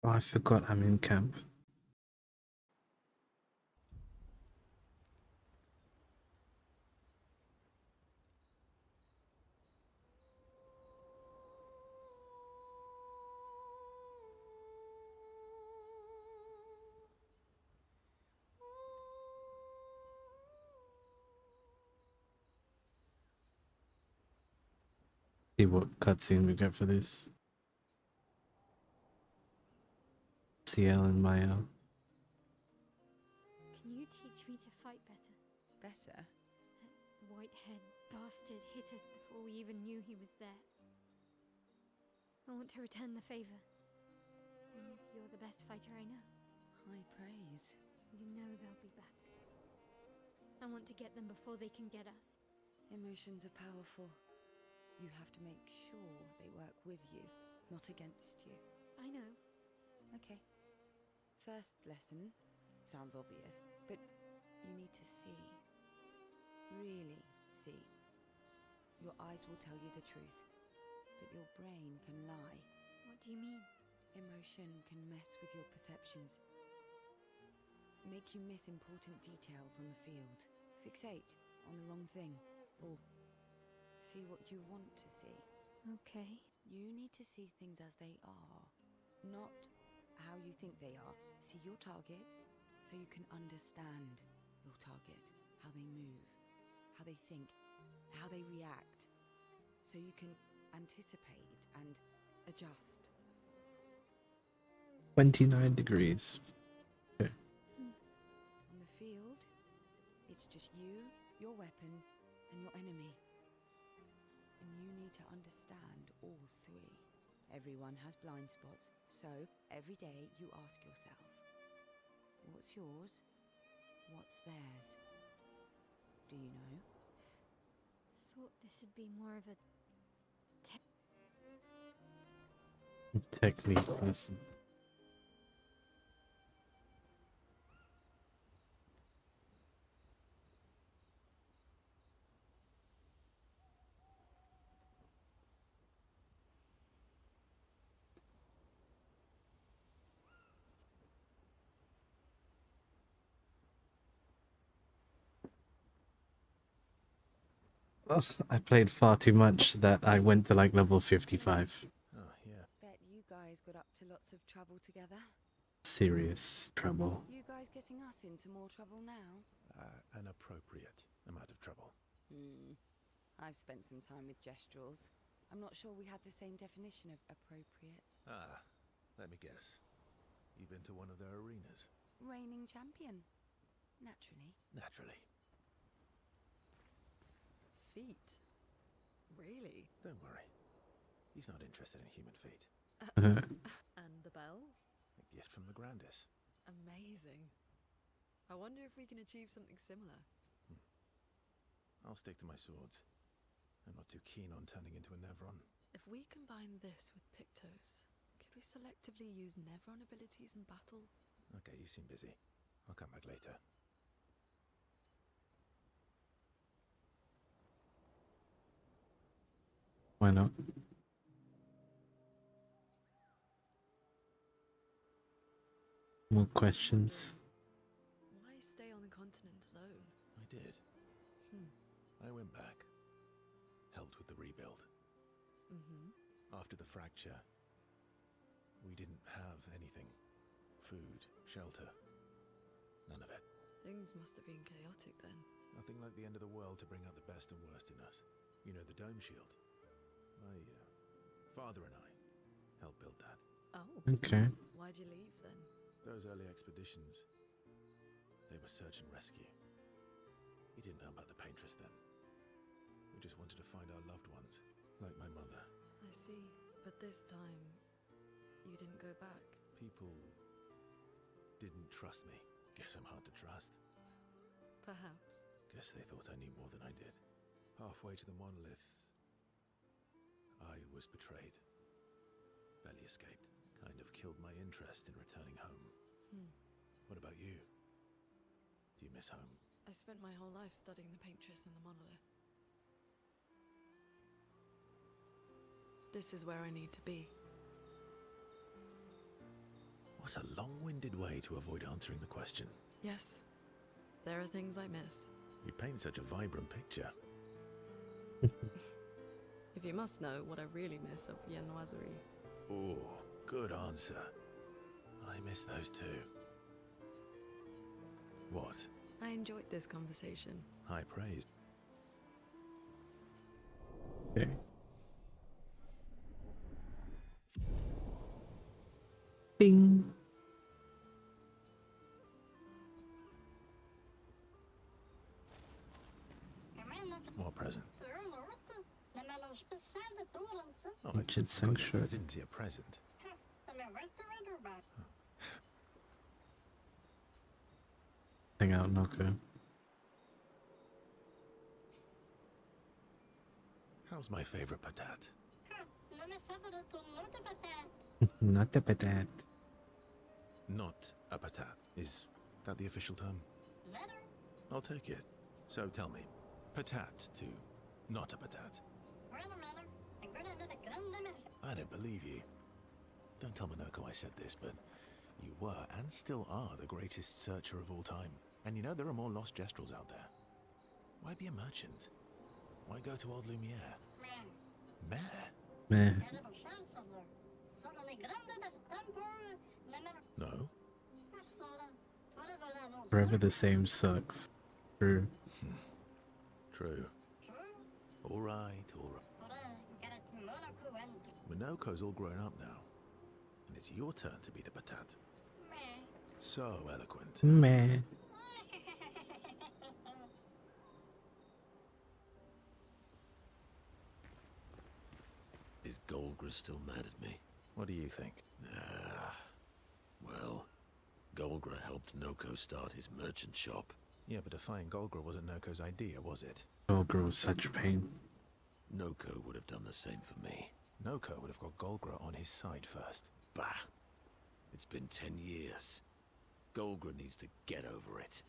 Oh, I forgot I'm in camp. See what cutscene we get for this. CL and Maya. Can you teach me to fight better? Better? That white-haired bastard hit us before we even knew he was there. I want to return the favor. And you're the best fighter I know. High praise. You know they'll be back. I want to get them before they can get us. Emotions are powerful. You have to make sure they work with you, not against you. I know. Okay. First lesson. Sounds obvious, but you need to see. Really see. Your eyes will tell you the truth, but your brain can lie. What do you mean? Emotion can mess with your perceptions. Make you miss important details on the field. Fixate on the wrong thing. Or see what you want to see. Okay. You need to see things as they are, not how you think they are. See your target so you can understand your target, how they move, how they think, how they react, so you can anticipate and adjust. 29 degrees. Okay. On the field, it's just you, your weapon, and your enemy. And you need to understand all three. Everyone has blind spots, so every day you ask yourself, what's yours? What's theirs? Do you know? Thought this would be more of a Technique lesson. I played far too much that I went to like level 55. Oh, yeah. Bet you guys got up to lots of trouble together. Serious trouble. You guys getting us into more trouble now? An appropriate amount of trouble. I've spent some time with Gestrals. I'm not sure we had the same definition of appropriate. Let me guess. You've been to one of their arenas? Reigning champion. Naturally. Naturally. Feet? Really? Don't worry. He's not interested in human feet. And the bell? A gift from the Grandis. Amazing. I wonder if we can achieve something similar. I'll stick to my swords. I'm not too keen on turning into a Nevron. If we combine this with Pictos, could we selectively use Nevron abilities in battle? Okay, you seem busy. I'll come back later. Why not? More questions? Why stay on the continent alone? I did. I went back. Helped with the rebuild. After the fracture, we didn't have anything. Food, shelter. None of it. Things must have been chaotic then. Nothing like the end of the world to bring out the best and worst in us. You know the dome shield? My father and I helped build that. Oh. Okay. Why'd you leave then? Those early expeditions, they were search and rescue. We didn't know about the paintress then. We just wanted to find our loved ones, like my mother. I see. But this time, you didn't go back. People didn't trust me. Guess I'm hard to trust. Perhaps. Guess they thought I knew more than I did. Halfway to the monolith, I was betrayed. Barely escaped. Kind of killed my interest in returning home. What about you? Do you miss home? I spent my whole life studying the paintress and the monolith. This is where I need to be. What a long-winded way to avoid answering the question. Yes, there are things I miss. You paint such a vibrant picture. If you must know what I really miss of viennoiserie. Oh, good answer. I miss those too. What? I enjoyed this conversation. High praise. Okay. Ding. What present? Oh, Ancient I sanctuary. didn't see a present. Hang out, Noko. How's my favorite patat? Not a patat. Not a patat. Is that the official term? I'll take it. So tell me, patat to not a patat. I don't believe you. Don't tell Minoko I said this, but you were and still are the greatest searcher of all time. And you know there are more lost Gestrels out there. Why be a merchant? Why go to old Lumiere? Meh? Meh. No? Forever the same sucks. True. True. All right. Minoko's all grown up now. And it's your turn to be the patat. So eloquent. Meh. Is Golgra still mad at me? What do you think? Well, Golgra helped Noko start his merchant shop. Yeah, but defying Golgra wasn't Noko's idea, was it? Golgra was such a pain. Noko would have done the same for me. Noko would have got Golgra on his side first. Bah! It's been 10 years. Golgra needs to get over it.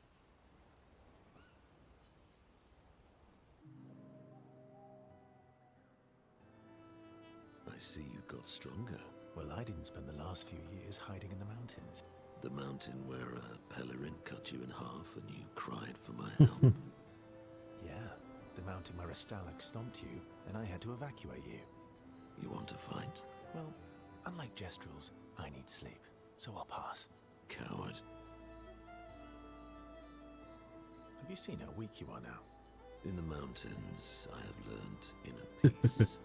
I see you got stronger. Well, I didn't spend the last few years hiding in the mountains. The mountain where Pellerin cut you in half and you cried for my help. Yeah, the mountain where a Stalak stomped you and I had to evacuate you. You want to fight? Well, unlike Gestrels, I need sleep, so I'll pass. Coward. Have you seen how weak you are now? In the mountains, I have learned inner peace.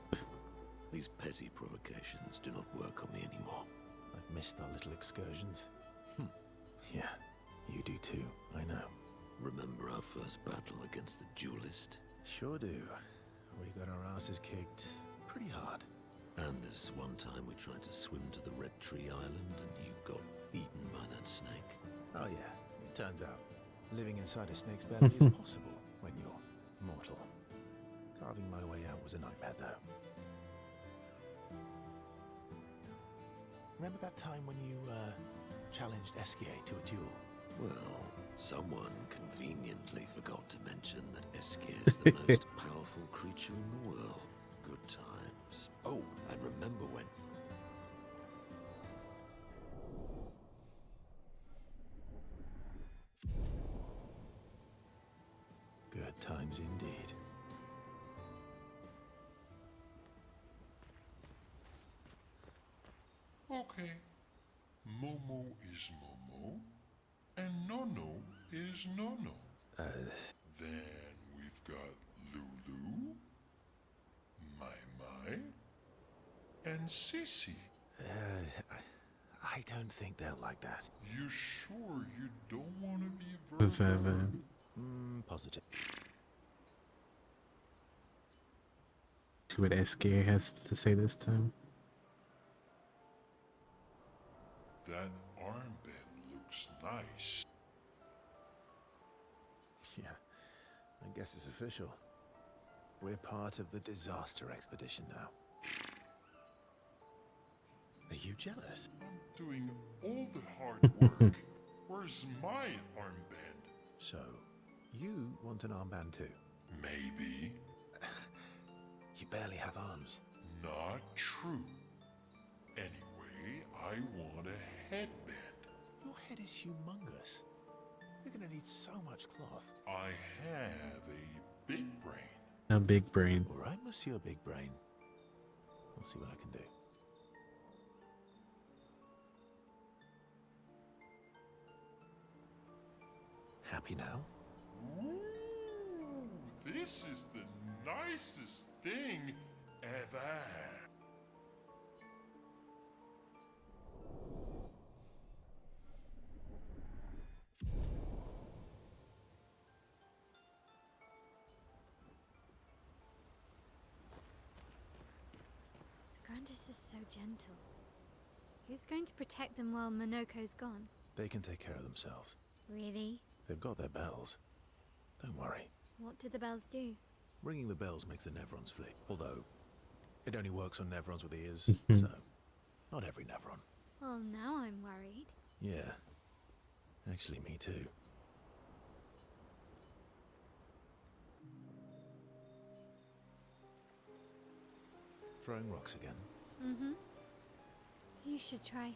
These petty provocations do not work on me anymore. I've missed our little excursions. Yeah, you do too, I know. Remember our first battle against the duelist? Sure do. We got our asses kicked pretty hard. And this one time we tried to swim to the Red Tree Island and you got eaten by that snake. Oh yeah, it turns out living inside a snake's belly is possible when you're mortal. Carving my way out was a nightmare though. Remember that time when you, challenged Eskier to a duel? Well, someone conveniently forgot to mention that Eskier is the most powerful creature in the world. Good times. Oh, and remember when... Good times indeed. Okay. Momo is Momo, and Nono is Nono. Then we've got Lulu, Mai, and Sissy. I don't think they'll like that. You sure you don't want to be Forever. Positive. See what SK has to say this time. That armband looks nice. Yeah, I guess it's official. We're part of the disaster expedition now. Are you jealous? I'm doing all the hard work. Where's my armband? So, you want an armband too? Maybe. You barely have arms. Not true. Anyway, I want a headband. Your head is humongous. You're gonna need so much cloth. I have a big brain. A big brain. All right, Monsieur Big Brain. We'll see what I can do. Happy now? Ooh, this is the nicest thing ever. The Grandis is so gentle. Who's going to protect them while Monoko's gone? They can take care of themselves. Really? They've got their bells. Don't worry. What do the bells do? Ringing the bells makes the Nevrons flee. Although, it only works on Nevrons with ears, Mhm. so not every Nevron. Well, now I'm worried. Yeah. Actually, me too. Throwing rocks again. Mm-hmm. You should try.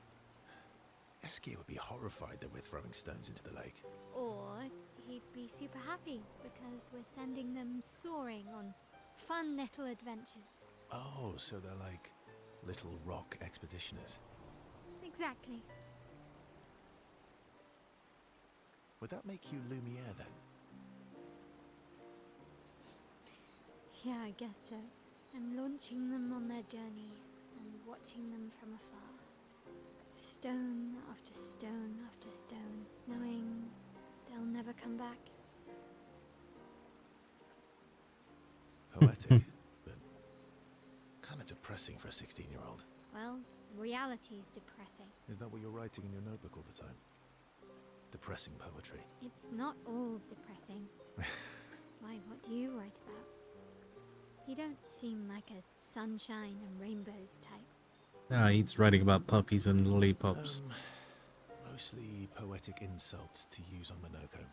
Eskier would be horrified that we're throwing stones into the lake. Or he'd be super happy because we're sending them soaring on fun little adventures. Oh, so they're like little rock expeditioners. Exactly. Would that make you Lumiere then? Yeah, I guess so. I'm launching them on their journey and watching them from afar. Stone after stone after stone, knowing they'll never come back. Poetic, but kind of depressing for a 16-year-old. Well, reality's depressing. Is that what you're writing in your notebook all the time? Depressing poetry. It's not all depressing. Why, what do you write about? You don't seem like a sunshine and rainbows type. Ah, he's writing about puppies and lollipops. Mostly poetic insults to use on Monoko.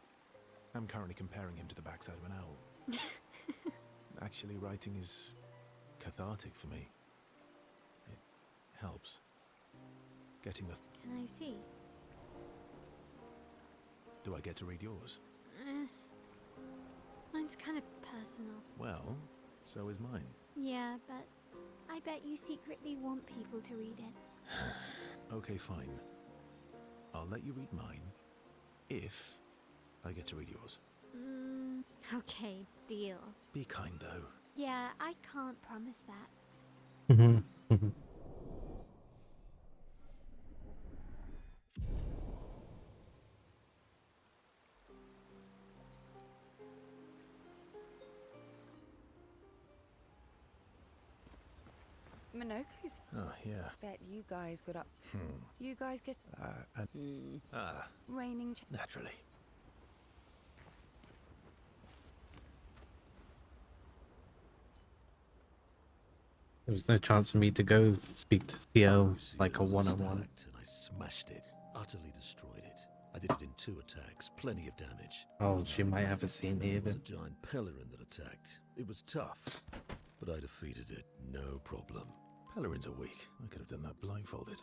I'm currently comparing him to the backside of an owl. Actually, writing is cathartic for me. It helps. Getting the... Can I see? Do I get to read yours? Mine's kind of personal. Well, so is mine. Yeah, but I bet you secretly want people to read it. Okay, fine. I'll let you read mine, if I get to read yours. Okay, deal. Be kind, though. Yeah, I can't promise that. Monoko's. Oh, yeah. Bet you guys got up. You guys get raining. Naturally. There was no chance for me to go speak to Theo See, like there a was one-on-one. stalactite and I smashed it, utterly destroyed it. I did it in 2 attacks, plenty of damage. Oh, There was she nothing might have a left, scene and here It was a then. giant Pellerin that attacked. It was tough, but I defeated it, no problem. Pellerins are weak. I could have done that blindfolded.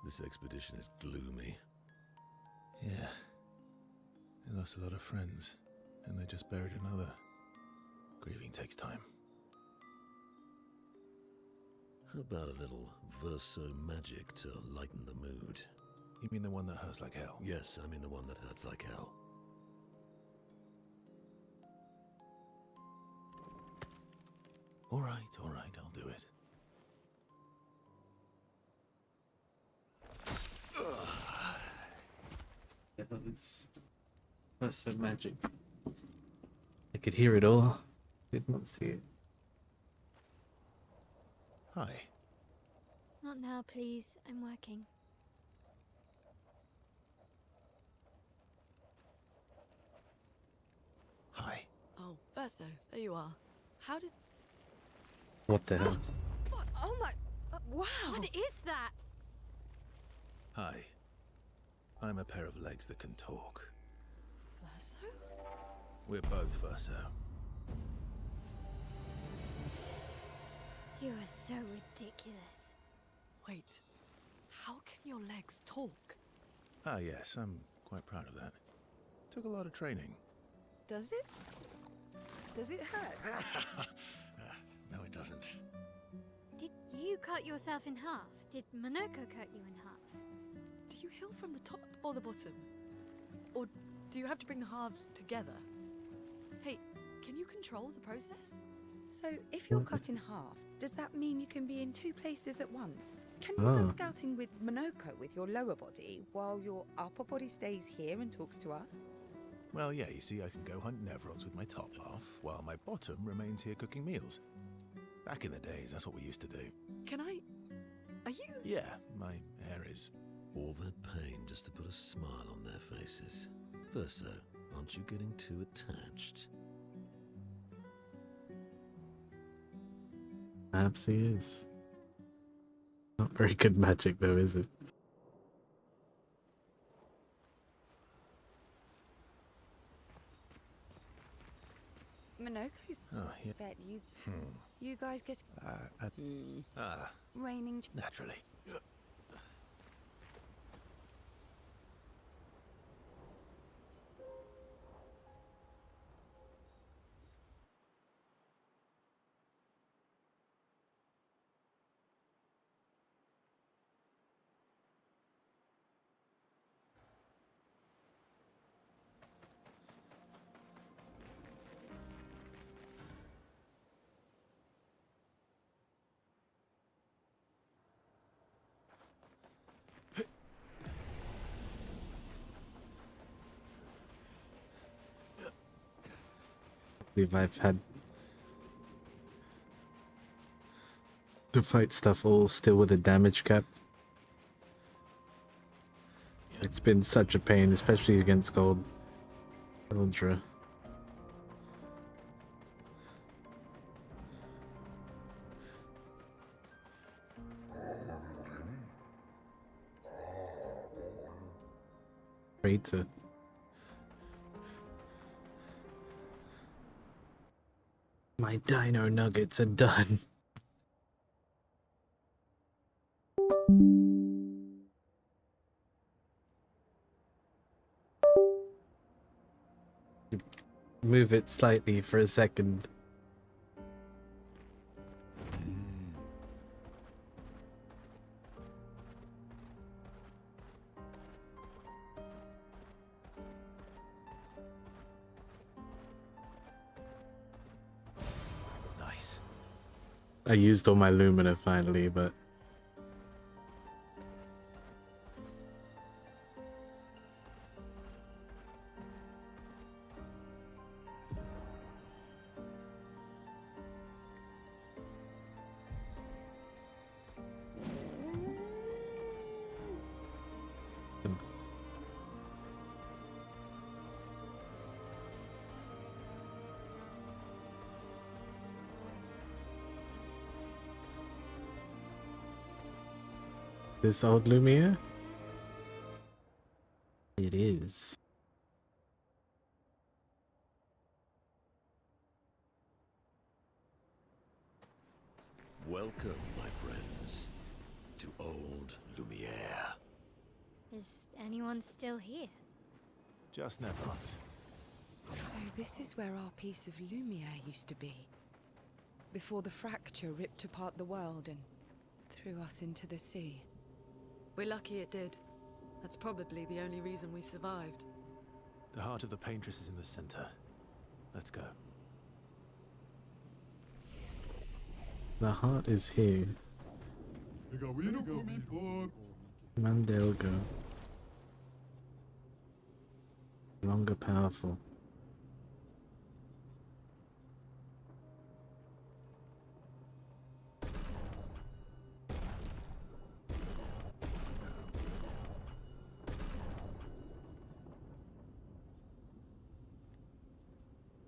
This expedition is gloomy. Yeah. They lost a lot of friends, and they just buried another. Grieving takes time. How about a little verso magic to lighten the mood? You mean the one that hurts like hell? Yes, I mean the one that hurts like hell. All right, I'll do it. Yeah, that's so magic. I could hear it all. Did not see it. Hi. Not now, please. I'm working. Hi. Oh, Verso, there you are. How did... What the hell? What? Oh my... wow! What is that? Hi. I'm a pair of legs that can talk. Verso? We're both Verso. You are so ridiculous. Wait, how can your legs talk? Ah, yes, I'm quite proud of that. Took a lot of training. Does it? Does it hurt? No, it doesn't. Did you cut yourself in half? Did Monoko cut you in half? Do you heal from the top or the bottom? Or do you have to bring the halves together? Hey, can you control the process? So, if you're cut in half, does that mean you can be in two places at once? Can you Oh. go scouting with Monoko with your lower body, while your upper body stays here and talks to us? Well, yeah, you see, I can go hunt Nevrods with my top half, while my bottom remains here cooking meals. Back in the days, that's what we used to do. Can I... Are you... Yeah, my hair is... All that pain just to put a smile on their faces. Verso, aren't you getting too attached? Perhaps he is. Not very good magic though, is it? Monoko's Oh, yeah. bet you guys get raining. Naturally. I believe I've had to fight stuff all still with a damage cap. It's been such a pain, especially against Gold Ultra. Traitor. My dino nuggets are done. Move it slightly for a second. Nice. I used all my Lumina finally, but this old Lumia? It is. Welcome, my friends, to old Lumiere. Is anyone still here? Just Nevrods. So this is where our piece of Lumiere used to be. Before the fracture ripped apart the world and threw us into the sea. We're lucky it did. That's probably the only reason we survived. The heart of the paintress is in the center. Let's go. The heart is here. Mandelgo. Longer powerful.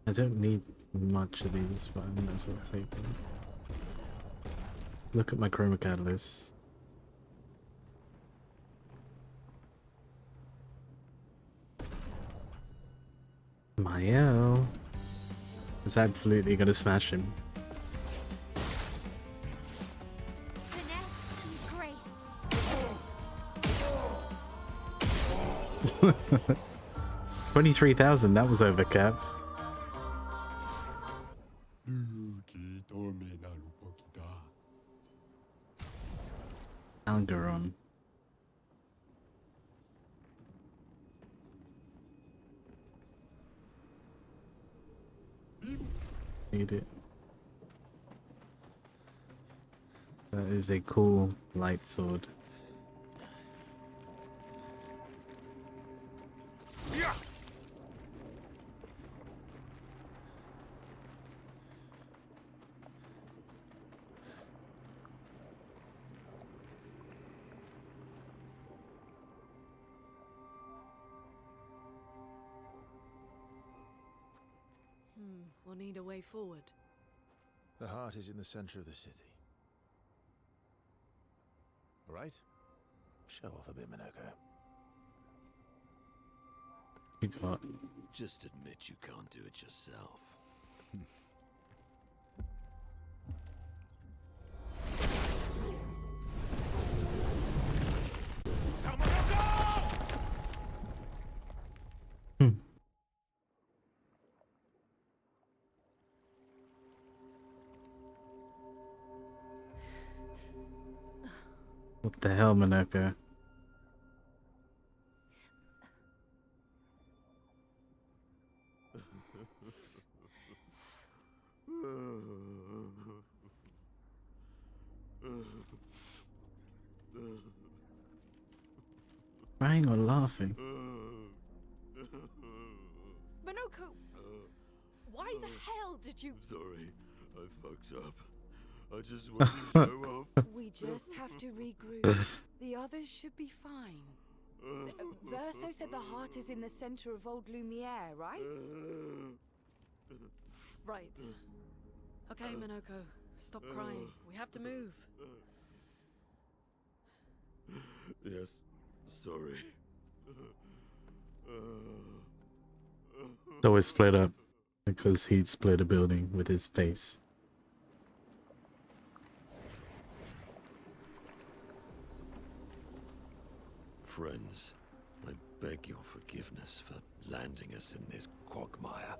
I don't need much of these, but I might as well take them. Look at my chroma catalyst. Mael is absolutely gonna smash him. 23,000, that was overcapped. Algeron. Need it. That is a cool light sword. We'll need a way forward. The heart is in the center of the city. All right? Show off a bit, Minoko. You got. Just admit you can't do it yourself. What the hell, Minoko? Crying or laughing? Minoko! Why the hell did you... Sorry, I fucked up. I just wanted to show off. We just have to regroup. The others should be fine. Verso said the heart is in the center of Old Lumiere, right? Right. Okay, Minoko. Stop crying. We have to move. Yes, sorry. So we split up because he'd split a building with his face. Friends, I beg your forgiveness for landing us in this quagmire.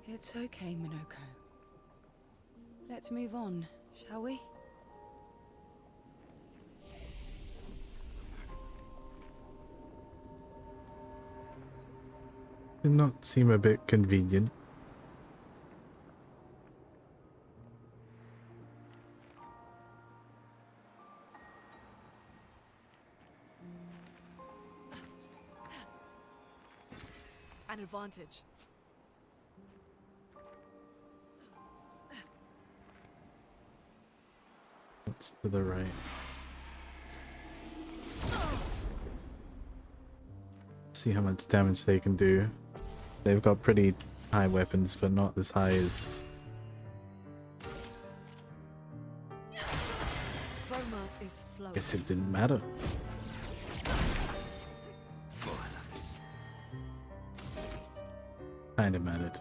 It's okay, Minoko. Let's move on, shall we? Did not seem a bit convenient. An advantage. What's to the right? See how much damage they can do. They've got pretty high weapons, but not as high as... Chroma is flowing. Guess it didn't matter. Violence. Kinda mattered.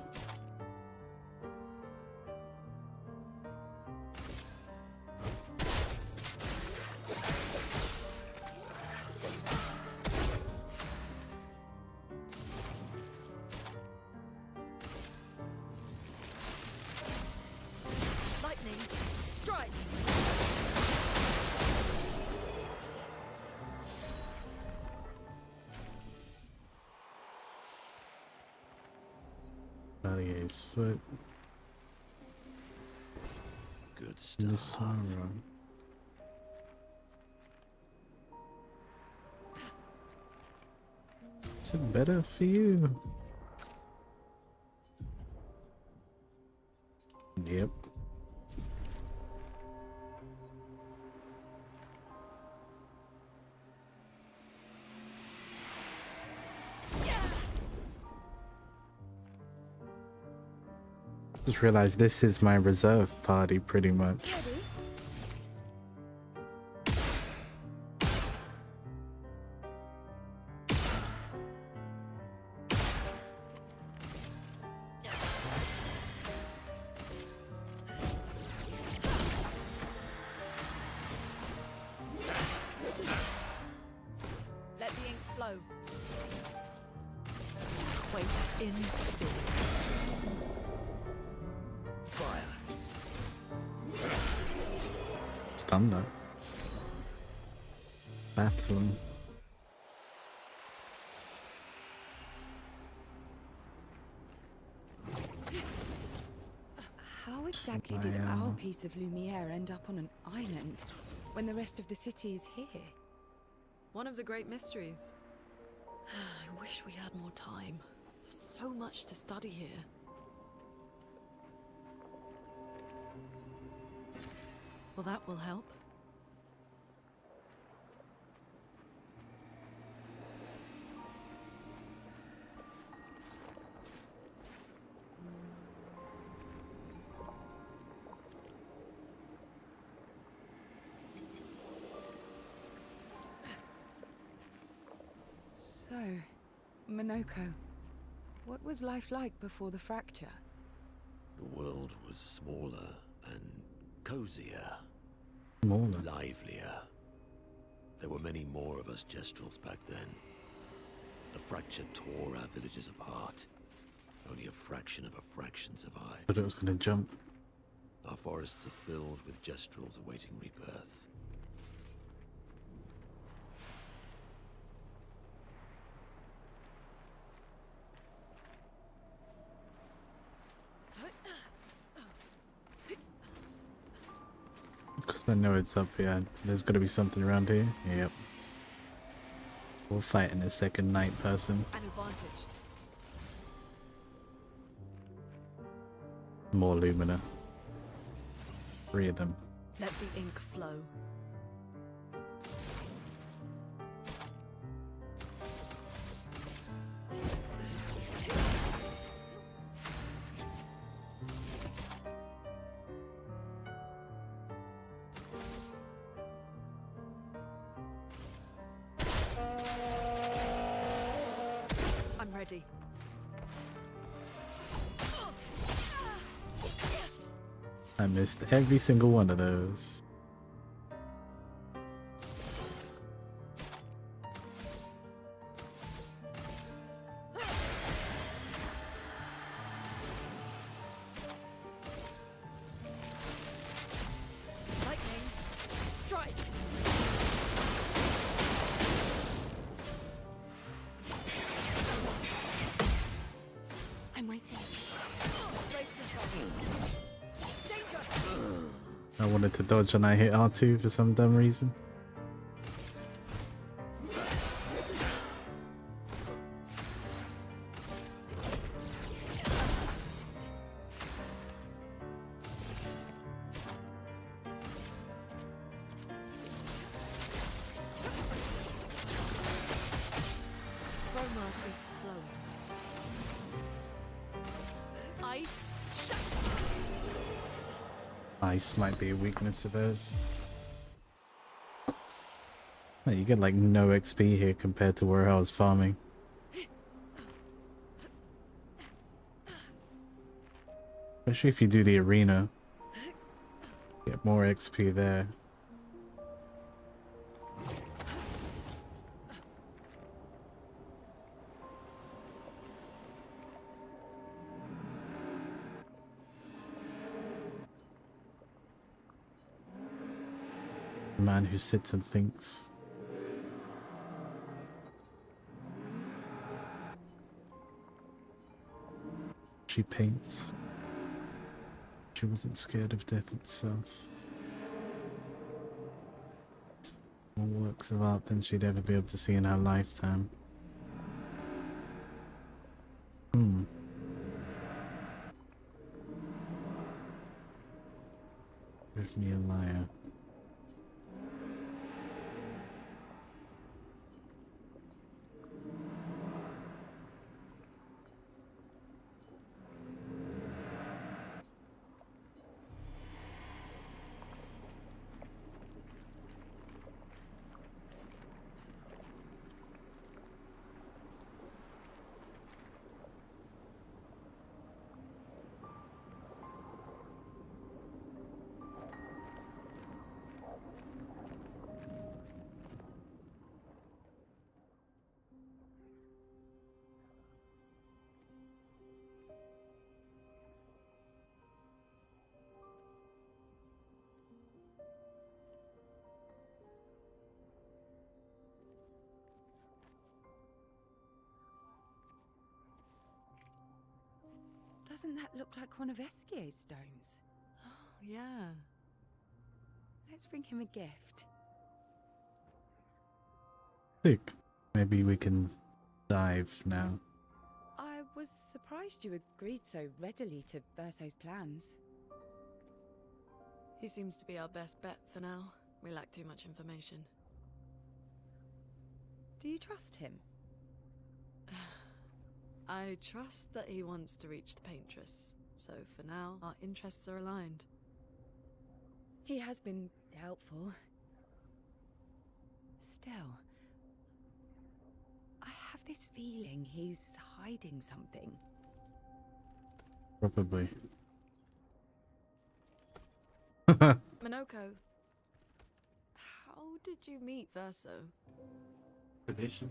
Lightning, strike! Valier's foot. Good stuff. Musara. Is it better for you? Yep. Just realized this is my reserve party pretty much. Let the ink flow. Wait, in fear. Fire. Stun that. Bathroom. How exactly did My, our piece of Lumiere end up on an island when the rest of the city is here? One of the great mysteries. I wish we had more time. There's so much to study here. Well, that will help. So, Monoko, what was life like before the fracture? The world was smaller and cozier, Smaller. livelier. There were many more of us Gestrels back then. The fracture tore our villages apart. Only a fraction of a fraction survived. But it was gonna jump. Our forests are filled with Gestrels awaiting rebirth. Because I know it's up here. There's gotta be something around here. Yep. We'll fight in a second, night person. An advantage. More Lumina. 3 of them. Let the ink flow. I'm ready. I missed every single one of those. Lightning. Strike. I'm waiting. Brace yourself. Danger. I wanted to dodge and I hit R2 for some dumb reason. Chroma is flowing. Ice. Shatter. Ice might be a weakness of theirs. Oh, you get like no XP here compared to where I was farming. Especially if you do the arena. Get more XP there. The man who sits and thinks. She paints. She wasn't scared of death itself. More works of art than she'd ever be able to see in her lifetime. Give me a liar. Doesn't that look like one of Esquier's stones? Oh, yeah. Let's bring him a gift. Sick. Maybe we can dive now. I was surprised you agreed so readily to Verso's plans. He seems to be our best bet for now. We lack too much information. Do you trust him? I trust that he wants to reach the Paintress, so for now, our interests are aligned. He has been helpful. Still, I have this feeling he's hiding something. Probably. Minoko, how did you meet Verso? Tradition.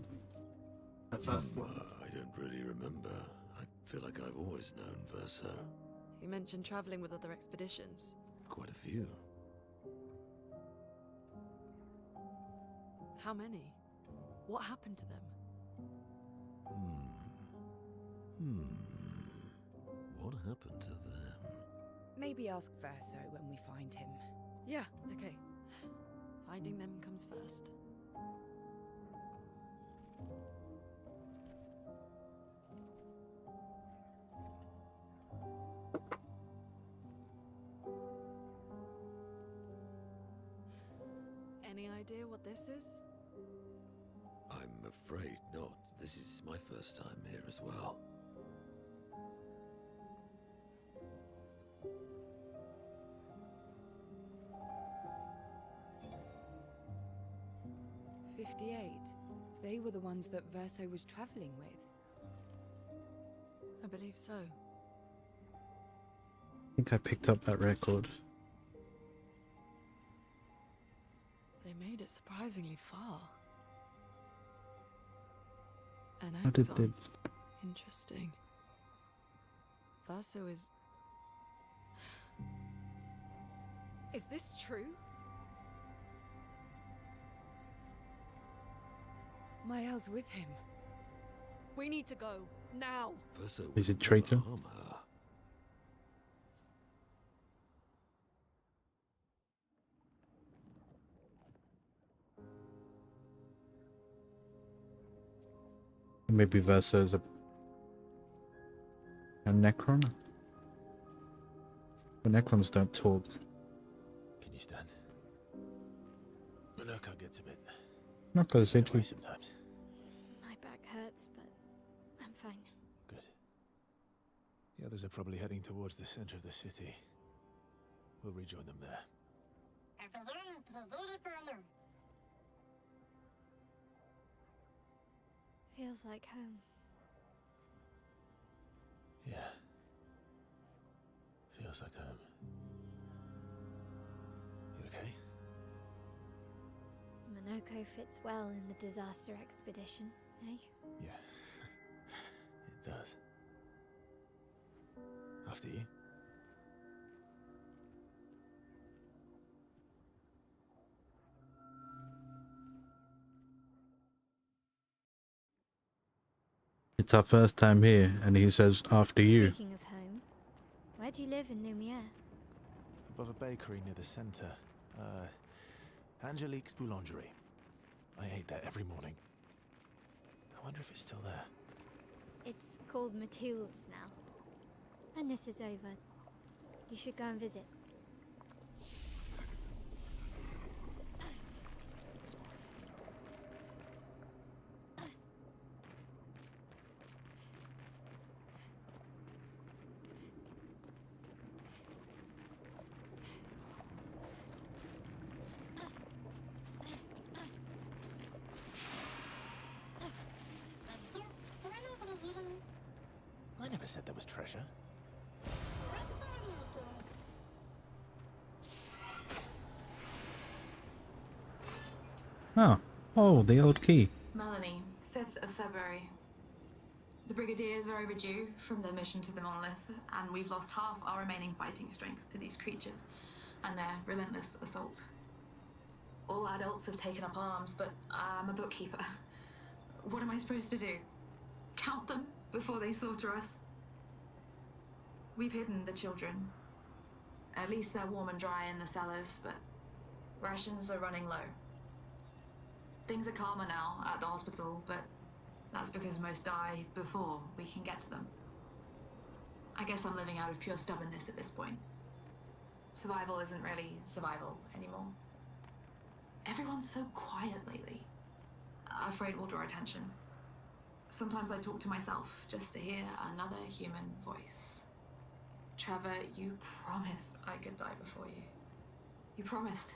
The first one. I don't really remember. I feel like I've always known Verso. You mentioned traveling with other expeditions. Quite a few. How many? What happened to them? What happened to them? Maybe ask Verso when we find him. Yeah, okay. Finding them comes first. Any idea what this is? I'm afraid not. This is my first time here as well. They were the ones that Verso was traveling with. I believe so. I think I picked up that record. They made it surprisingly far. An How did axon. they... Interesting. Verso is... Is this true? Mael's with him. We need to go. Now! Verso Is would it traitor? never harm her. Maybe Verso is a Necron? The Necrons don't talk. Can you stand? Minoko gets a bit Not gonna say away too. sometimes. My back hurts, but I'm fine. Good. The others are probably heading towards the center of the city. We'll rejoin them there. Feels like home. Yeah. Feels like home. You okay? Minoko fits well in the disaster expedition, eh? Yeah. It does. After you. It's our first time here, and he says after you. Speaking of home, where do you live in Lumiere? Above a bakery near the center. Angelique's Boulangerie. I ate there every morning. I wonder if it's still there. It's called Mathilde's now. When this is over, you should go and visit. I never said there was treasure. Oh, the old key. Melanie, 5th of February. The Brigadiers are overdue from their mission to the monolith, and we've lost half our remaining fighting strength to these creatures and their relentless assault. All adults have taken up arms, but I'm a bookkeeper. What am I supposed to do? Count them before they slaughter us? We've hidden the children. At least they're warm and dry in the cellars, but rations are running low. Things are calmer now at the hospital, but that's because most die before we can get to them. I guess I'm living out of pure stubbornness at this point. Survival isn't really survival anymore. Everyone's so quiet lately. Afraid we'll draw attention. Sometimes I talk to myself just to hear another human voice. Trevor, you promised I could die before you. You promised.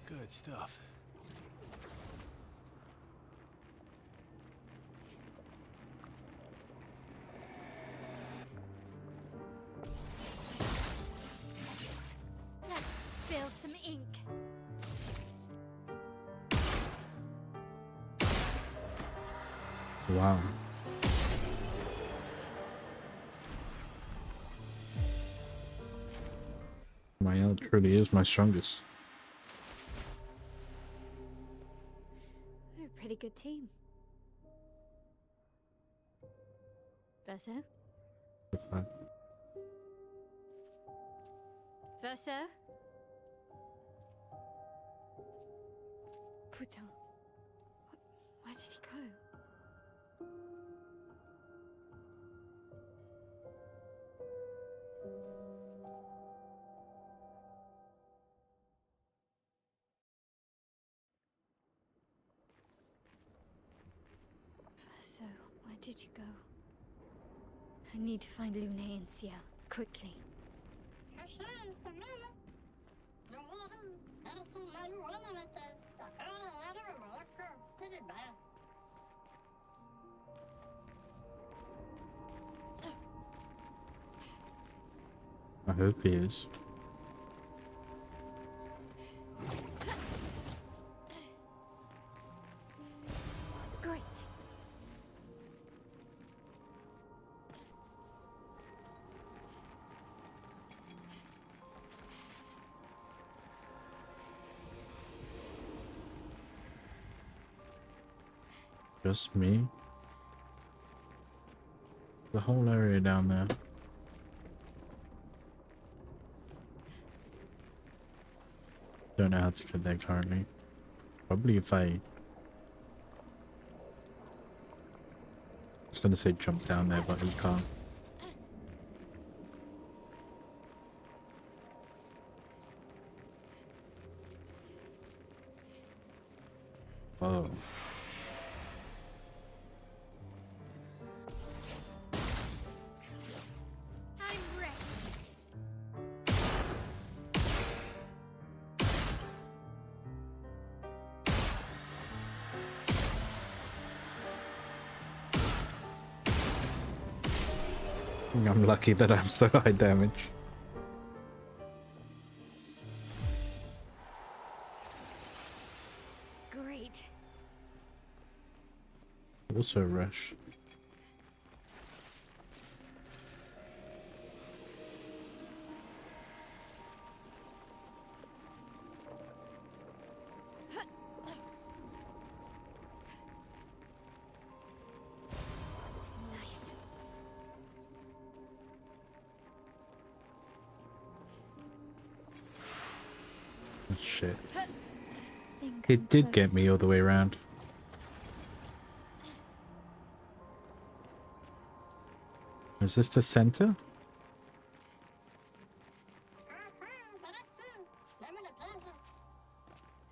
Good stuff. Let's spill some ink. Wow. My art truly is my strongest. We're a pretty good team. Verso? Verso? Putain. Where did he go? So, where did you go? I need to find Lune and Ciel, quickly. I hope he is. Great. Just me? The whole area down there. Don't know how to get there currently. Probably if I was gonna say jump down there, but you can't. Oh. I'm ready. I'm lucky that I'm so high damage. Great. Also rush. Nice. Shit. Think It I'm did get close. me all the way around. Is this the center?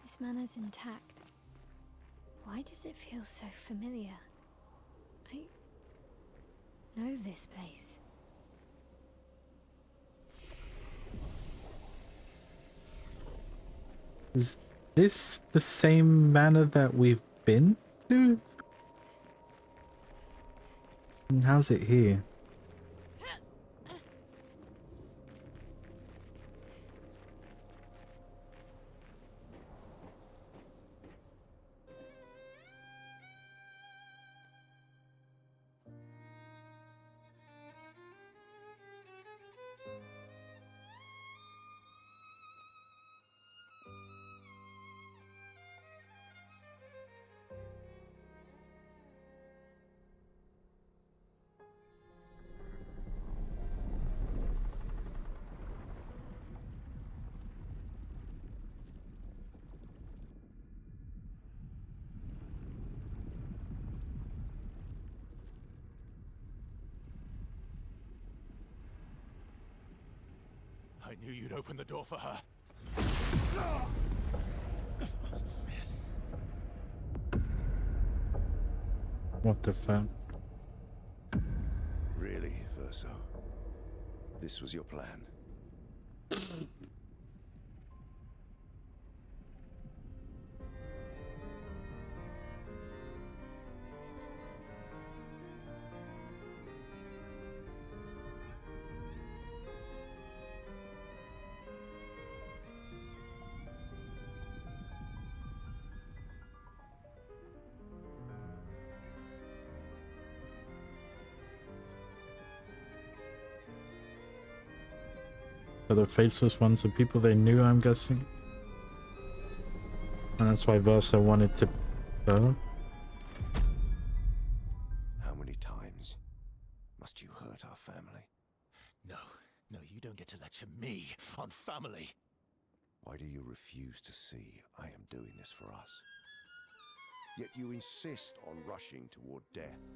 This manor's intact. Why does it feel so familiar? I know this place. Is this the same manor that we've been to? And how's it here? I knew you'd open the door for her. What the fuck? Really, Verso? This was your plan? So the faceless ones are people they knew, I'm guessing. And that's why Versa wanted to go. How many times must you hurt our family? No, you don't get to lecture me on family. Why do you refuse to see I am doing this for us? Yet you insist on rushing toward death.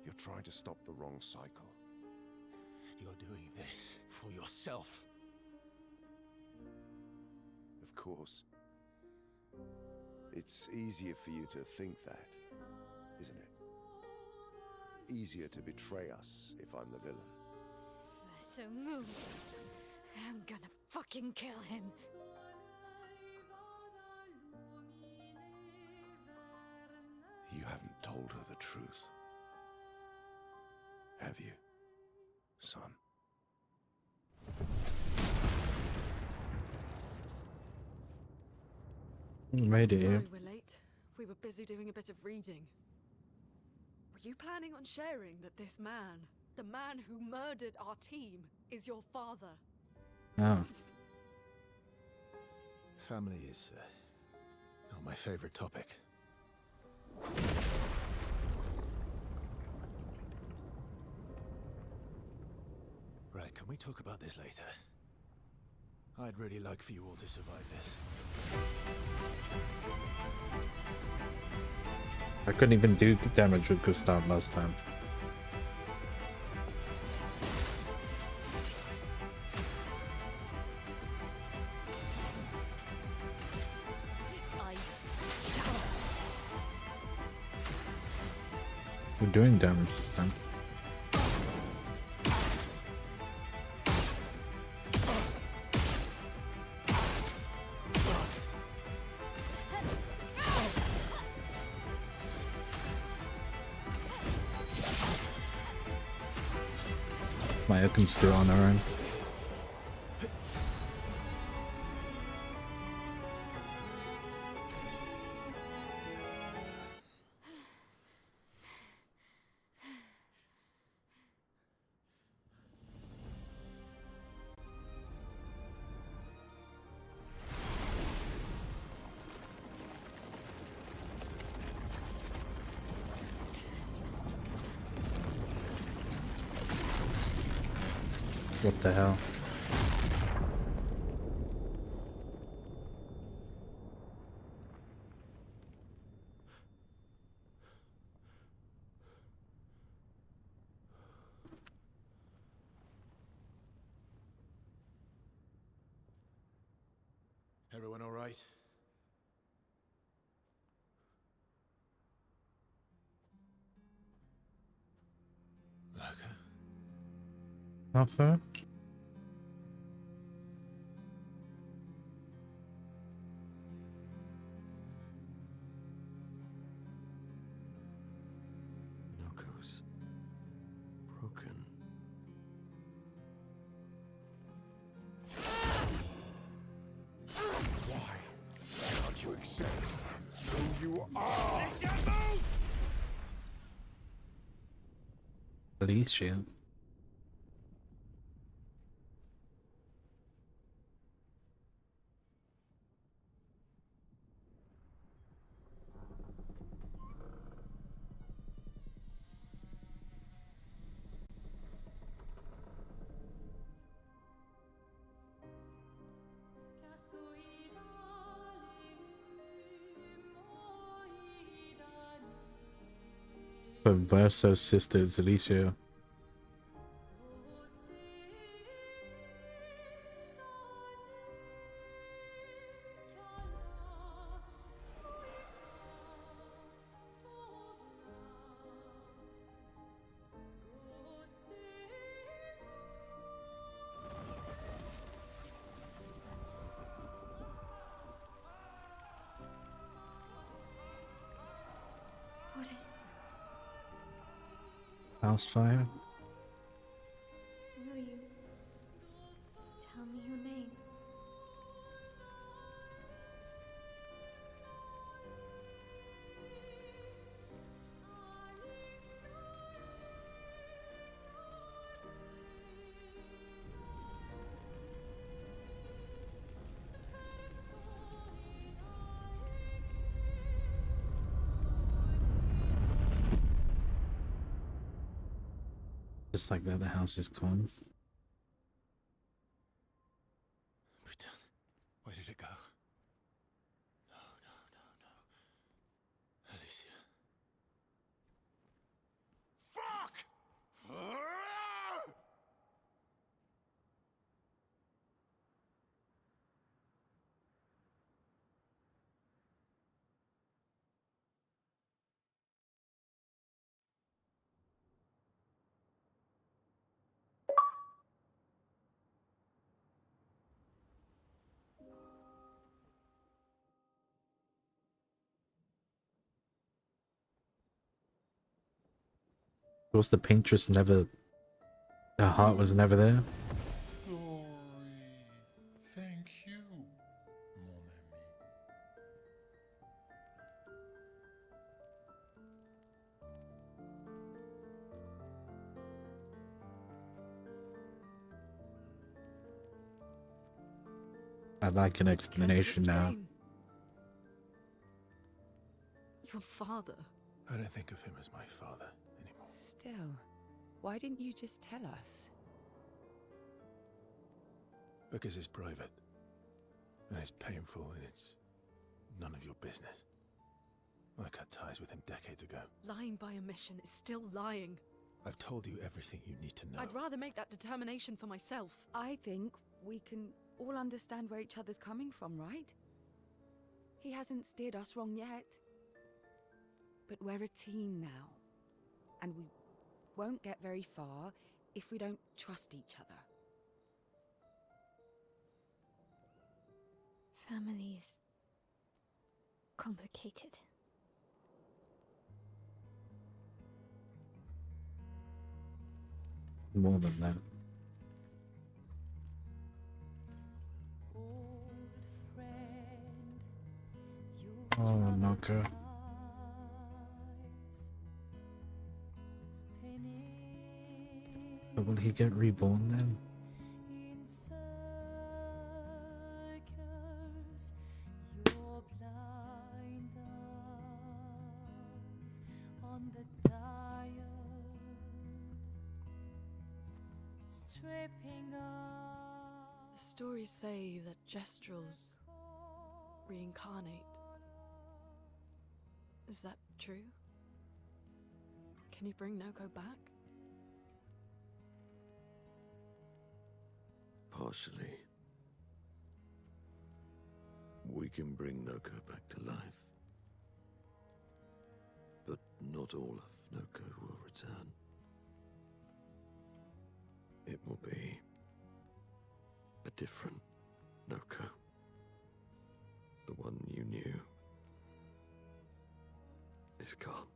You're trying to stop the wrong cycle. You're doing this for yourself. Of course. It's easier for you to think that, isn't it? Easier to betray us if I'm the villain. So move. I'm gonna fucking kill him. You haven't told her the truth. Have you, son? Made it Sorry here. we're late. We were busy doing a bit of reading. Were you planning on sharing that this man, the man who murdered our team, is your father? Oh. Family is not my favorite topic. Right, can we talk about this later? I'd really like for you all to survive this. I couldn't even do damage with Gustav last time. We're doing damage this time. My Oaken's still on her own. What the hell? Everyone all right? Okay. Not fair? Knuckles. Broken. Why can't you accept who you are? Alicia. But Versa's sister is Alicia. House fire? Will you tell me your name? Just like that, the house is gone. We're done. Where did it go? No, no, no, no. Alicia. Fuck! Was the paintress never... Her heart was never there? Glory. Thank you, mon ami. I'd like an explanation now. Explain. Your father. I don't think of him as my father anymore. Still, why didn't you just tell us? Because it's private. And it's painful and it's none of your business. I cut ties with him decades ago. Lying by omission is still lying. I've told you everything you need to know. I'd rather make that determination for myself. I think we can all understand where each other's coming from, right? He hasn't steered us wrong yet. But we're a team now. And we won't get very far if we don't trust each other. Family's complicated. More than that. Oh, Naka. But will he get reborn then? The stories say that Gestrels reincarnate. Is that true? Can you bring Noko back? Partially. We can bring Noko back to life. But not all of Noko will return. It will be a different Noko. The one you knew is gone.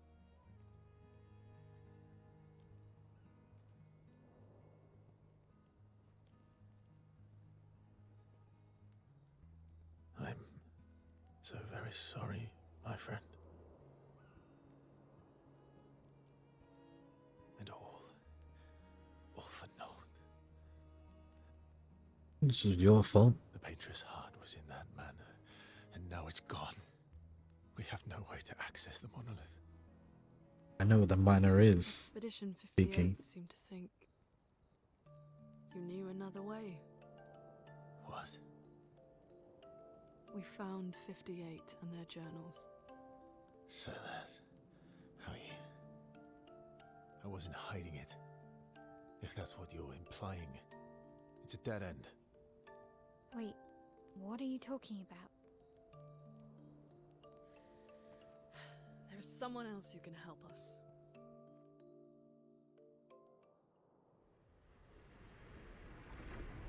I'm so very sorry, my friend. And all for naught. This is your fault. The paintress' heart was in that manor, and now it's gone. We have no way to access the monolith. I know what the miner is. Expedition 58 Speaking. seemed to think you knew another way. What? We found 58 and their journals. So that's how you... I wasn't hiding it. If that's what you're implying. It's a dead end. Wait, what are you talking about? There is someone else who can help us.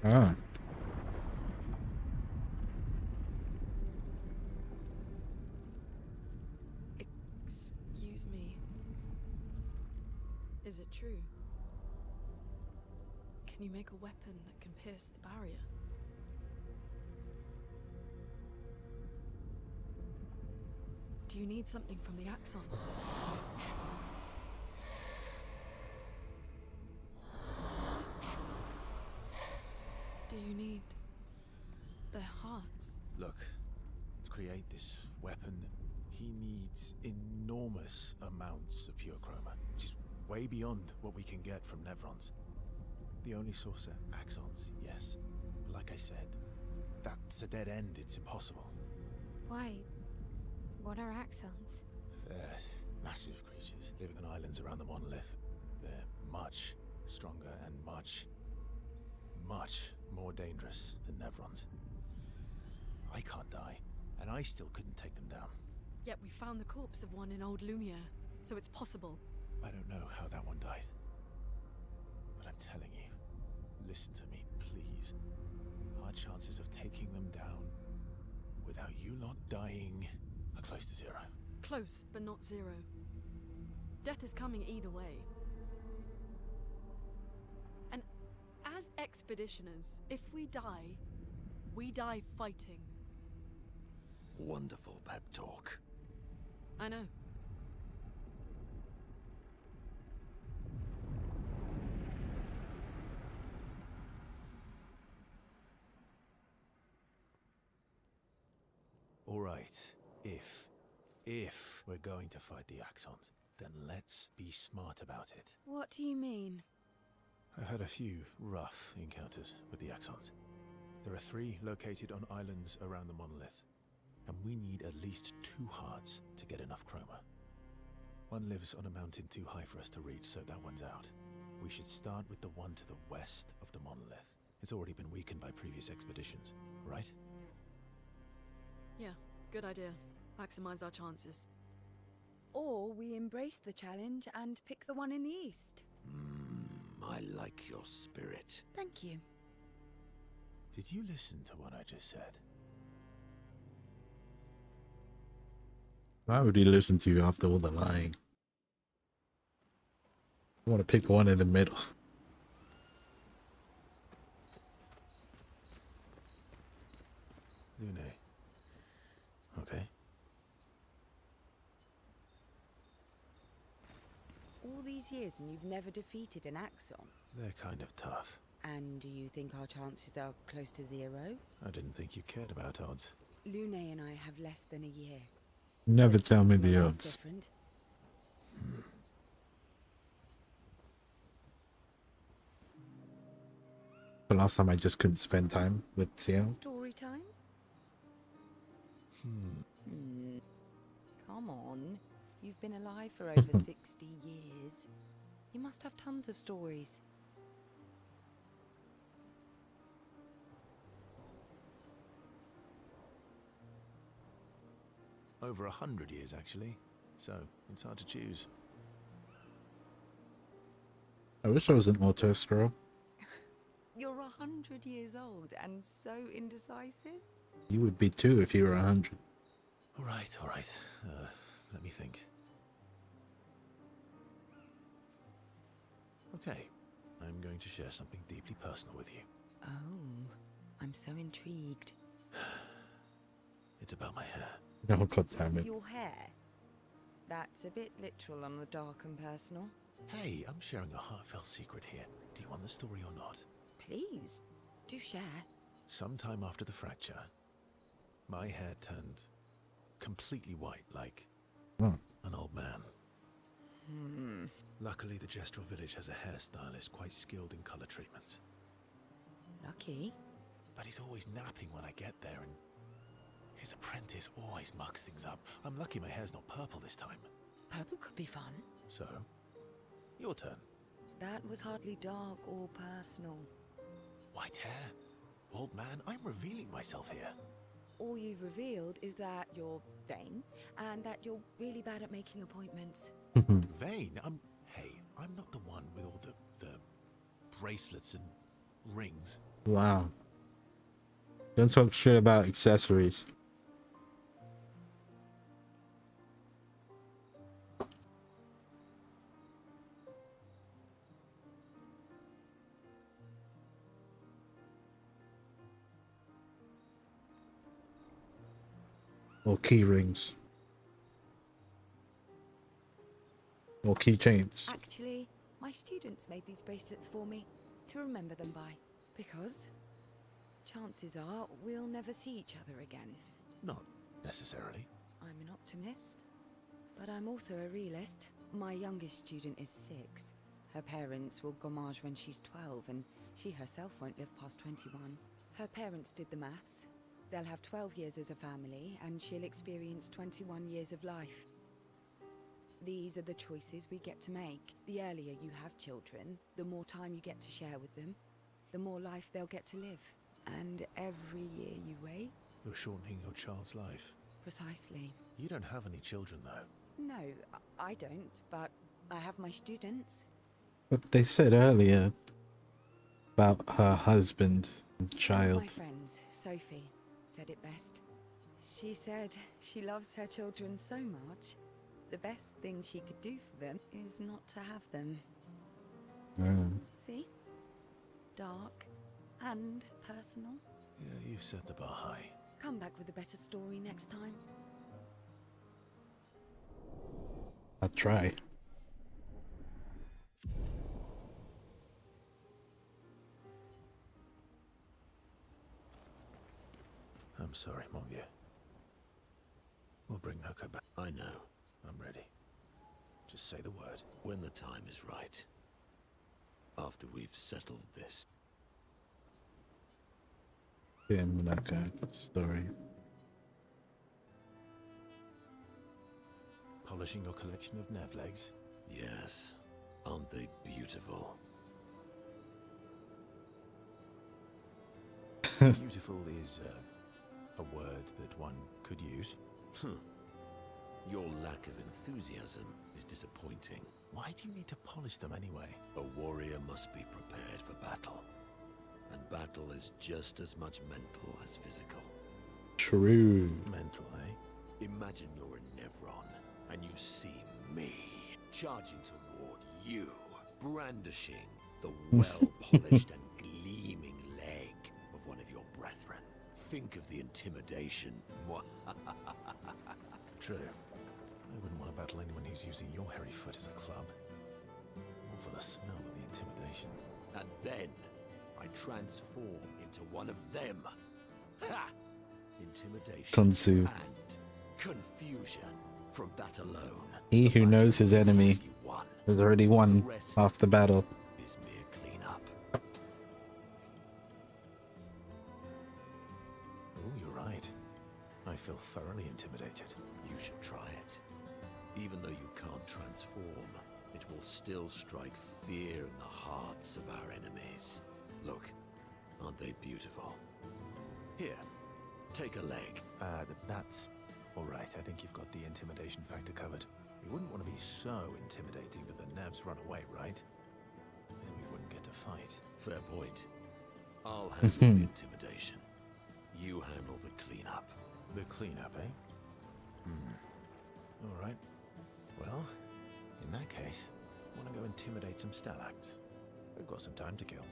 Ah. Excuse me. Is it true? Can you make a weapon that can pierce the barrier? Do you need something from the Axons? Do you need their hearts? Look, to create this weapon, he needs enormous amounts of pure chroma, which is way beyond what we can get from Nevrons. The only source are Axons, yes. But like I said, that's a dead end. It's impossible. Why? What are axons? They're massive creatures living on islands around the monolith. They're much stronger and much more dangerous than Nevrons. I can't die, and I still couldn't take them down. Yet we found the corpse of one in Old Lumiere, so it's possible. I don't know how that one died. But I'm telling you, listen to me, please. Our chances of taking them down without you lot dying are close to zero. Close, but not zero. Death is coming either way. And as expeditioners, if we die fighting. Wonderful pep talk. I know. All right, if we're going to fight the Axons, then let's be smart about it. What do you mean? I've had a few rough encounters with the Axons. There are 3 located on islands around the monolith, and we need at least 2 hearts to get enough chroma. One lives on a mountain too high for us to reach, so that one's out. We should start with the one to the west of the monolith. It's already been weakened by previous expeditions, right? Yeah, good idea. Maximize our chances. Or we embrace the challenge and pick the one in the east. I like your spirit. Thank you. Did you listen to what I just said? Why would he listen to you after all the lying? I want to pick one in the middle. Lune. Okay. All these years and you've never defeated an Axon? They're kind of tough. And do you think our chances are close to zero? I didn't think you cared about odds. Lune and I have less than a year. Never tell me Maybe the it's odds. different. The last time I just couldn't spend time with Sion. Story time? Come on. You've been alive for over 60 years. You must have tons of stories. Over 100 years, actually. So, it's hard to choose. I wish I was an auto scroll. You're 100 years old and so indecisive? You would be too if you were 100. All right. Let me think. Okay, I'm going to share something deeply personal with you. Oh, I'm so intrigued. It's about my hair. Oh, God damn it. Your hair? That's a bit literal on the dark and personal. Hey, I'm sharing a heartfelt secret here. Do you want the story or not? Please, do share. Sometime after the fracture, my hair turned completely white, like an old man. Luckily, the Gestural village has a hairstylist quite skilled in color treatments. Lucky. But he's always napping when I get there, and his apprentice always mucks things up. I'm lucky my hair's not purple this time. Purple could be fun. So, your turn. That was hardly dark or personal. White hair? Old man, I'm revealing myself here. All you've revealed is that you're vain and that you're really bad at making appointments. Vain? Hey, I'm not the one with all the bracelets and rings. Wow. Don't talk shit about accessories. Or key rings. Or keychains. Actually, my students made these bracelets for me to remember them by. Because chances are we'll never see each other again. Not necessarily. I'm an optimist, but I'm also a realist. My youngest student is 6. Her parents will gommage when she's 12, and she herself won't live past 21. Her parents did the maths. They'll have 12 years as a family, and she'll experience 21 years of life. These are the choices we get to make. The earlier you have children, the more time you get to share with them, the more life they'll get to live. And every year you wait... You're shortening your child's life. Precisely. You don't have any children, though. No, I don't, but I have my students. But they said earlier about her husband and child. My friends, Sophie, said it best. She said she loves her children so much, the best thing she could do for them is not to have them. See? Dark and personal. Yeah, you've set the bar high. Come back with a better story next time. I'll try. I'm sorry, mon vieux. We'll bring Noko back. I know. I'm ready. Just say the word. When the time is right. After we've settled this. In like a story. Polishing your collection of Nev legs? Yes. Aren't they beautiful? Beautiful is a word that one could use. Your lack of enthusiasm is disappointing. Why do you need to polish them anyway? A warrior must be prepared for battle. And battle is just as much mental as physical. True. Mental, eh? Imagine you're a Nevron, and you see me charging toward you, brandishing the well-polished and gleaming leg of one of your brethren. Think of the intimidation. True. I wouldn't want to battle anyone who's using your hairy foot as a club. More for the smell than the intimidation. And then I transform into one of them. Ha! Intimidation Sun Tzu. and confusion. From that alone, He who knows his enemy has already won half the battle. is mere cleanup. Oh, you're right. I feel thoroughly intimidated. You should try it. Even though you can't transform, it will still strike fear in the hearts of our enemies. Look, aren't they beautiful? Here, take a leg. That's all right. I think you've got the intimidation factor covered. We wouldn't want to be so intimidating that the Nevs run away, right? Then we wouldn't get to fight. Fair point. I'll handle the intimidation. You handle the cleanup. The cleanup, eh? All right. Well, in that case, want to go intimidate some stalacts? We've got some time to kill.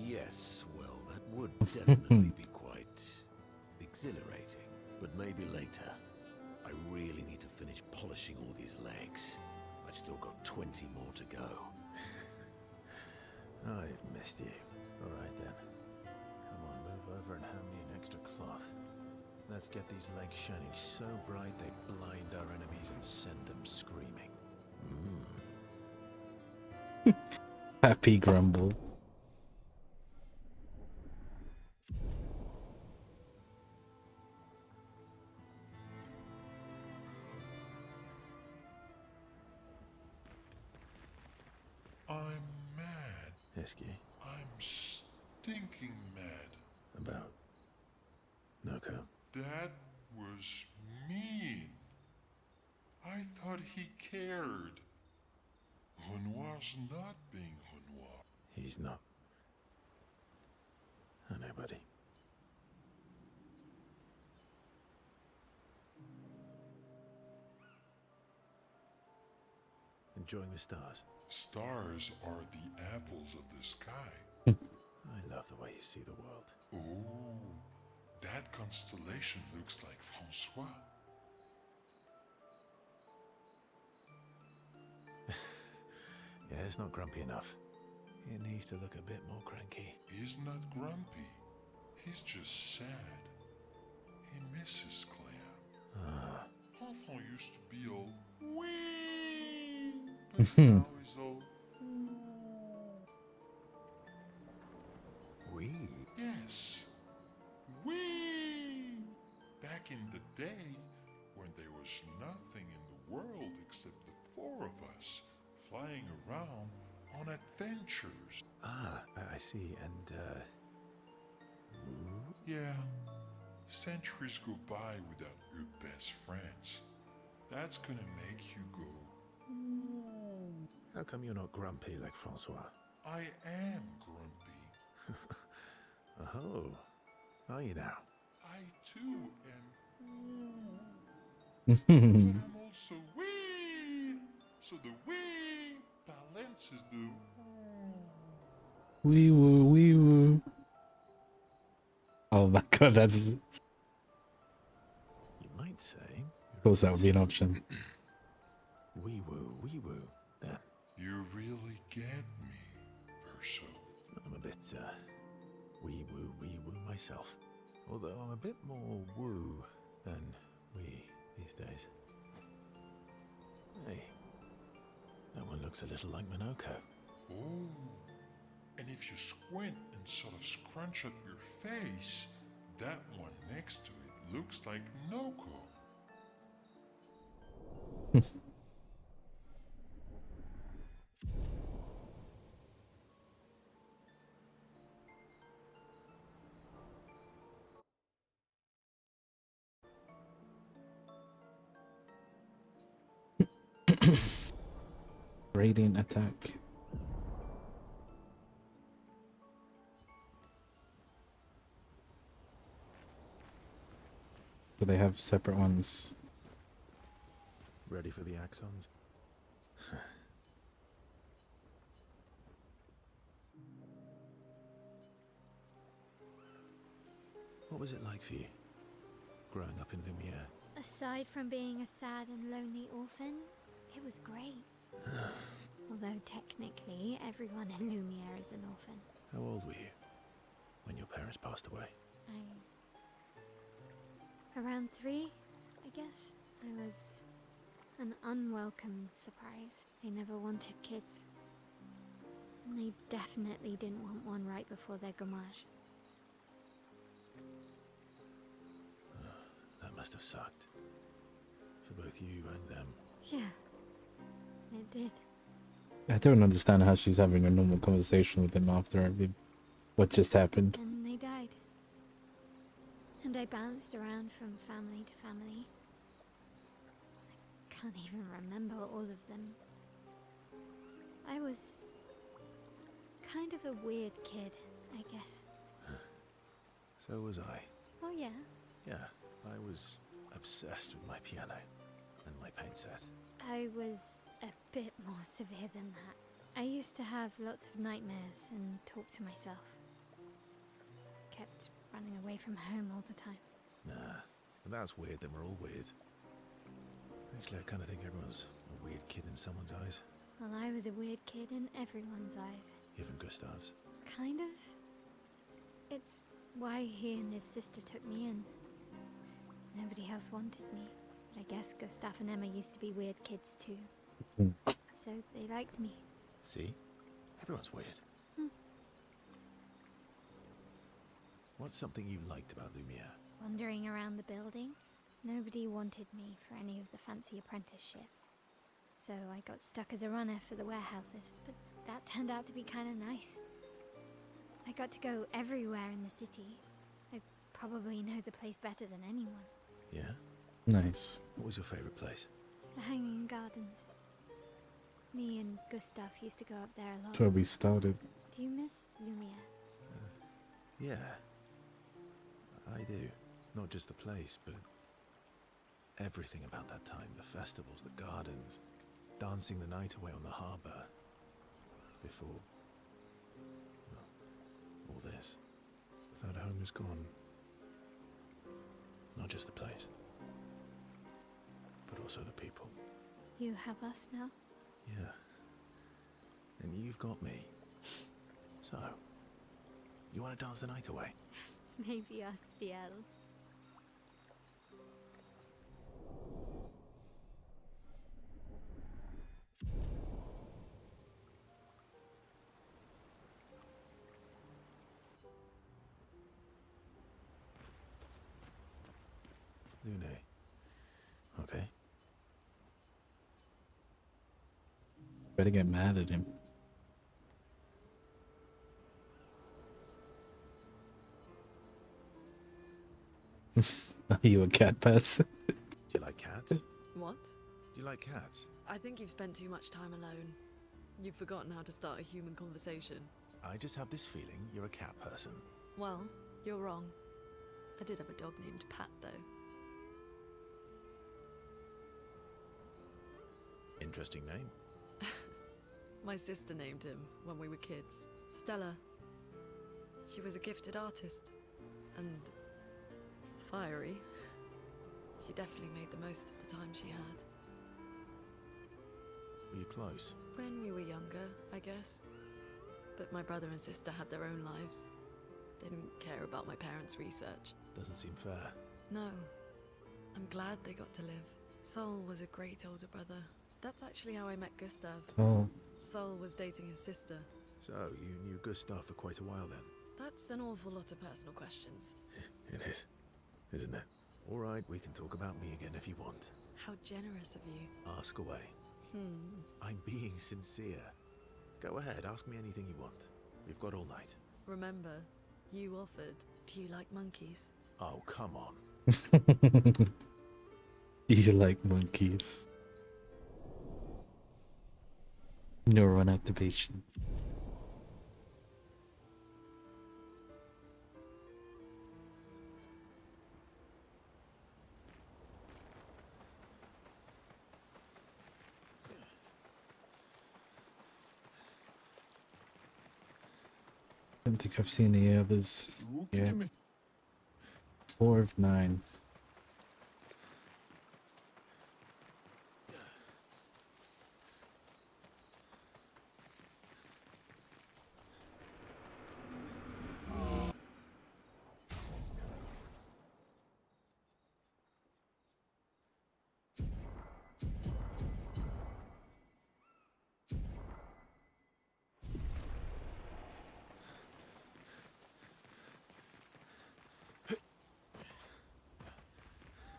Yes, well, that would definitely be quite exhilarating. But maybe later. I really need to finish polishing all these legs. I've still got 20 more to go. I've missed you. All right then. Come on, move over and hand me an extra cloth. Let's get these legs shining so bright they blind our enemies and send them screaming. Happy grumble. I'm mad. Esky, I'm stinking mad. about Noko. Dad was mean. I thought he cared. Renoir's not being Renoir. He's not. I know, buddy. Enjoying the stars? Stars are the apples of the sky. I love the way you see the world. Oh, That constellation looks like Francois. Yeah, it's not grumpy enough. It needs to look a bit more cranky. He's not grumpy. He's just sad. He misses Claire. Enfant used to be all wee, but now he's all We? yes, wee. Back in the day, when there was nothing in the world except the four of us flying around on adventures. Ah, I see. And, woo? Yeah, centuries go by without your best friends. That's gonna make you go, How come you're not grumpy like Francois? I am grumpy. Oh, are you now? I too am, but I'm also wee. So the wee balances the. Wee woo, wee woo. Oh my god, that's. Of You might say. course, that would be an option. Wee woo, wee woo. Then You really get me, Verso. I'm a bit, wee woo myself. Although I'm a bit more woo than wee these days. Hey, that one looks a little like Minoko. Oh, and if you squint and sort of scrunch up your face, that one next to it looks like Noko. Radiant attack. Do they have separate ones? Ready for the axons? What was it like for you, growing up in Lumiere? Aside from being a sad and lonely orphan, it was great. Although technically, everyone in Lumiere is an orphan. How old were you when your parents passed away? Around 3, I guess. I was an unwelcome surprise. They never wanted kids. And they definitely didn't want one right before their gommage. That must have sucked. For both you and them. Yeah, it did. I don't understand how she's having a normal conversation with them after what just happened. And they died. And I bounced around from family to family. I can't even remember all of them. I was kind of a weird kid, I guess. So was I. Oh yeah? Yeah, I was obsessed with my piano and my paint set. I was a bit more severe than that. I used to have lots of nightmares and talk to myself. Kept running away from home all the time. Nah, if that's weird, then we're all weird. Actually, I kind of think everyone's a weird kid in someone's eyes. Well, I was a weird kid in everyone's eyes. Even Gustav's. Kind of. It's why he and his sister took me in. Nobody else wanted me. But I guess Gustav and Emma used to be weird kids too. So they liked me. See? Everyone's weird. What's something you liked about Lumiere? Wandering around the buildings, nobody wanted me for any of the fancy apprenticeships. So I got stuck as a runner for the warehouses, but that turned out to be kind of nice. I got to go everywhere in the city. I probably know the place better than anyone. Yeah? Nice. What was your favorite place? The Hanging Gardens. Me and Gustav used to go up there a lot. That's where we started. Do you miss Lumiere? Yeah. I do. Not just the place, but everything about that time. The festivals, the gardens, dancing the night away on the harbour. Before, well, all this. That home is gone. Not just the place, but also the people. You have us now? Yeah. And you've got me. So, you want to dance the night away? Maybe us, Ciel. Lune. Okay. Better get mad at him. Are you a cat person? Do you like cats? What? Do you like cats? I think you've spent too much time alone. You've forgotten how to start a human conversation. I just have this feeling you're a cat person. Well, you're wrong. I did have a dog named Pat, though. Interesting name. My sister named him when we were kids. Stella. She was a gifted artist. And fiery. She definitely made the most of the time she had. Were you close? When we were younger, I guess. But my brother and sister had their own lives. They didn't care about my parents' research. Doesn't seem fair. No. I'm glad they got to live. Sol was a great older brother. That's actually how I met Gustav. Oh, Sol was dating his sister. So, you knew Gustav for quite a while then? That's an awful lot of personal questions. It is, isn't it? All right, we can talk about me again if you want. How generous of you. Ask away. I'm being sincere. Go ahead, ask me anything you want. We've got all night. Remember, you offered. Do you like monkeys? Oh, come on. do you like monkeys? Neuron activation. I don't think I've seen any others. Yeah. 4 of 9.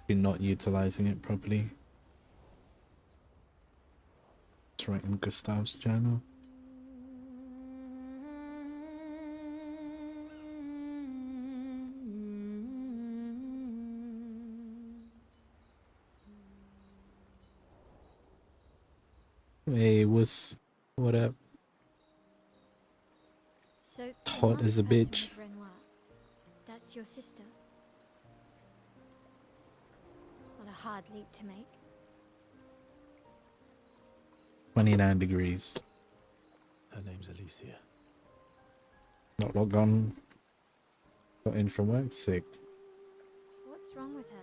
You're not utilizing it properly. It's right in Gustav's channel. Hey, what up? So the Hot as a last person bitch. with Renoir, that's your sister? Not a hard leap to make. 29 degrees. Her name's Alicia. Not logged on. Got in from work. Sick. What's wrong with her?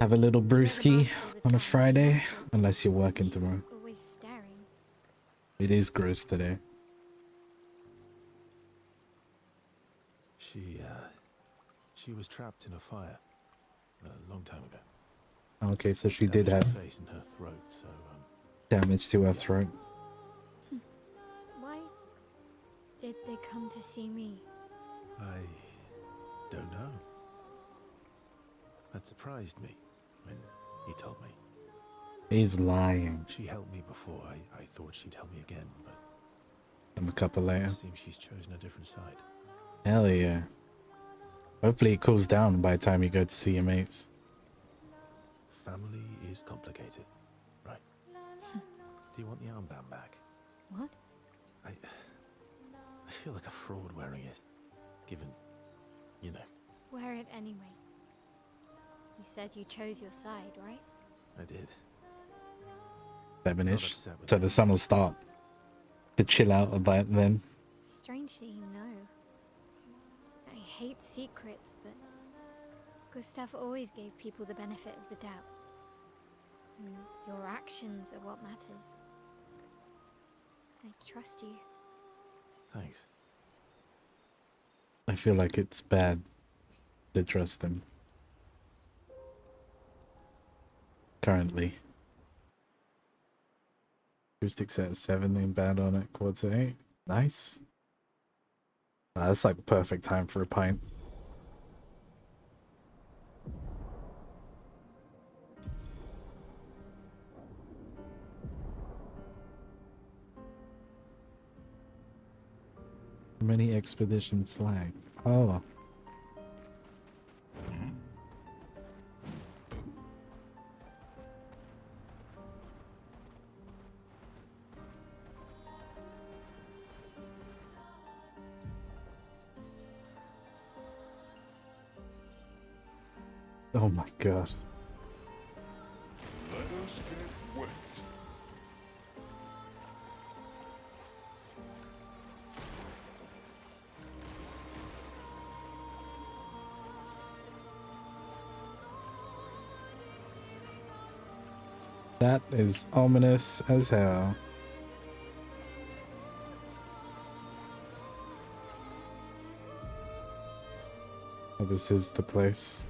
Have a little She wears brewski mask all the on a time, she Friday. never talks, Unless you're working she's tomorrow. always staring. It is gross today. She was trapped in a fire a long time ago. Okay, so she did Damaged have her face and her throat, so damage to her throat. Why did they come to see me? I don't know. That surprised me when he told me. He's lying. She helped me before. I thought she'd help me again, but I'm a couple later. it seems she's chosen a different side. Hell yeah. Hopefully it cools down by the time you go to see your mates. Family is complicated, right? Do you want the armband back? What? I feel like a fraud wearing it, given, you know. Wear it anyway. You said you chose your side, right? I did. 7-ish. upset with So it. the sun will start to chill out about then. Strangely, no. I hate secrets, but Gustav always gave people the benefit of the doubt. And your actions are what matters. I trust you. Thanks. I feel like it's bad to trust him. Currently. Acoustics at 7, and bad on at quarter 8. Nice. That's like the perfect time for a pint. Many expedition flag. Oh. Oh my god. Let us get wet. That is ominous as hell. Oh, this is the place.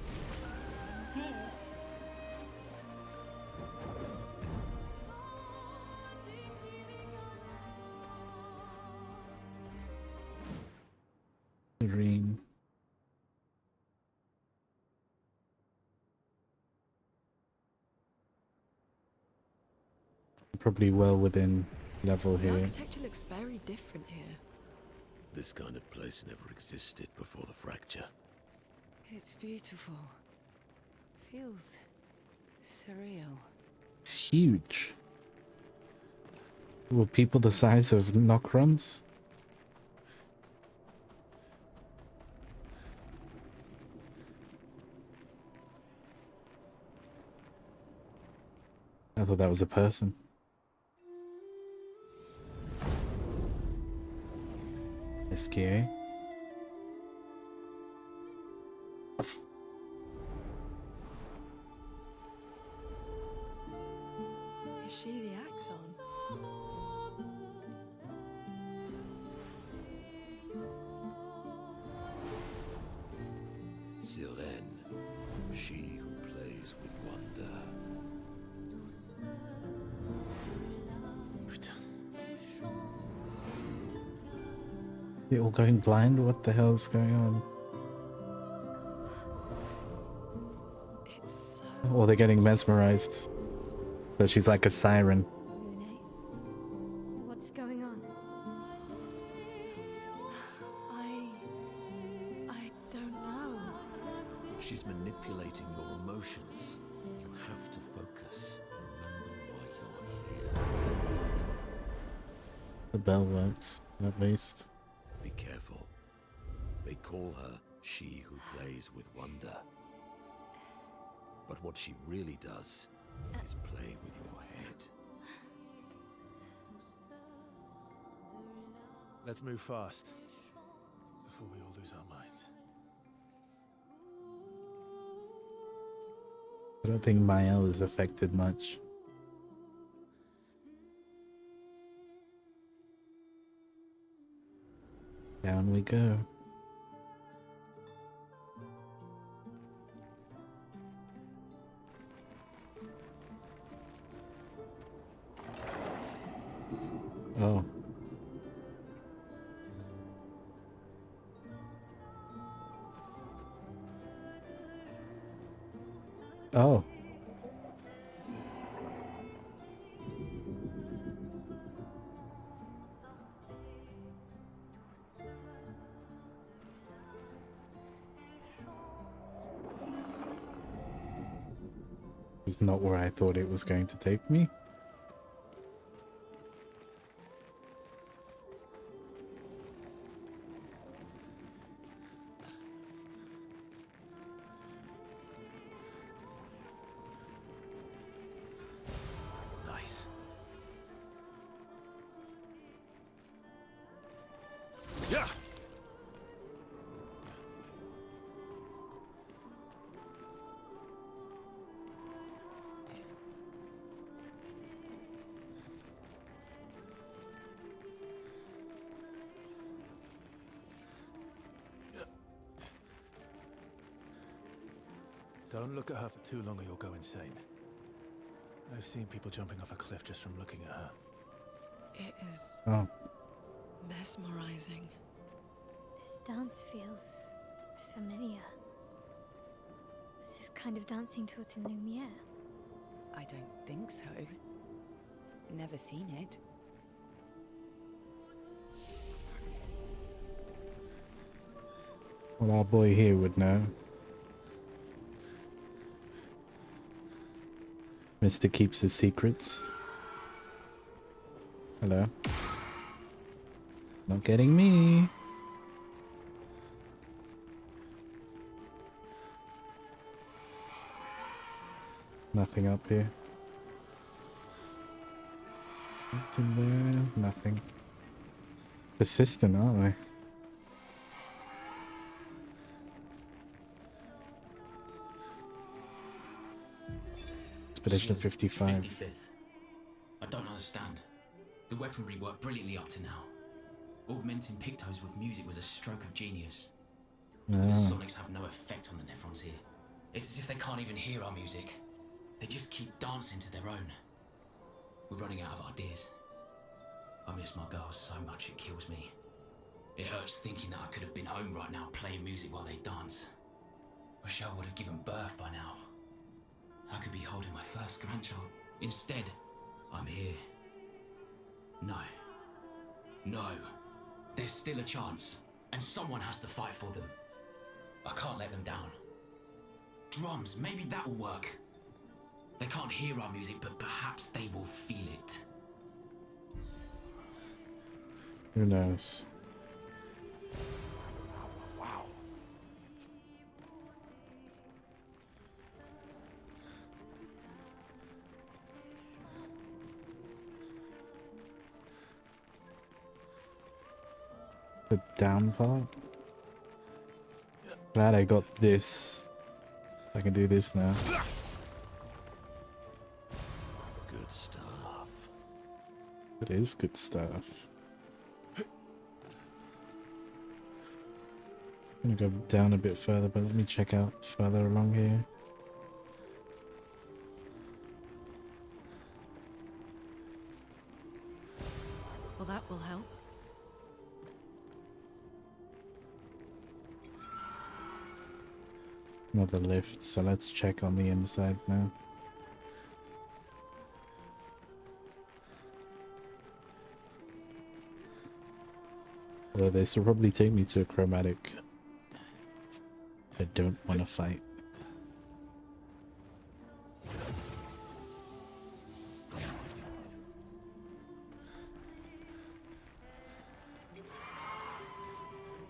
Serene. Probably well within level The here. architecture looks very different here. This kind of place never existed before the fracture. It's beautiful. Feels surreal. It's huge. Were people the size of Nocrons? I thought that was a person. SKA. Is she the Axon? Sirene, she who plays with wonder. They're all going blind? What the hell's going on? It's so... Or they're getting mesmerized. So she's like a siren. Lune, what's going on? I don't know. She's manipulating your emotions. You have to focus. Remember why you're here. The bell works, at least. Be careful. They call her she who plays with wonder. But what she really does is play with your head. Let's move fast before we all lose our minds. I don't think Mael is affected much. Down we go. Oh. Oh. It's not where I thought it was going to take me. Nice. Yeah. Don't look at her for too long or you'll go insane. I've seen people jumping off a cliff just from looking at her. It is Oh, mesmerizing. This dance feels familiar. This is kind of dancing to it in Lumiere. I don't think so. Never seen it. well, our boy here would know. Mr. Keeps his secrets. Hello. Not getting me. Nothing up here. Nothing there. Nothing. Persistent, aren't they? Expedition 55. 55th. I don't understand. The weaponry worked brilliantly up to now. Augmenting Pictos with music was a stroke of genius. The sonics have no effect on the Nephrons here. It's as if they can't even hear our music. They just keep dancing to their own. We're running out of ideas. I miss my girls so much it kills me. It hurts thinking that I could have been home right now playing music while they dance. Rochelle would have given birth by now. I could be holding my first grandchild. Instead, I'm here. No. No. There's still a chance, and someone has to fight for them. I can't let them down. Drums, maybe that will work. They can't hear our music, but perhaps they will feel it. Who knows? Wow. The down part? Glad I got this. I can do this now. Good stuff. It is good stuff. I'm gonna go down a bit further, but let me check out further along here. Well, that will help. Another lift, so let's check on the inside now. Although this will probably take me to a chromatic. I don't want to fight.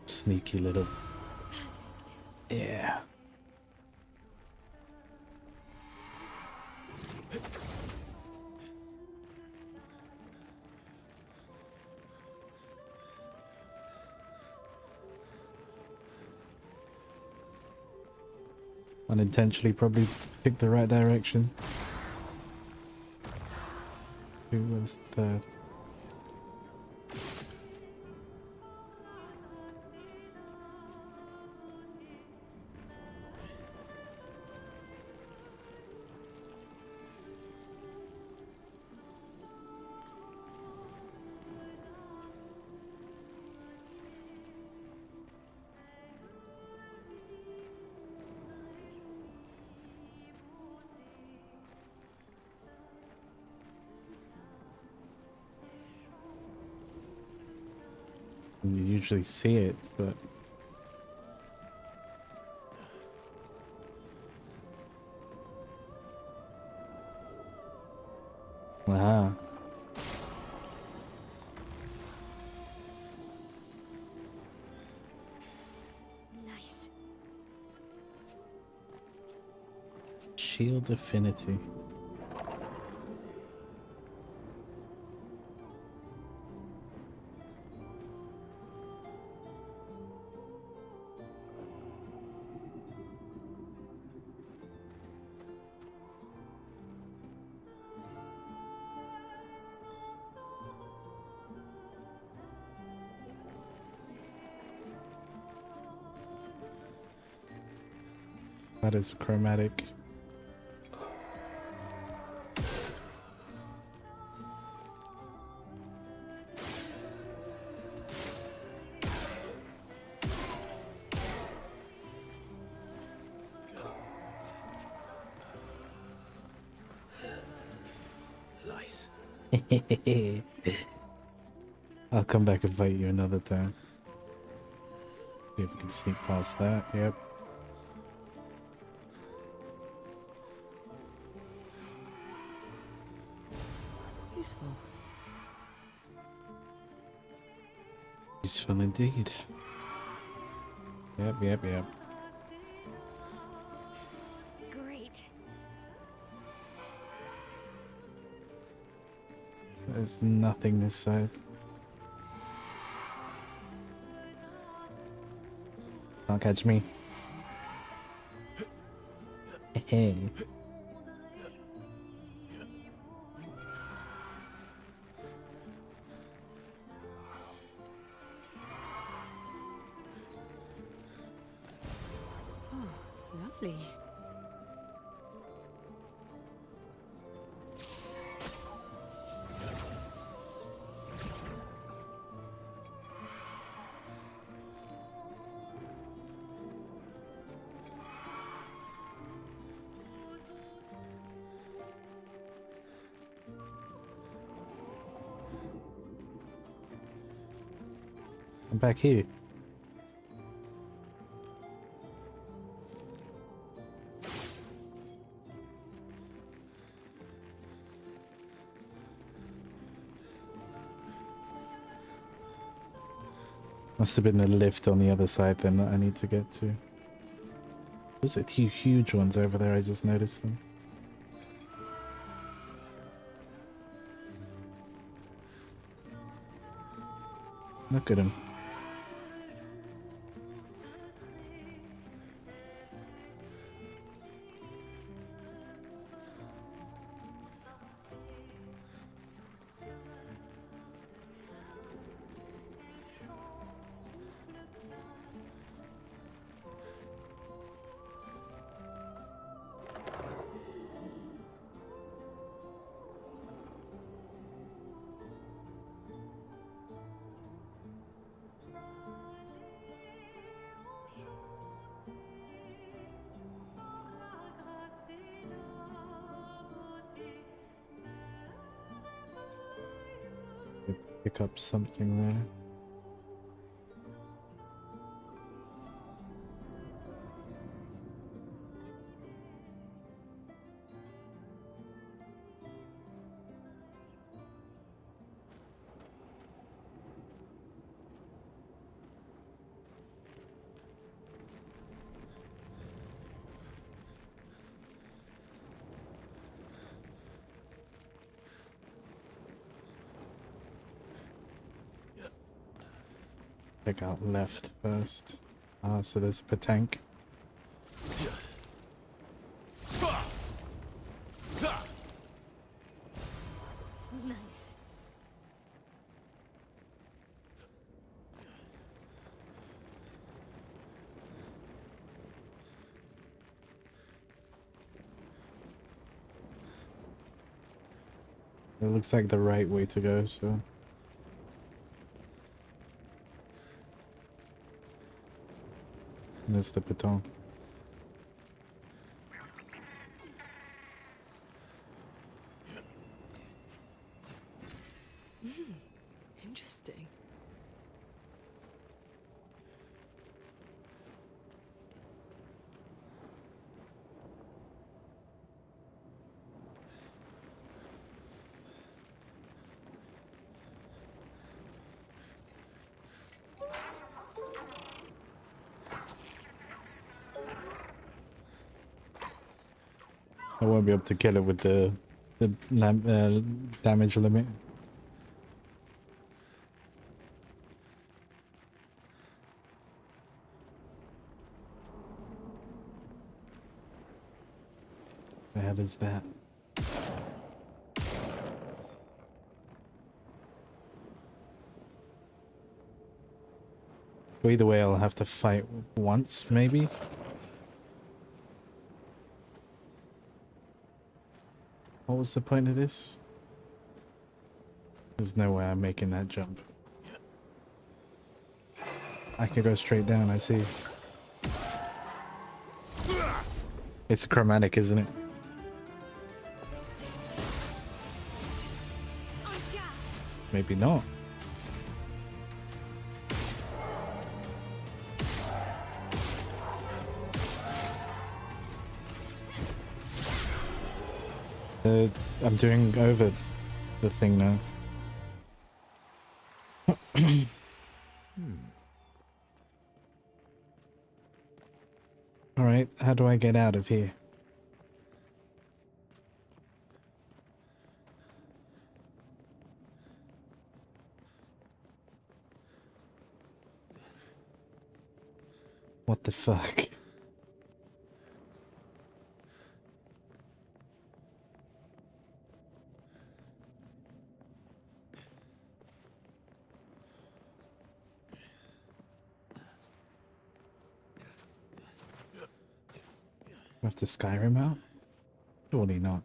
Sneaky little... Yeah. Unintentionally probably picked the right direction. Who was third? You usually see it, but wow. Nice. Shield affinity. That is chromatic. Lice. I'll come back and fight you another time. See if we can sneak past that. Yep. Useful. Useful indeed. Yep. Great. There's nothing this side. Can't catch me. Hey. Lovely. I'm back here. Must have been the lift on the other side then that I need to get to. Those are two huge ones over there, I just noticed them. Look at him. Pick up something there. Check out left first. Ah, so there's a tank. Nice. It looks like the right way to go, so... There's the baton. Interesting. I won't be able to kill it with the damage limit. The hell is that? Either way, I'll have to fight once, maybe? What was the point of this? There's no way I'm making that jump. I could go straight down, I see. It's chromatic, isn't it? Maybe not. I'm doing over the thing now. Alright, how do I get out of here? What the fuck? I have to Skyrim out? Surely not.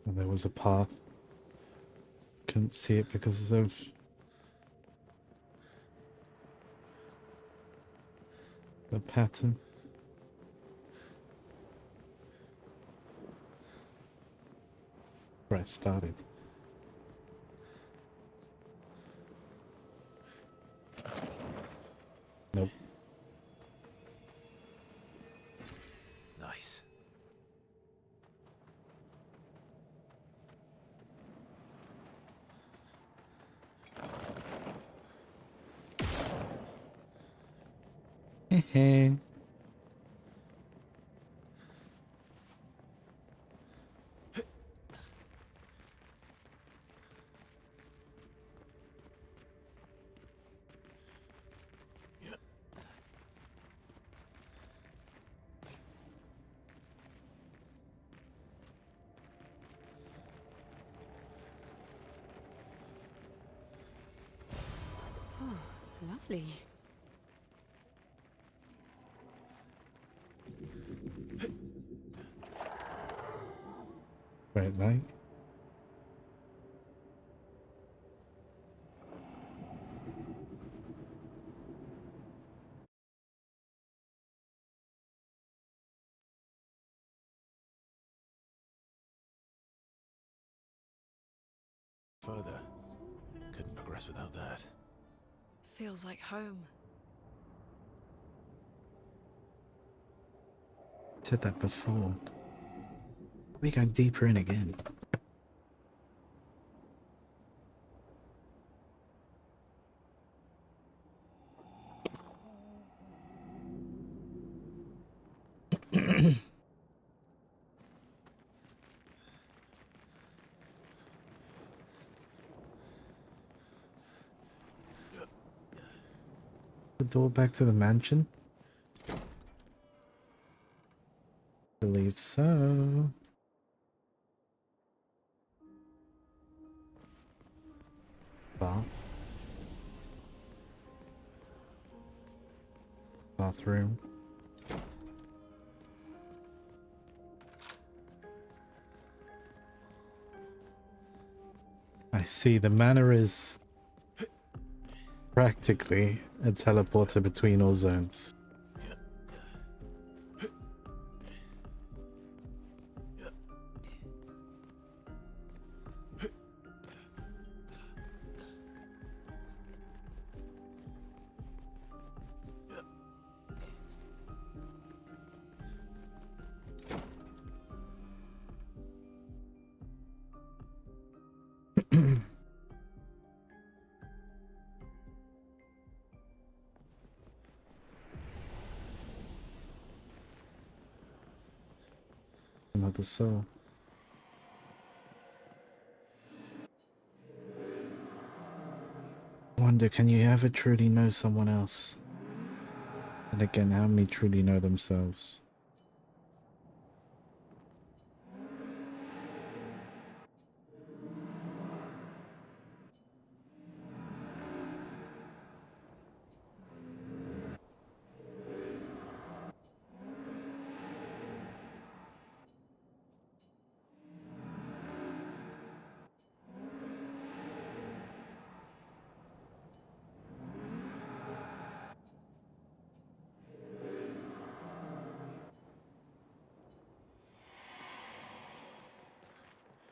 Well, there was a path. Couldn't see it because of the pattern. Where I started. Nope. Nice. Hehe. Oh, lovely. Right, light. Further. Couldn't progress without that. Feels like home. Said that before. We go deeper in again. The door back to the mansion? Believe so. Bath. Bathroom. I see, the manor is practically a teleporter between all zones. Another soul. I wonder, can you ever truly know someone else? And again, how many truly know themselves?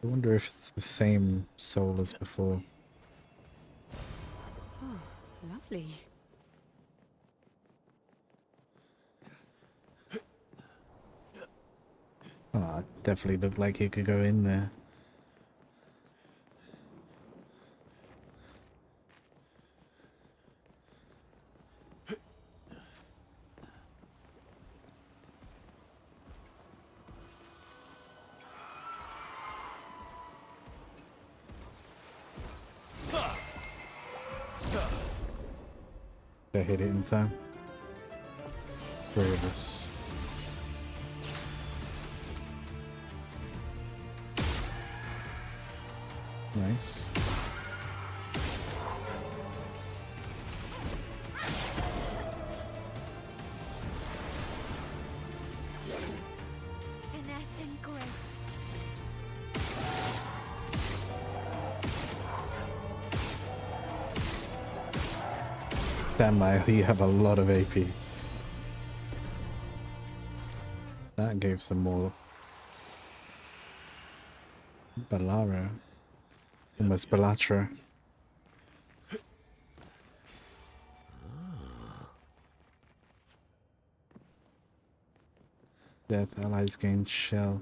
I wonder if it's the same soul as before. Oh, lovely. Oh, it definitely looked like he could go in there. They hit it in time. 3 of us. Nice. Finesse and grace. Damn, you have a lot of AP. That gave some more. Balara. Almost Balatra. Death allies gain shell.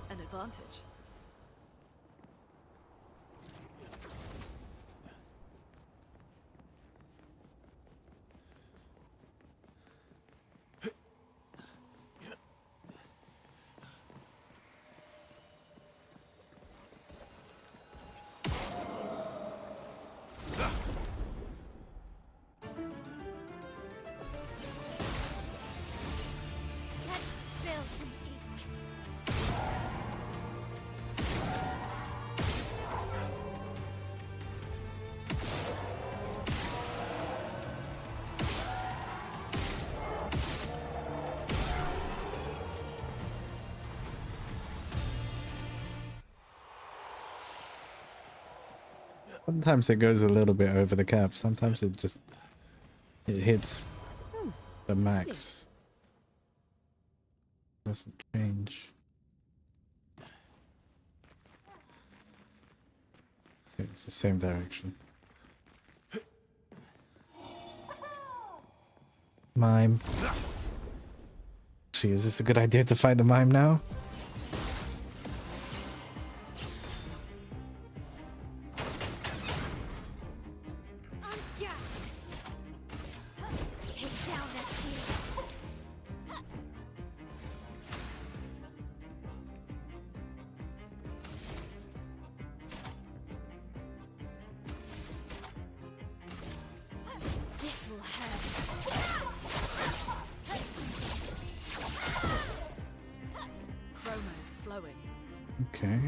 An advantage. Let's spill some ink. Sometimes it goes a little bit over the cap. Sometimes it hits the max. Doesn't change. It's the same direction. Mime. Gee, is this a good idea to fight the mime now? Yeah. Take down their shields. This will hurt. Chroma is flowing. Okay.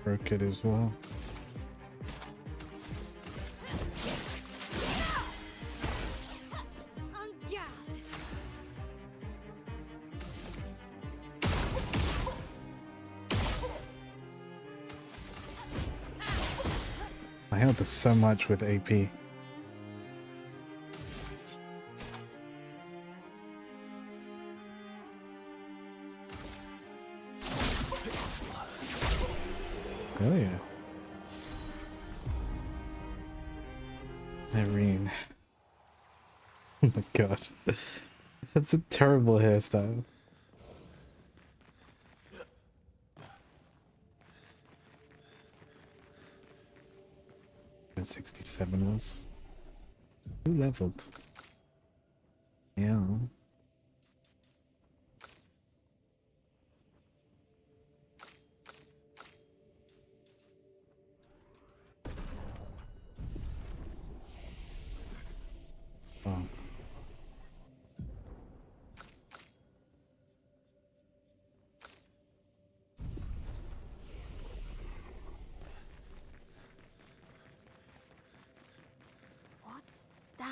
Broke it as well. En garde. I held this so much with AP. Oh yeah. Irene. Oh my god. That's a terrible hairstyle. 67 was. Who leveled? Yeah. Oh. What's that?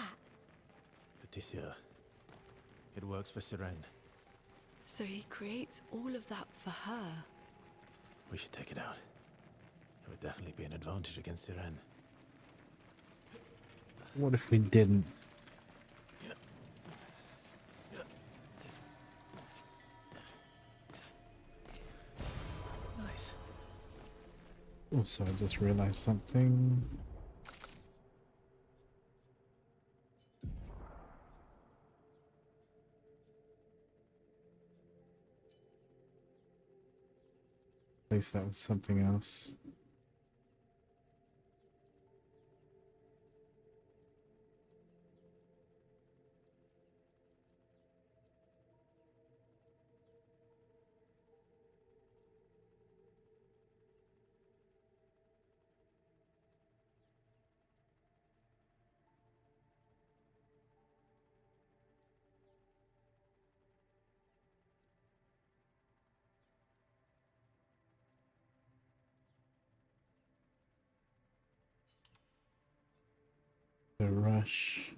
Leticia. It works for Sirene. So he creates all of that for her. We should take it out. It would definitely be an advantage against Sirene. What if we didn't? Nice. Also, I just realized something. Place that with something else. The rush.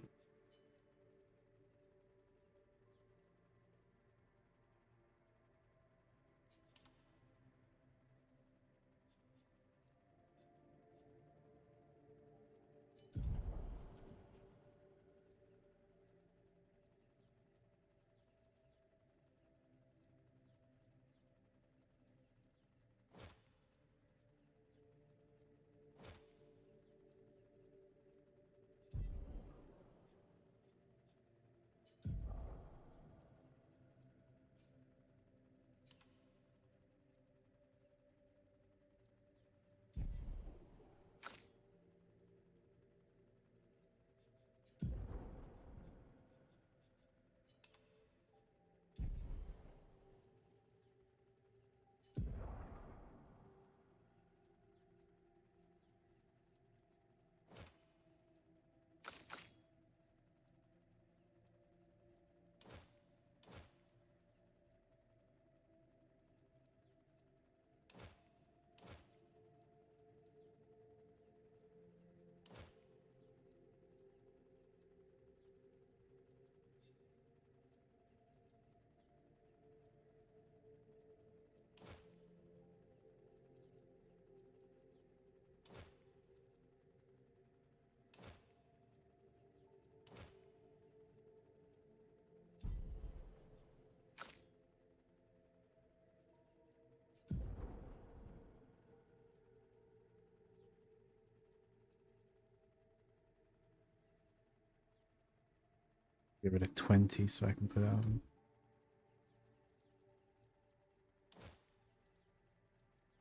Give it a 20 so I can put it out.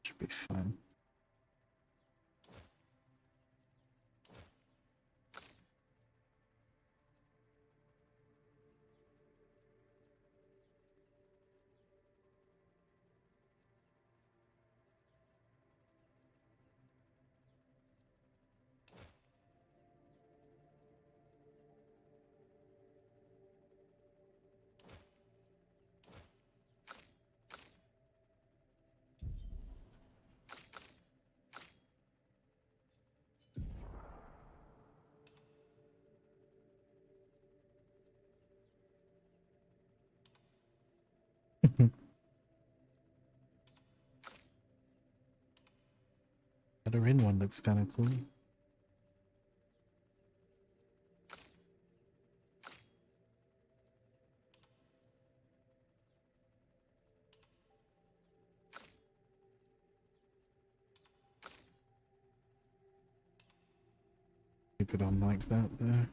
Should be fine. That Rin one looks kind of cool. Keep it on like that there.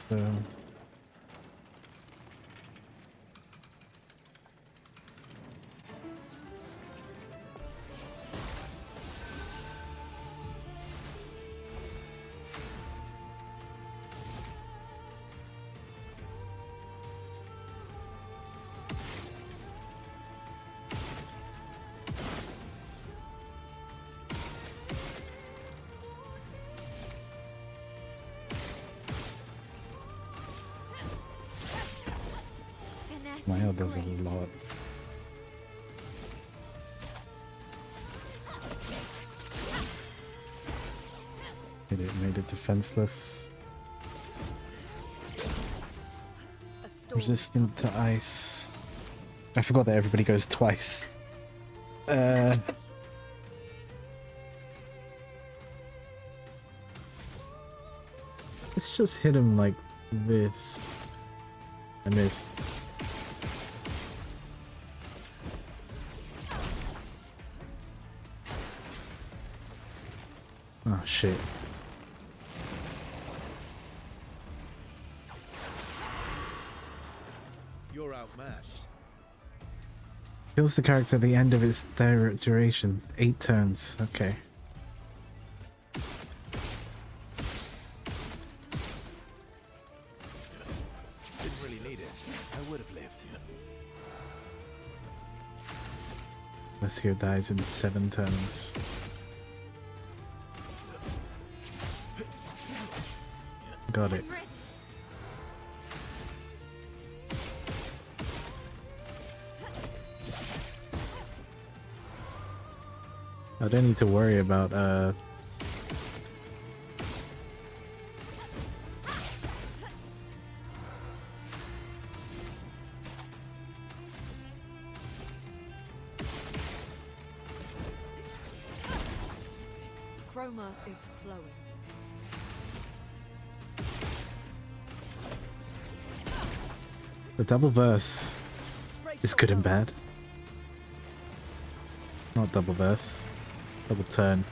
So my Finesse and does a grace. lot. Hit it, made it defenseless. A storm Resistant to ice. I forgot that everybody goes twice. Let's just hit him like this. I missed. Oh shit. You're outmatched. Kills the character at the end of its duration. 8 turns. Okay. Didn't really need it. I would have lived. Lesio dies in 7 turns. Got it. I don't need to worry about Chroma is flowing. the double verse is good and bad. Not double verse. Double turn.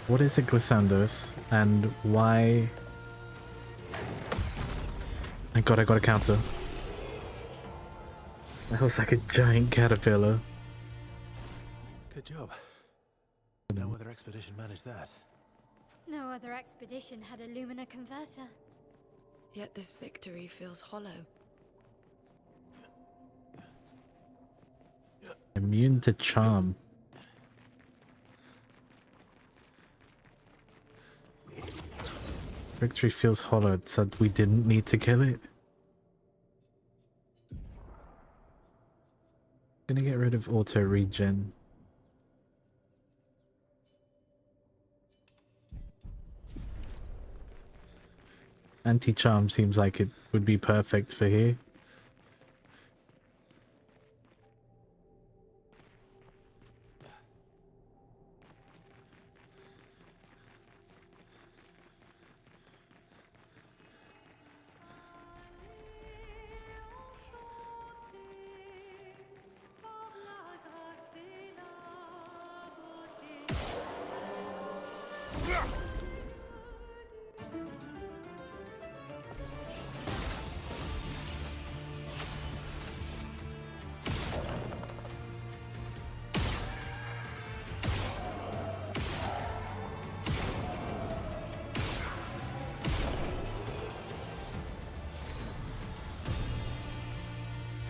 What is a glissandos and why? I got a counter. That was like a giant caterpillar. Good job. No other expedition managed that. No other expedition had a Lumina converter. Yet this victory feels hollow. Immune to charm. Victory feels hollow. It said we didn't need to kill it. Gonna get rid of auto regen. Anti-charm seems like it would be perfect for here.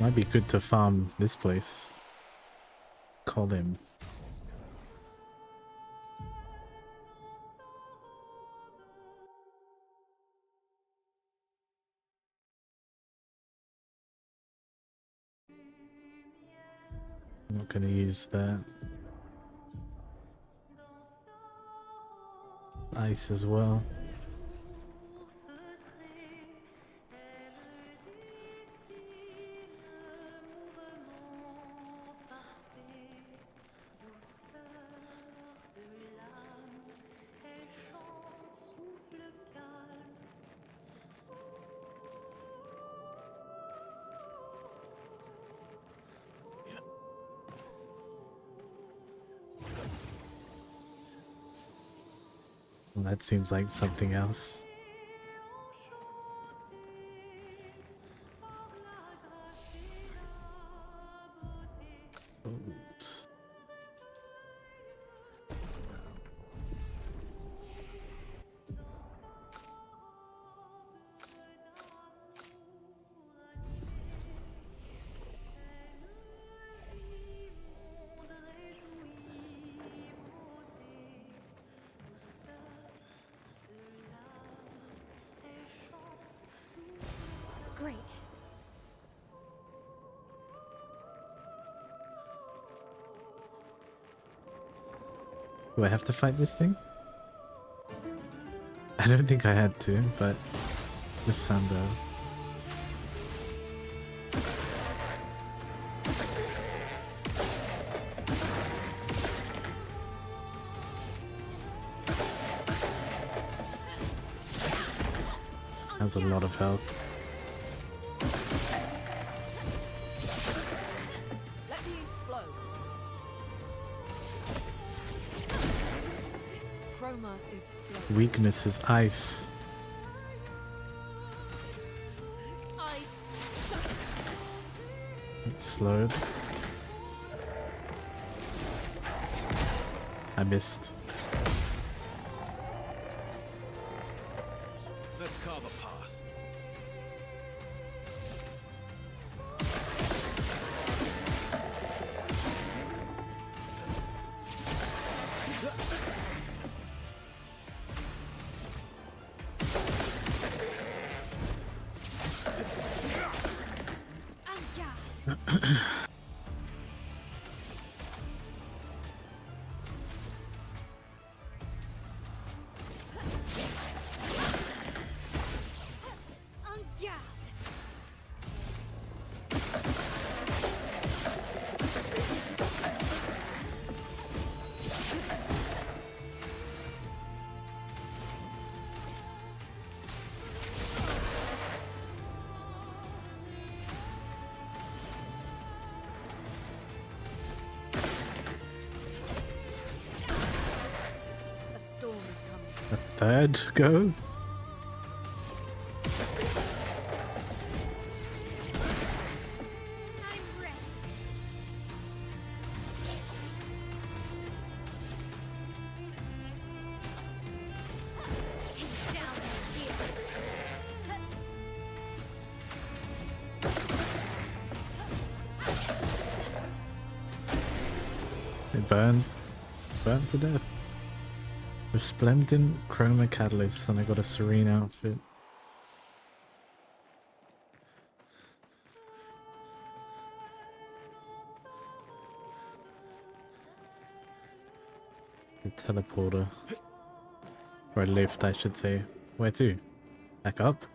Might be good to farm this place. Call him. I'm not gonna use that. Ice as well. Well, that seems like something else. Great. Do I have to fight this thing? I don't think I had to, but this sound though. Has a lot of health. Let me flow. Chroma is flow. Weakness is ice. It's slowed. I missed. Let's carve a path. A storm is coming. A third go? I'm ready. Take down the shields. It burned to death. Resplendent chroma catalyst, and I got a serene outfit. The teleporter. Or a lift, I should say. Where to? Back up?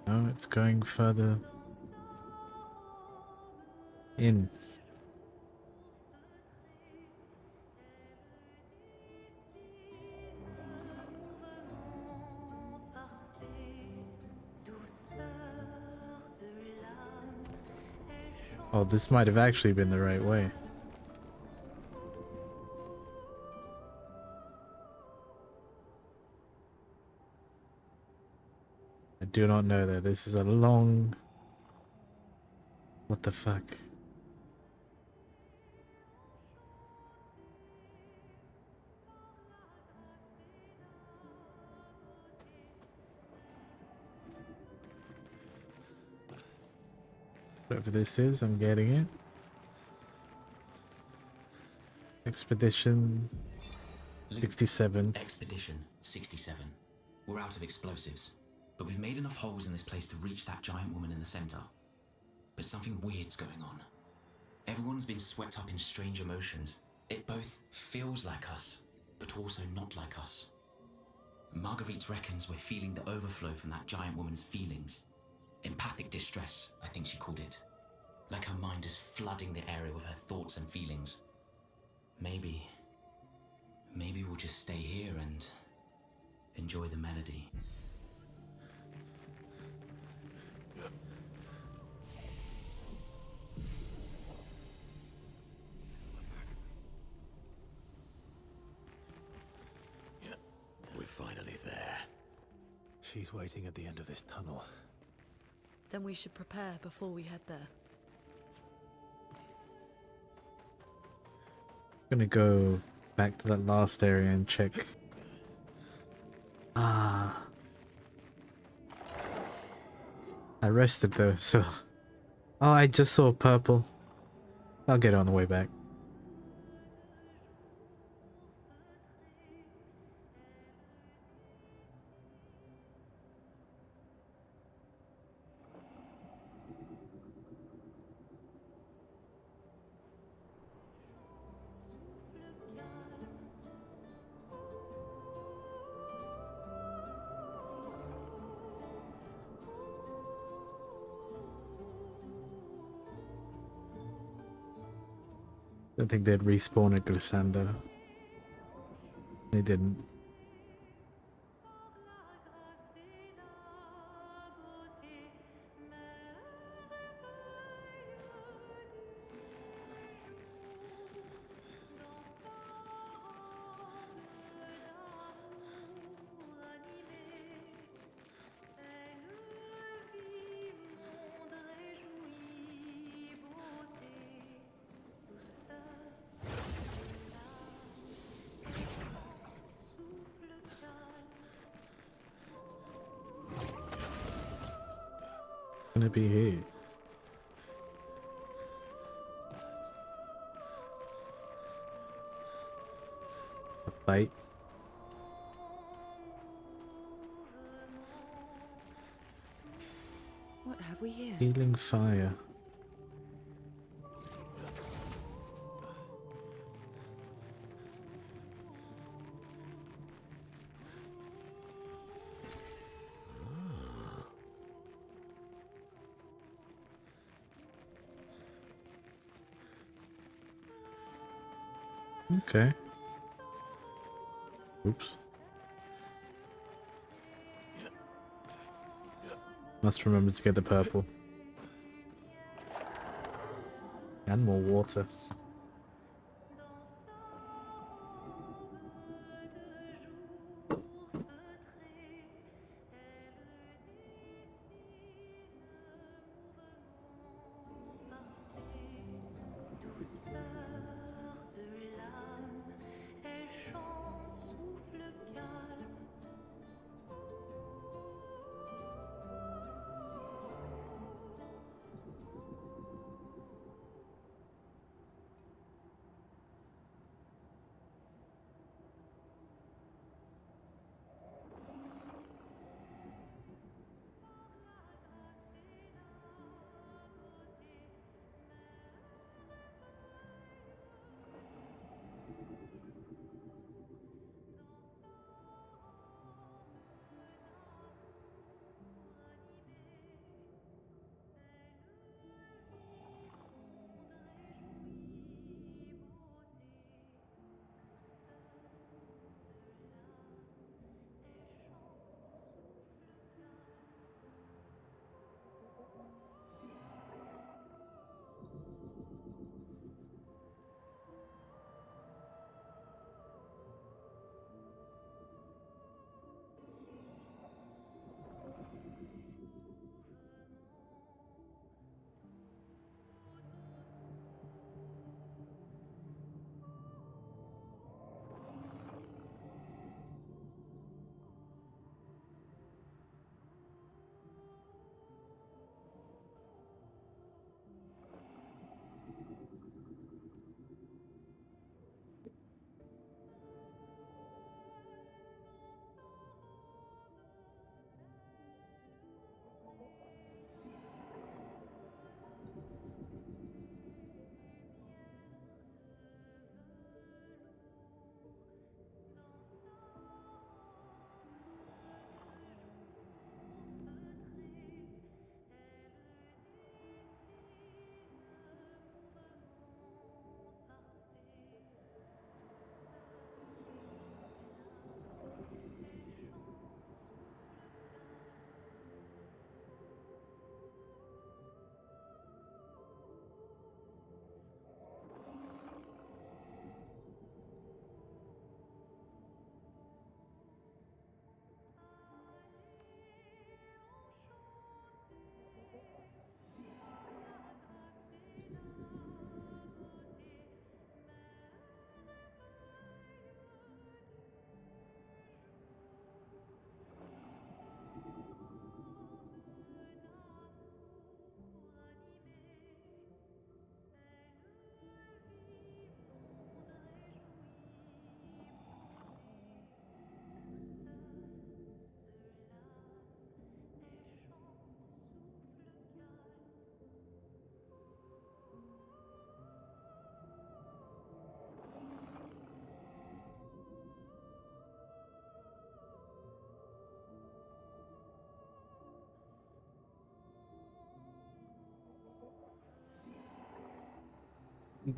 No, it's going further in. Oh, this might have actually been the right way. I do not know that. This is a long... What the fuck? Whatever this is, I'm getting it. Expedition 67. Expedition 67. We're out of explosives, but we've made enough holes in this place to reach that giant woman in the center. But something weird's going on. Everyone's been swept up in strange emotions. It both feels like us, but also not like us. Marguerite reckons we're feeling the overflow from that giant woman's feelings. Empathic distress, I think she called it. Like her mind is flooding the area with her thoughts and feelings. Maybe we'll just stay here and enjoy the melody. We're finally there. She's waiting at the end of this tunnel. Then we should prepare before we head there. Gonna go back to that last area and check. Ah. I rested though, so... Oh, I just saw purple. I'll get it on the way back. I think they'd respawn at Glissando. They didn't. Gonna be here. A fight. What have we here? Healing fire. Okay. Oops. Must remember to get the purple. And more water.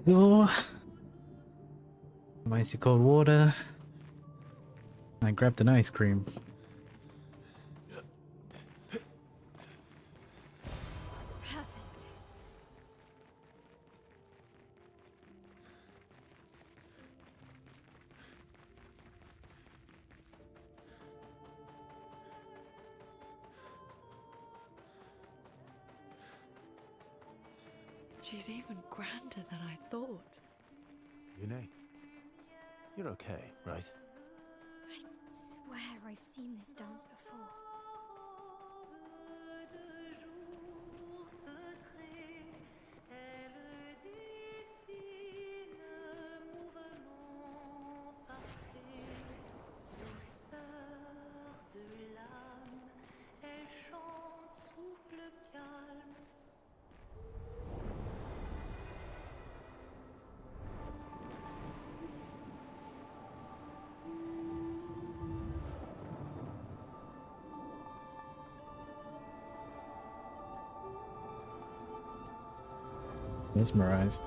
Go. Some icy cold water. I grabbed an ice cream. Perfect. She's even grander than I thought. Yune, you're okay, right? I swear I've seen this dance before. Mesmerized.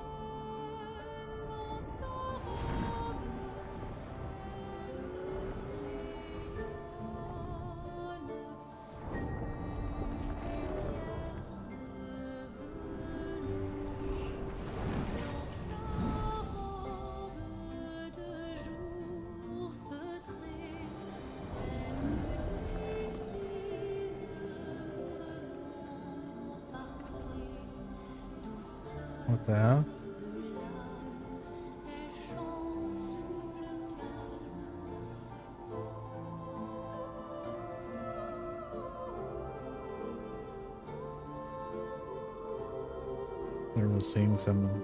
What the hell? I was seeing someone.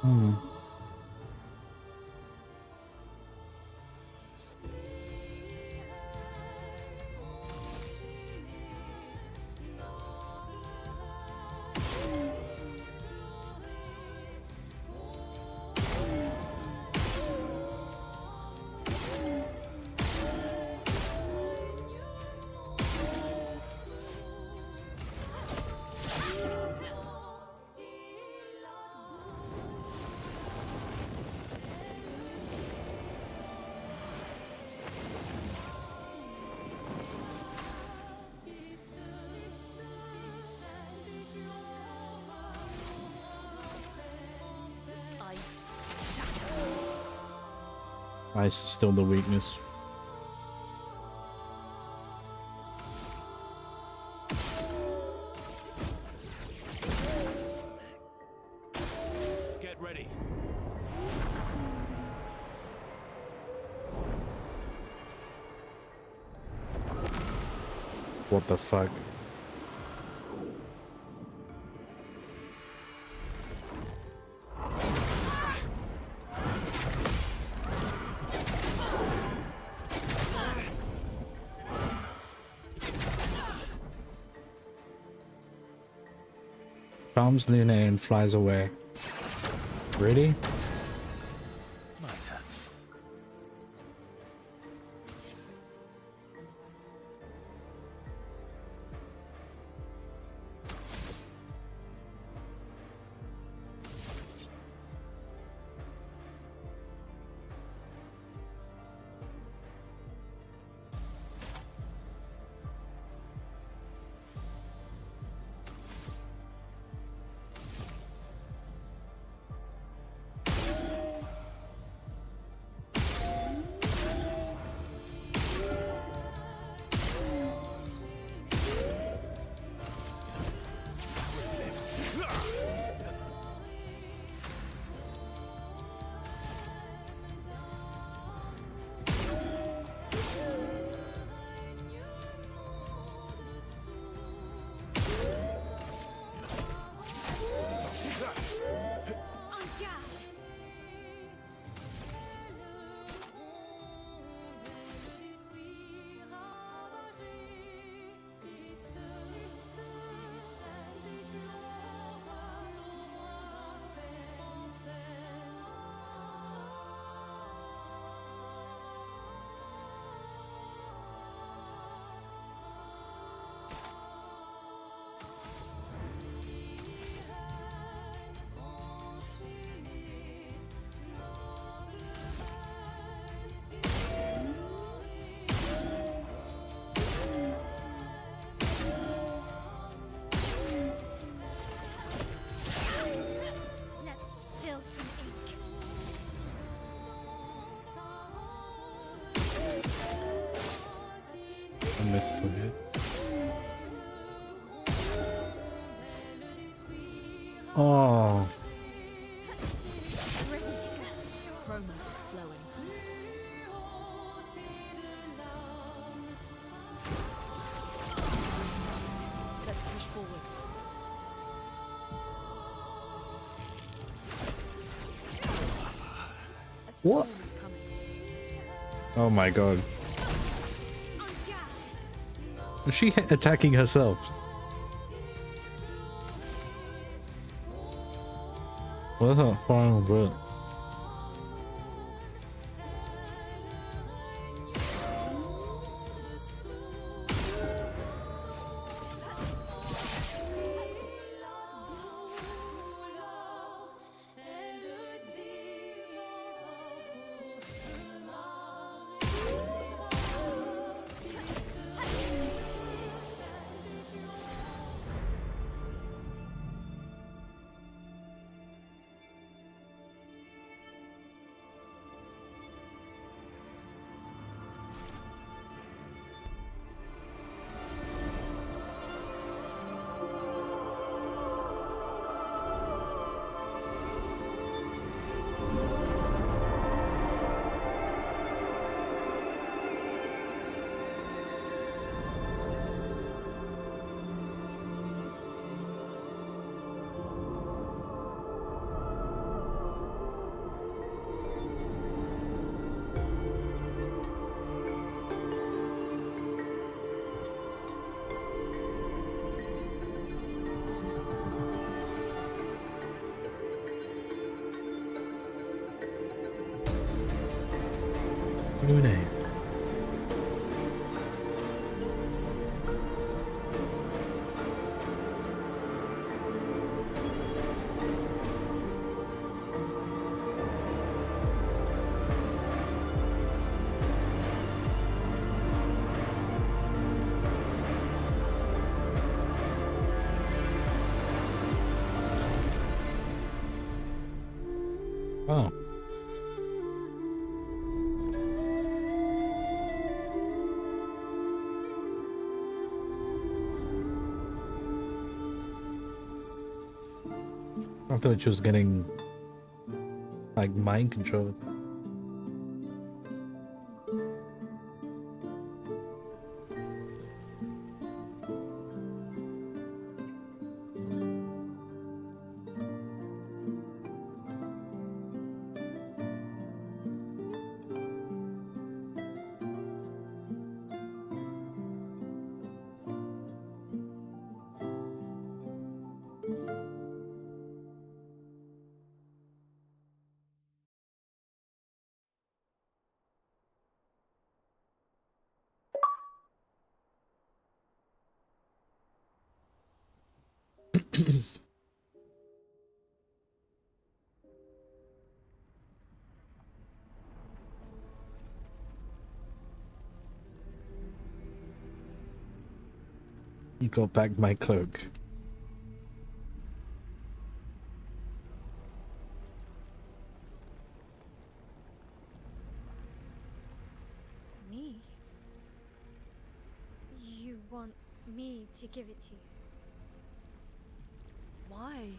Hmm. Ice is still the weakness. Get ready. What the fuck? Charms Luna and flies away. Really? My turn. That's weird. Oh. Ready to go. Chroma is flowing. Let's push forward. A storm What? is coming. Oh my god. Was she attacking herself? What's that final bit? Lune. Oh. I thought she was getting like mind controlled. You got back my cloak. Me? You want me to give it to you? Why?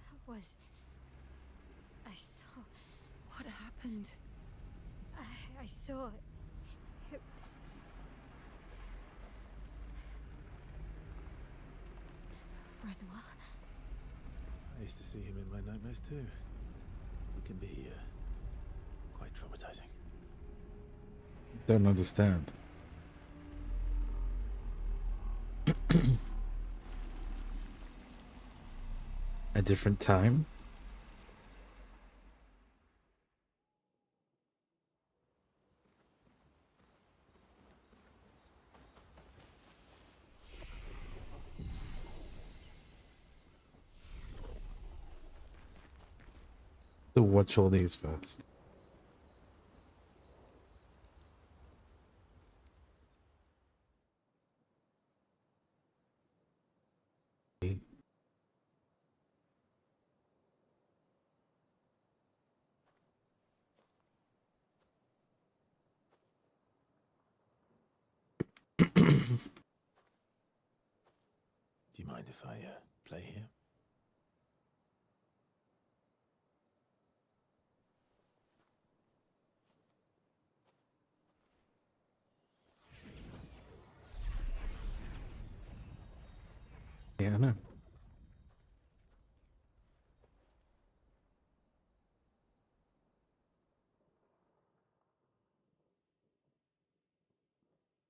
That was... I saw... What happened? I saw... It was... Renoir? I used to see him in my nightmares too. It can be quite traumatizing. Don't understand. A different time? To watch all these first. Do you mind if I play here? Yeah, I know.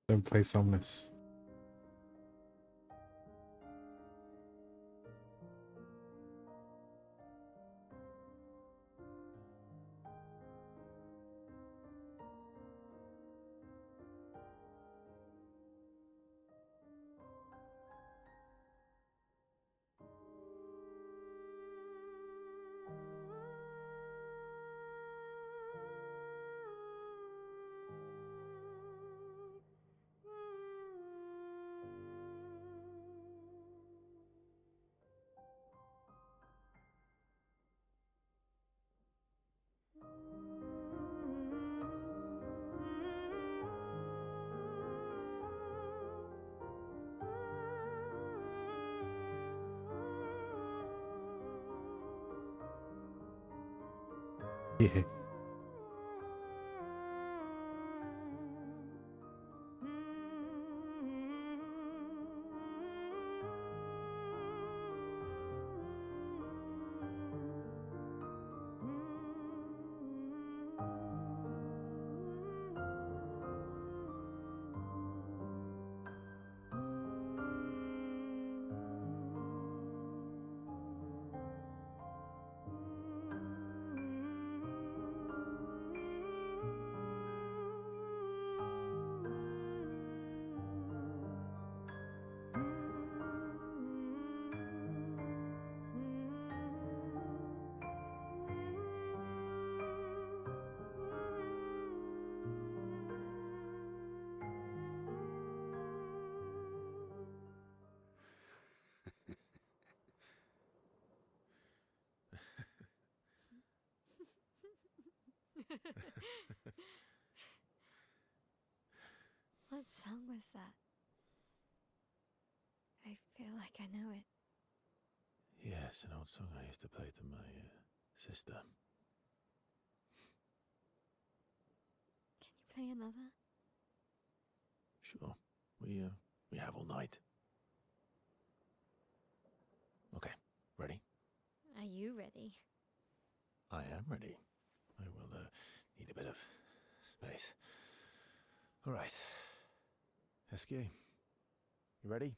Don't play Somnus. Yeah. What song was that? I feel like I know it. Yes, an old song I used to play to my sister. Can you play another? Sure. We have all night. Okay, ready? Are you ready? I am ready. I will need a bit of space. All right. Esky, you ready?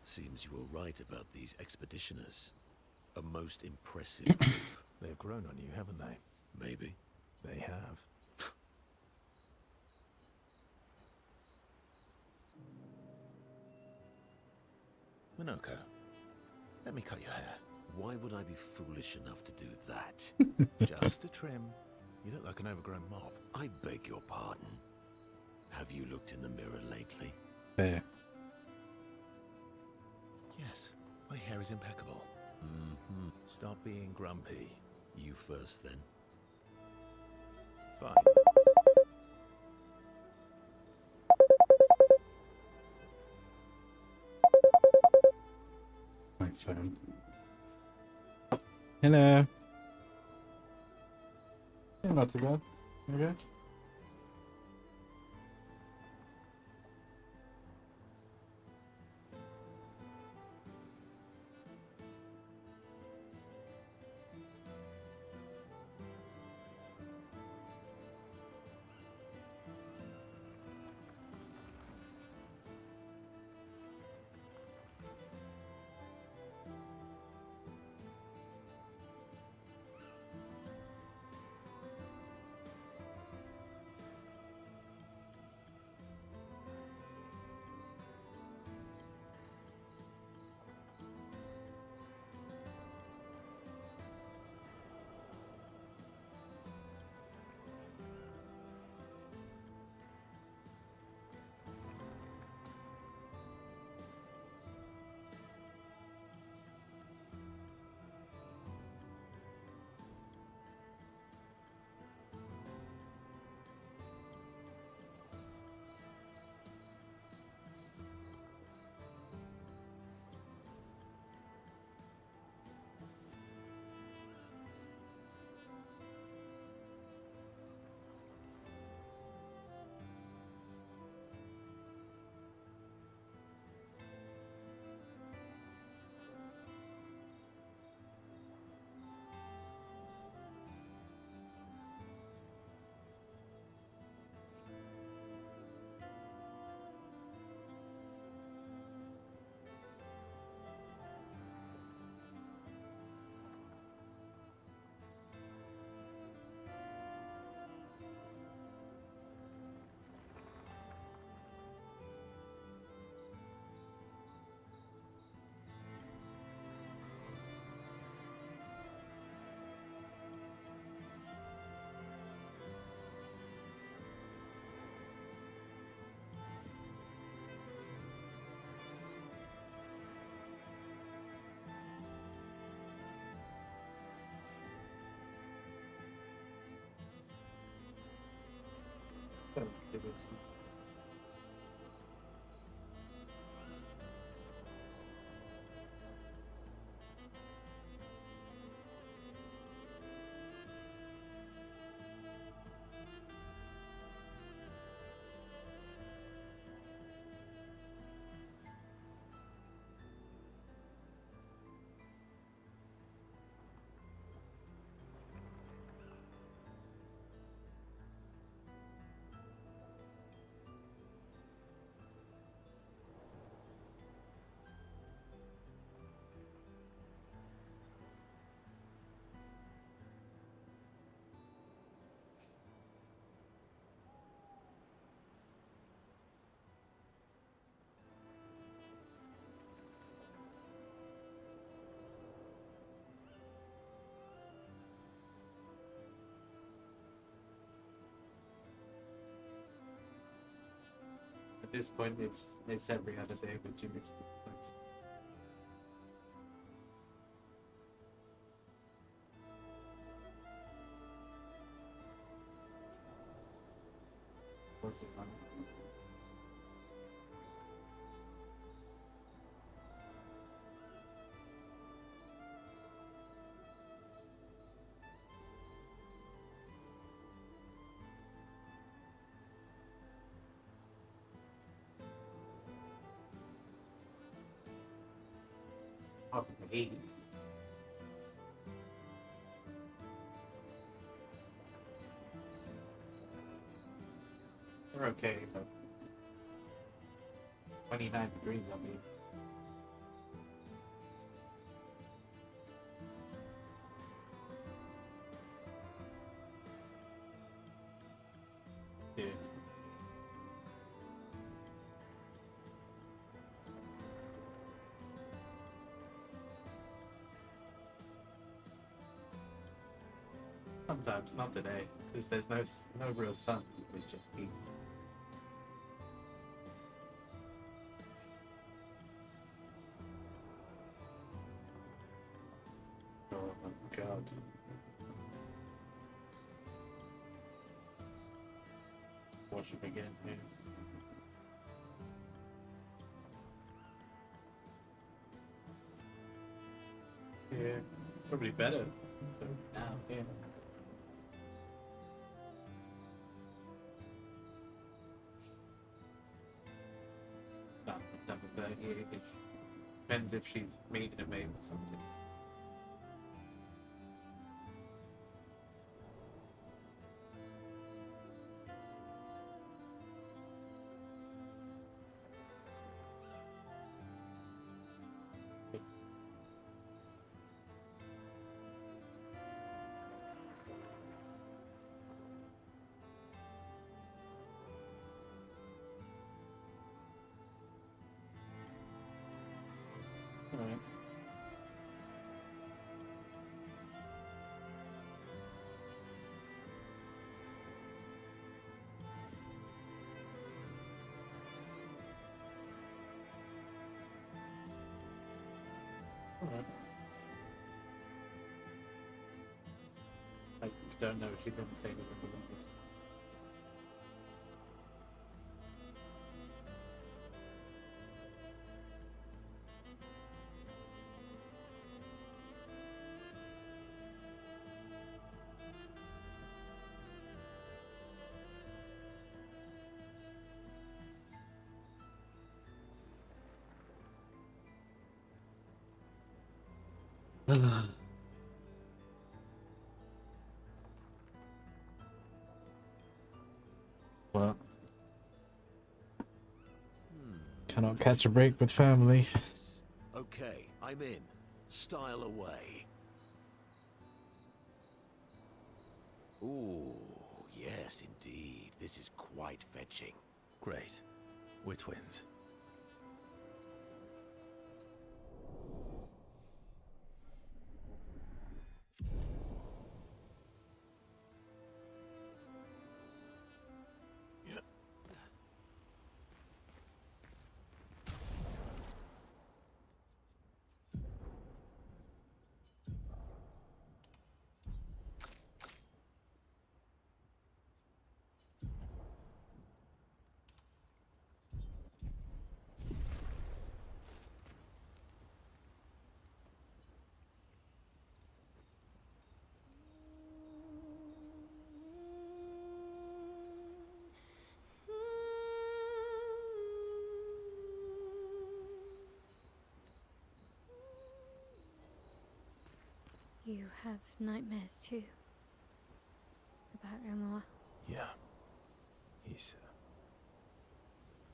Seems you were right about these expeditioners. A most impressive group. They've grown on you, haven't they? Maybe. They have. Minoko, let me cut your hair. Why would I be foolish enough to do that? Just a trim. You look like an overgrown mob. I beg your pardon. Have you looked in the mirror lately? Fair. Yes, my hair is impeccable. Mm-hmm. Stop being grumpy. You first, then. Fine. My phone. Hello. Yeah, not too bad. Okay. At this point, it's every other day with Jimmy. What's it on? Oh, 80. We're okay, but 29 degrees, I mean. Yeah. Sometimes, not today, because there's no real sun. It's just heat. Oh my god. Watch him again here. Yeah, probably better for now, yeah. Not done with that, yeah, it depends if she's meeting a mate or something. Alright. Alright. I don't know, she didn't say anything about this. Well, cannot catch a break with family. Okay, I'm in. Style away. Ooh, yes, indeed. This is quite fetching. Great. We're twins. You have nightmares too? About Renoir? Yeah. He's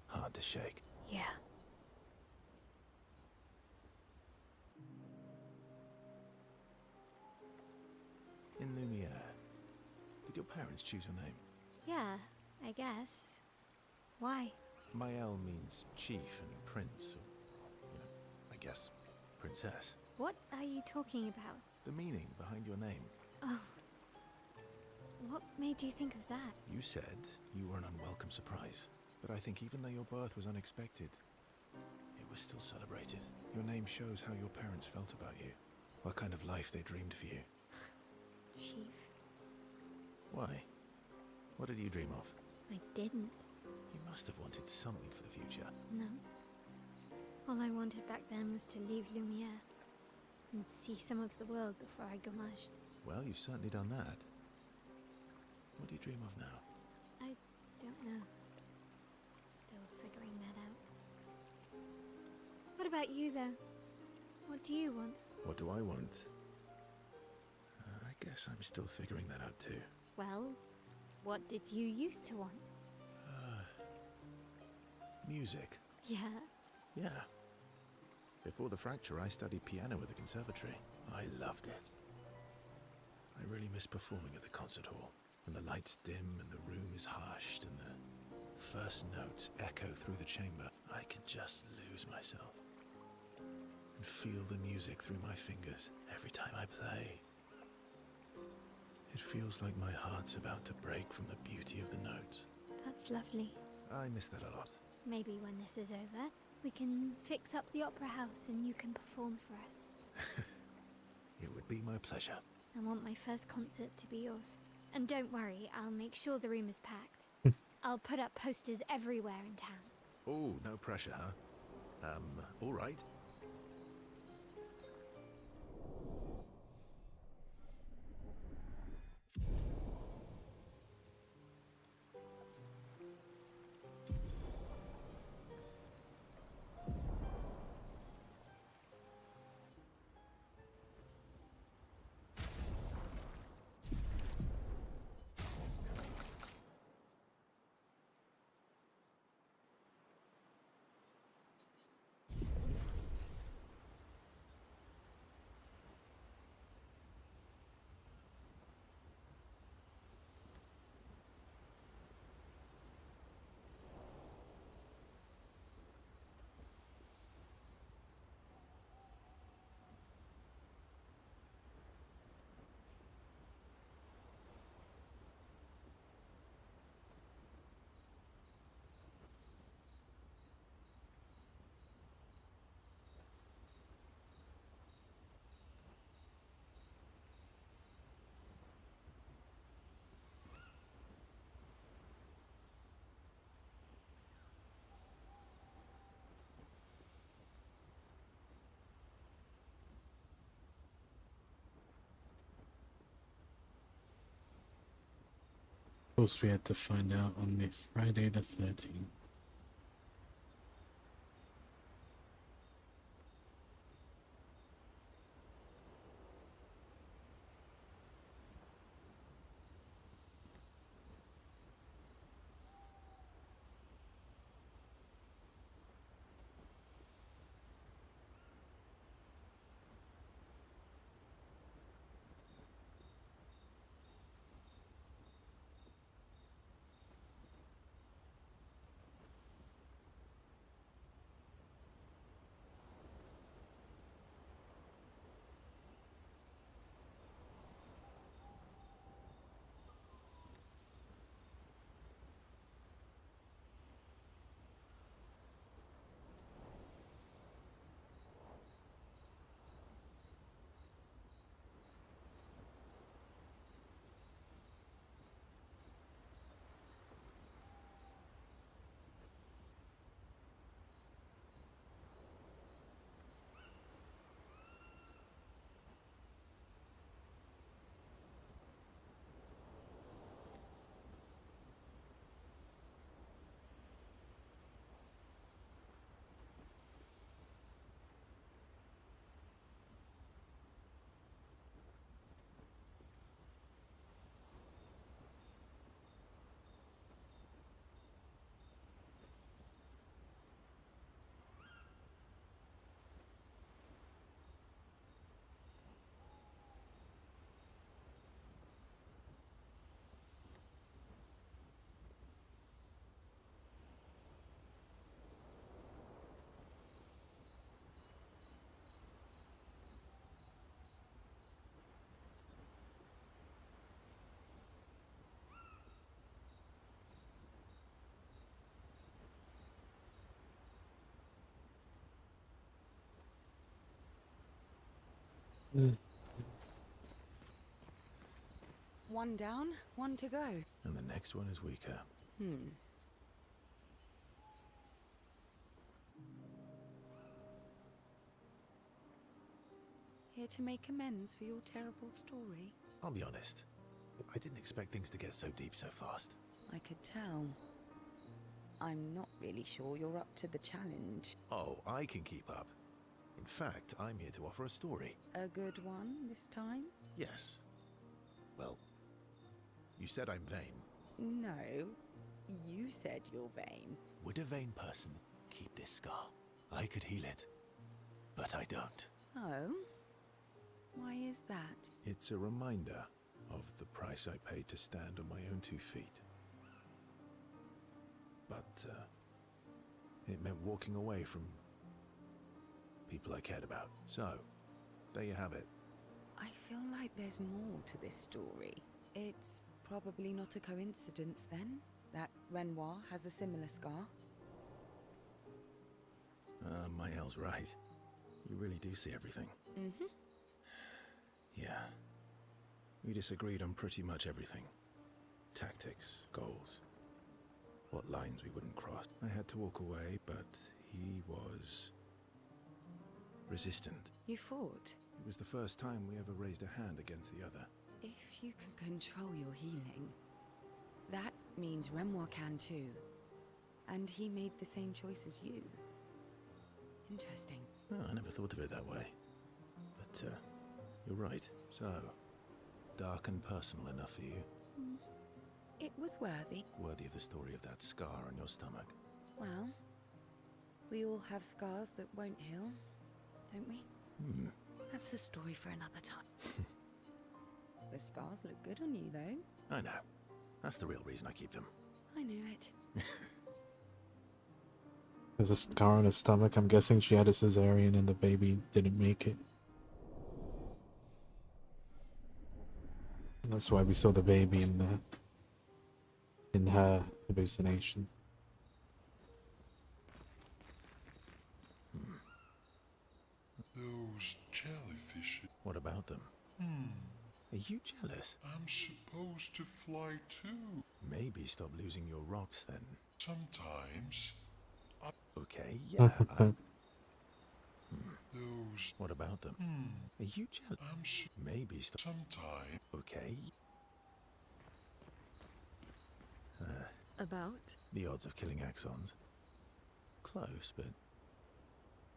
hard to shake. Yeah. In Lumiere, did your parents choose your name? Yeah, I guess. Why? Mael means chief and prince, or, I guess, princess. What are you talking about? The meaning behind your name. Oh. What made you think of that? You said you were an unwelcome surprise, but I think even though your birth was unexpected, it was still celebrated. Your name shows how your parents felt about you, what kind of life they dreamed for you. Chief. Why? What did you dream of? I didn't. You must have wanted something for the future. No. All I wanted back then was to leave Lumiere and see some of the world before I gommaged. Well, you've certainly done that. What do you dream of now? I don't know. Still figuring that out. What about you, though? What do you want? What do I want? I guess I'm still figuring that out too. Well, what did you used to want? Music. Yeah. Yeah. Before the fracture, I studied piano at the conservatory. I loved it. I really miss performing at the concert hall, when the lights dim and the room is hushed and the first notes echo through the chamber. I can just lose myself and feel the music through my fingers every time I play. It feels like my heart's about to break from the beauty of the notes. That's lovely. I miss that a lot. Maybe when this is over, we can fix up the opera house and you can perform for us. It would be my pleasure. I want my first concert to be yours. And don't worry, I'll make sure the room is packed. I'll put up posters everywhere in town. Oh, no pressure, huh? All right. Of course, we had to find out on the Friday the 13th. One down, one to go. And the next one is weaker. Here to make amends for your terrible story? I'll be honest. I didn't expect things to get so deep so fast. I could tell. I'm not really sure you're up to the challenge. Oh, I can keep up. In fact, I'm here to offer a story. A good one this time? Yes. Well, you said I'm vain. No, you said you're vain. Would a vain person keep this scar? I could heal it, but I don't. Oh? Why is that? It's a reminder of the price I paid to stand on my own 2 feet. But, it meant walking away from people I cared about. So, there you have it. I feel like there's more to this story. It's probably not a coincidence then that Renoir has a similar scar. Mael's right. You really do see everything. Mm-hmm. Yeah. We disagreed on pretty much everything. Tactics, goals, what lines we wouldn't cross. I had to walk away, but he was resistant. You fought? It was the first time we ever raised a hand against the other. If you can control your healing, that means Renoir can too. And he made the same choice as you. Interesting. Oh, I never thought of it that way. But, you're right. So, dark and personal enough for you? It was worthy. Worthy of the story of that scar on your stomach. Well, we all have scars that won't heal, don't we? That's a story for another time. The scars look good on you, though. I know. That's the real reason I keep them. I knew it. There's a scar on her stomach. I'm guessing she had a cesarean and the baby didn't make it. And that's why we saw the baby in her hallucination. Those jellyfish. What about them? Are you jealous? I'm supposed to fly too. Maybe stop losing your rocks then. Sometimes. Okay, yeah. Those. What about them? Are you jealous? Maybe stop. Sometimes. Okay. About? The odds of killing axons. Close, but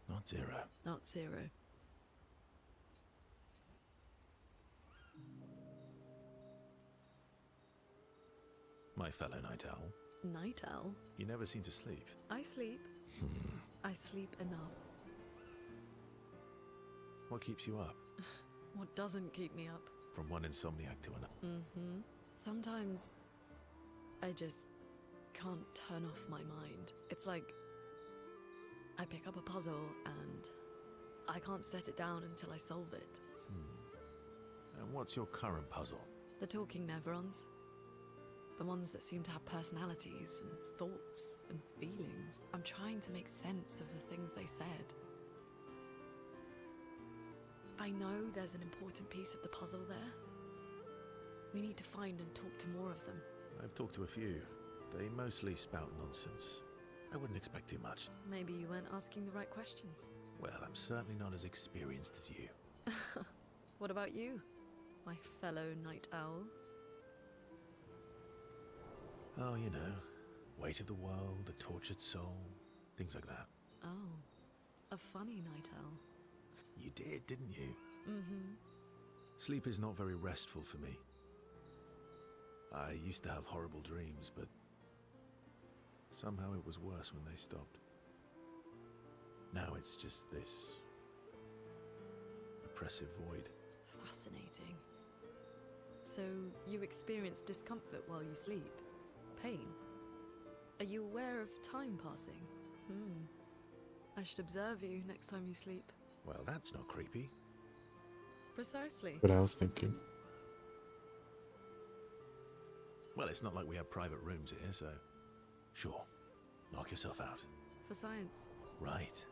not zero. Not zero. My fellow night owl. Night owl? You never seem to sleep. I sleep. I sleep enough. What keeps you up? What doesn't keep me up? From one insomniac to another. Sometimes I just can't turn off my mind. It's like I pick up a puzzle and I can't set it down until I solve it. And what's your current puzzle? The talking nevrons. The ones that seem to have personalities and thoughts and feelings. I'm trying to make sense of the things they said. I know there's an important piece of the puzzle there. We need to find and talk to more of them. I've talked to a few. They mostly spout nonsense. I wouldn't expect too much. Maybe you weren't asking the right questions. Well, I'm certainly not as experienced as you. What about you, my fellow night owl? Oh, you know, weight of the world, a tortured soul, things like that. Oh, a funny night owl. You did, didn't you? Sleep is not very restful for me. I used to have horrible dreams, but somehow it was worse when they stopped. Now it's just this oppressive void. Fascinating. So you experience discomfort while you sleep? Pain? Are you aware of time passing? I should observe you next time you sleep. Well, that's not creepy. Precisely. What I was thinking. Well, it's not like we have private rooms here, so sure, knock yourself out. For science. Right.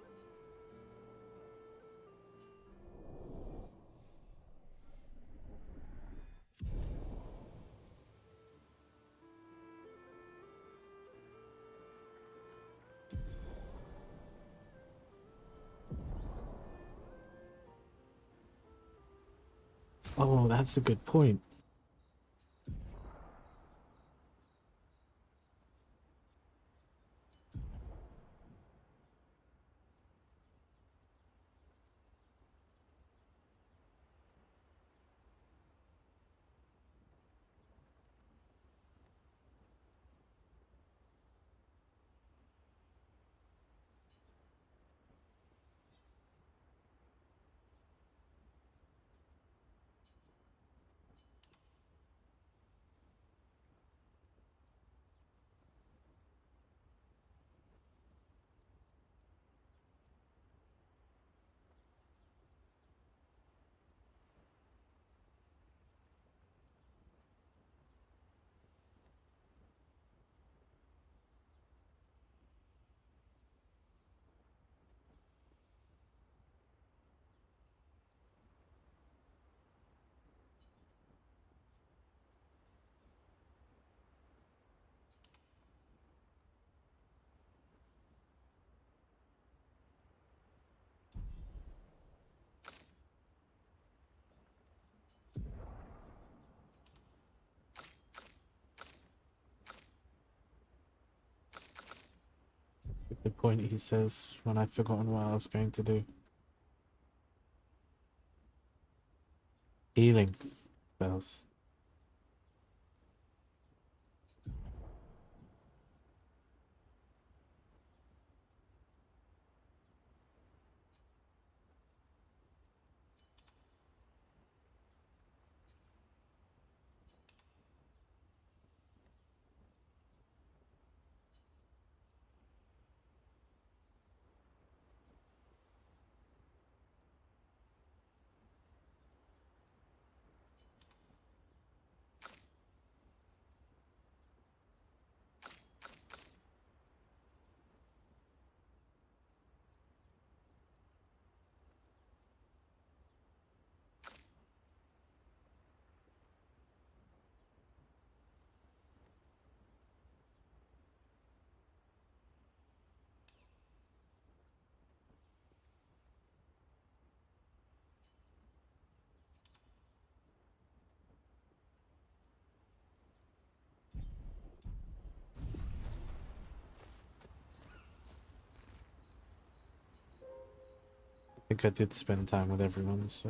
Oh, that's a good point. point, he says, when I'd forgotten what I was going to do. Healing spells. I think I did spend time with everyone, so...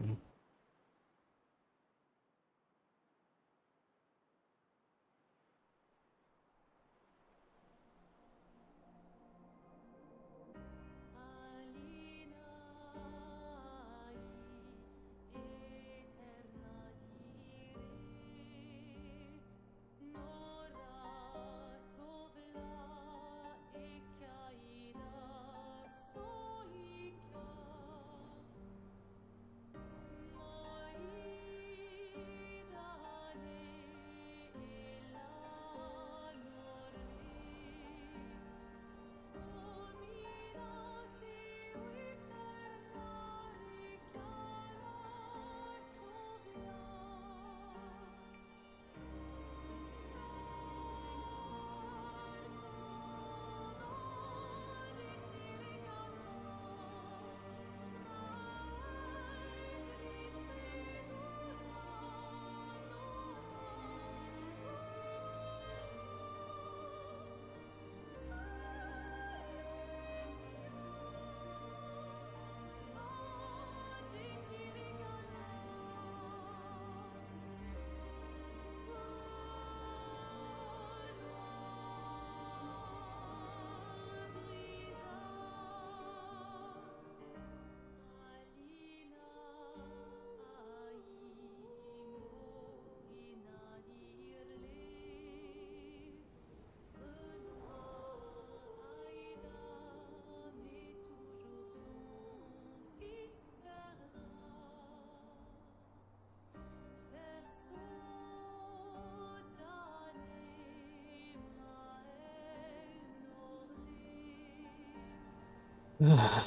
I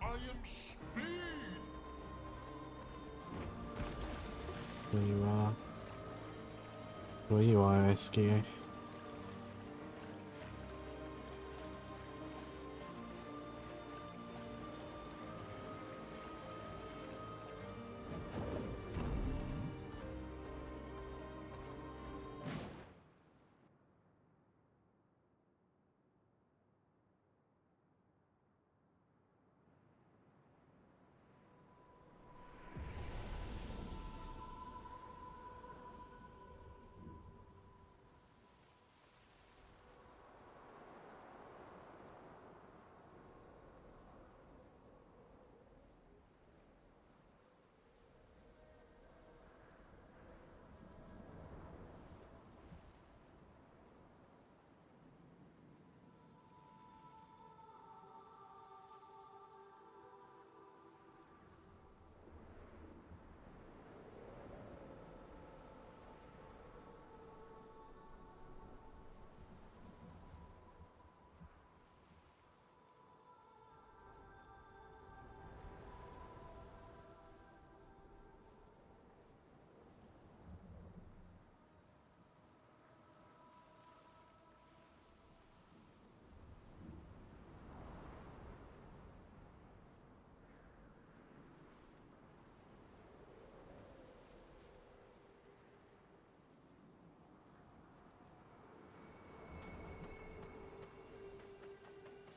am speed. There you are. Where you are, SKA.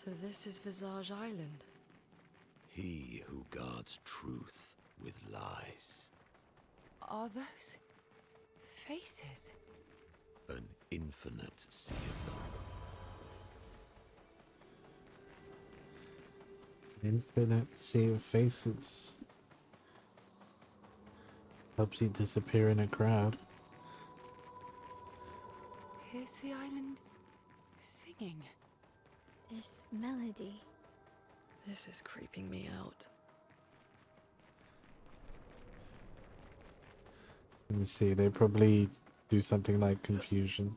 So this is Visage Island. He who guards truth with lies. Are those faces? An infinite sea of them. Infinite sea of faces. Helps you disappear in a crowd. Is the island singing? This melody. This is creeping me out. Let me see, they probably do something like confusion.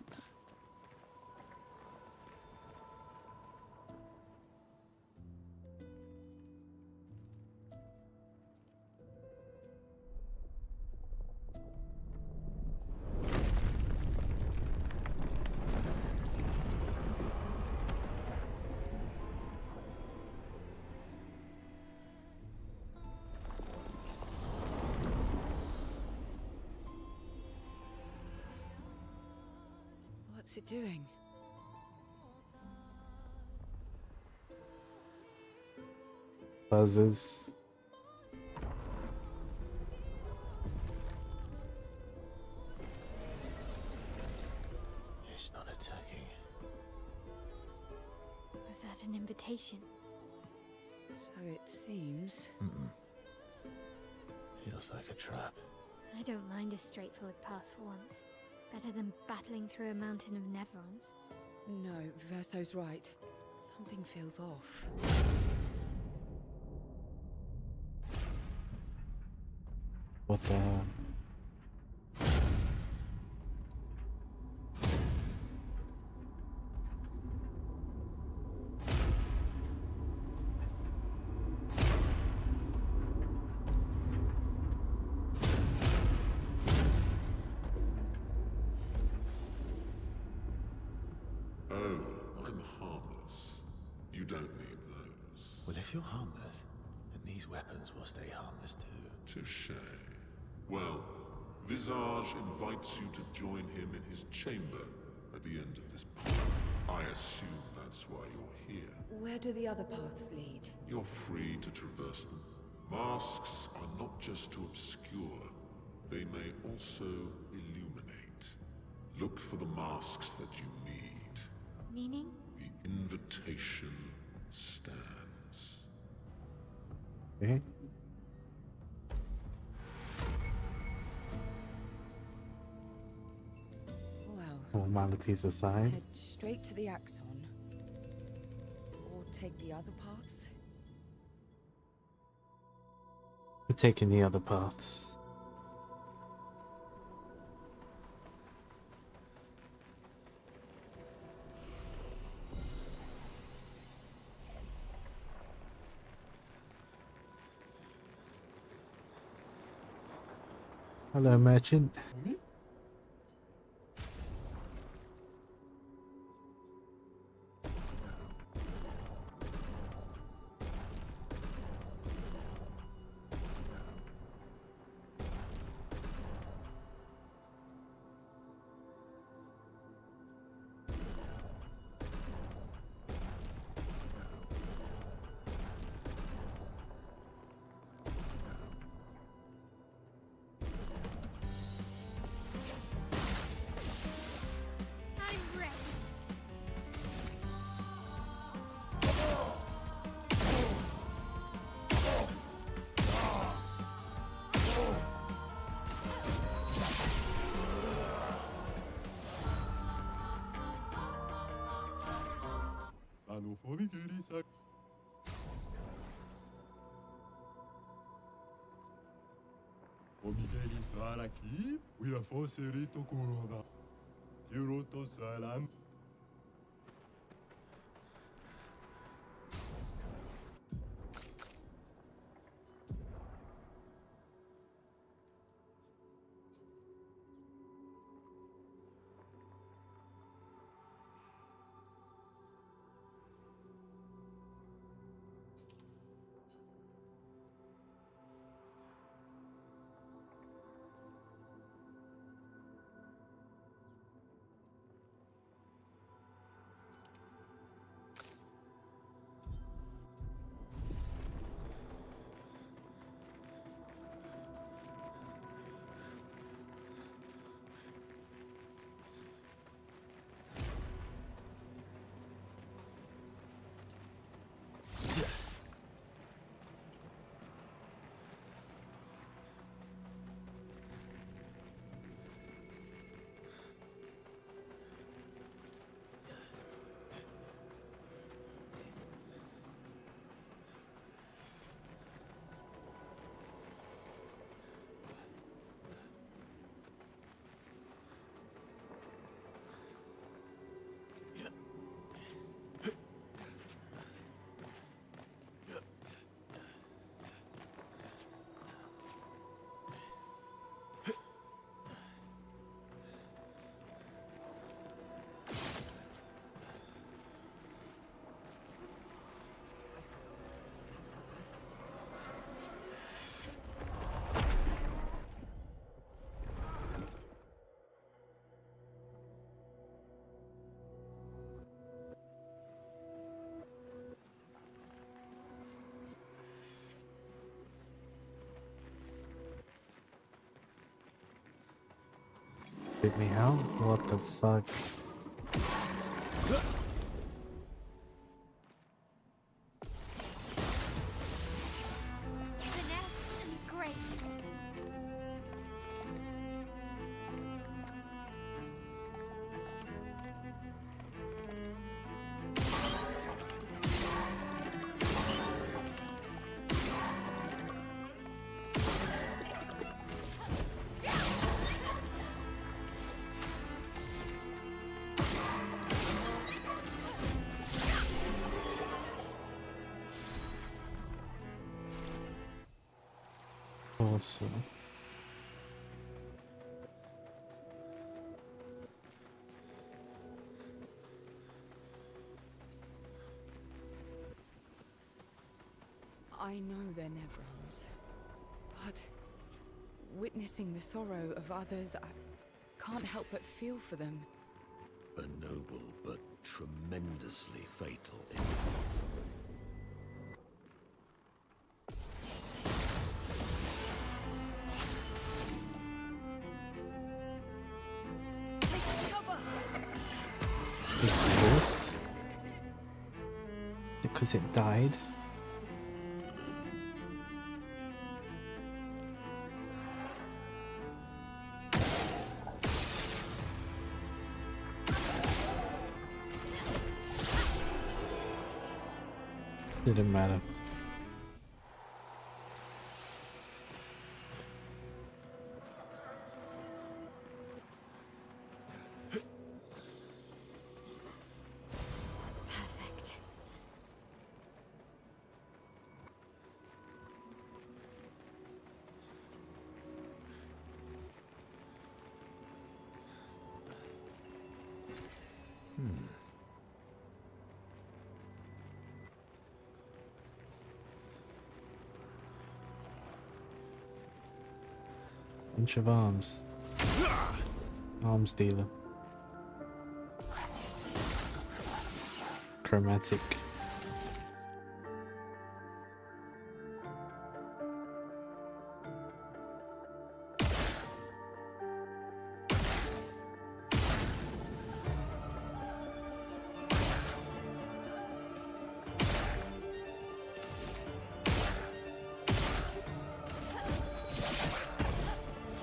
What's it doing? Buzzes. It's not attacking. Was that an invitation? So it seems. Feels like a trap. I don't mind a straightforward path for once. Better than battling through a mountain of Nevrons. No, Verso's right. Something feels off. What the hell? Oh, I'm harmless. You don't need those. Well, if you're harmless, then these weapons will stay harmless too. Touche. Well, Visage invites you to join him in his chamber at the end of this path. I assume that's why you're here. Where do the other paths lead? You're free to traverse them. Masks are not just to obscure, they may also illuminate. Look for the masks that you need. Meaning? The invitation stands. Okay. Well, Formalities aside. head straight to the Axon. Or take the other paths. We're taking the other paths. Hello, merchant. I'm ready. Omigeli Salaki, we are for Serito Kuroga. Siroto Salam. Spit me out? What the fuck? Finesse and grace. Awesome. I know they're Nevrons, but witnessing the sorrow of others, I can't help but feel for them. A noble but tremendously fatal Exhaust. Because it died. Didn't matter. Perfect. Bunch of arms. Arms dealer. Chromatic.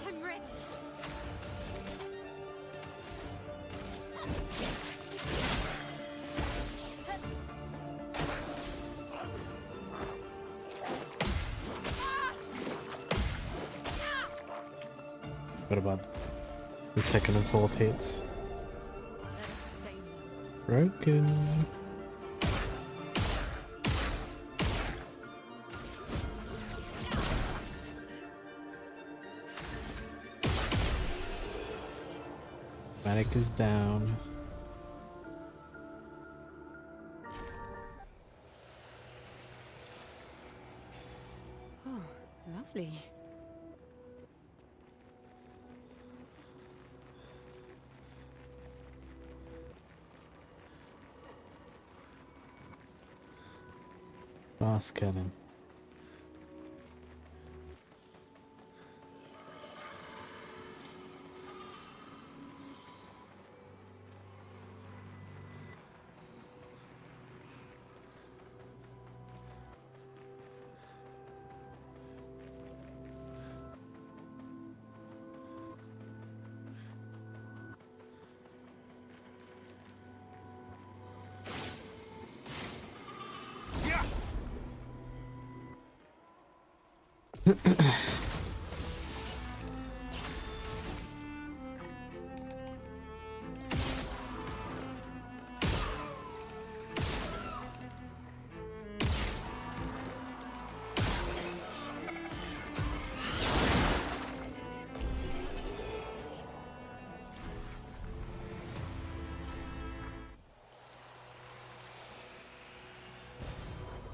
I'm ready. What about the second and fourth hits? Let us stay one. Broken. Manic is down. Oh, lovely. Fast cannon.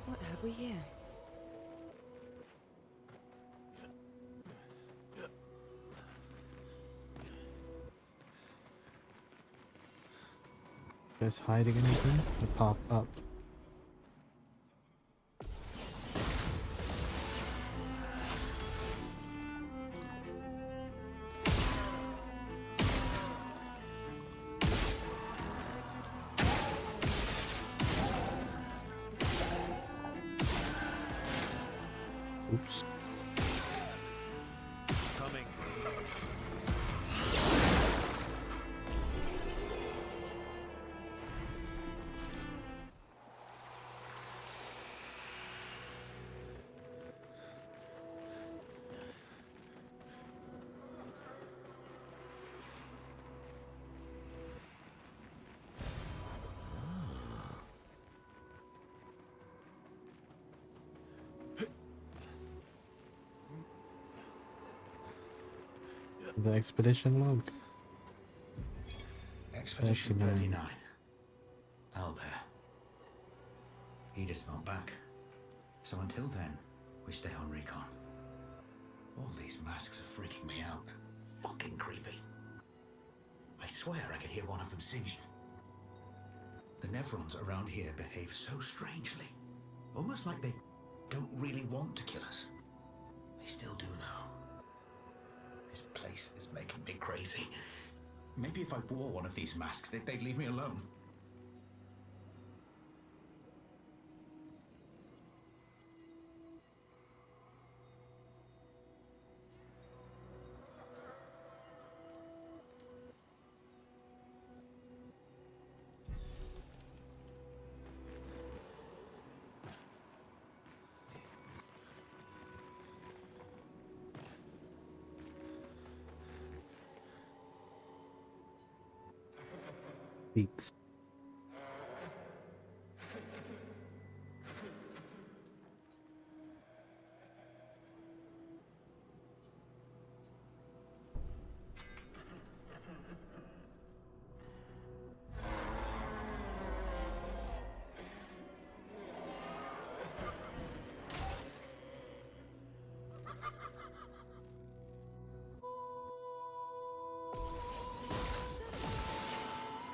What have we here? Guys hiding anything? The path up. Oops. Coming. The expedition log. Expedition 39. 39. Albert. Edith's not back. So until then, we stay on recon. All these masks are freaking me out. Fucking creepy. I swear I could hear one of them singing. The Nevrons around here behave so strangely. Almost like they don't really want to kill us. They still do, though. This place is making me crazy. Maybe if I wore one of these masks, they'd leave me alone. Peaks.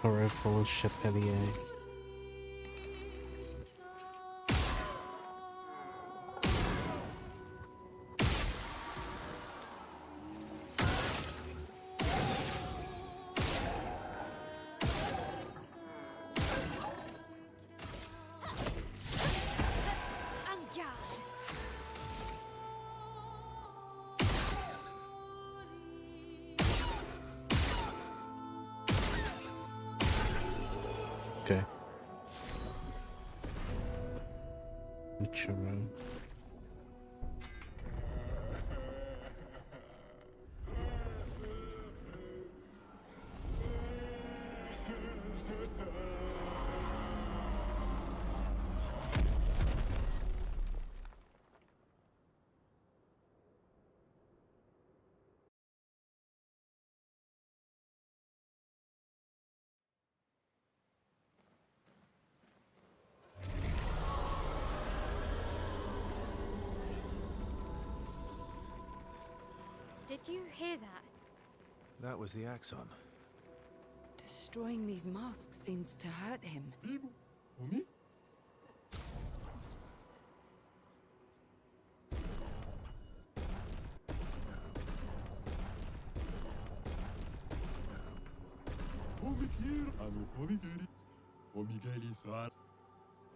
Horrible Chapelier. Okay. Churro. Did you hear that? That was the Axon. Destroying these masks seems to hurt him. Omi?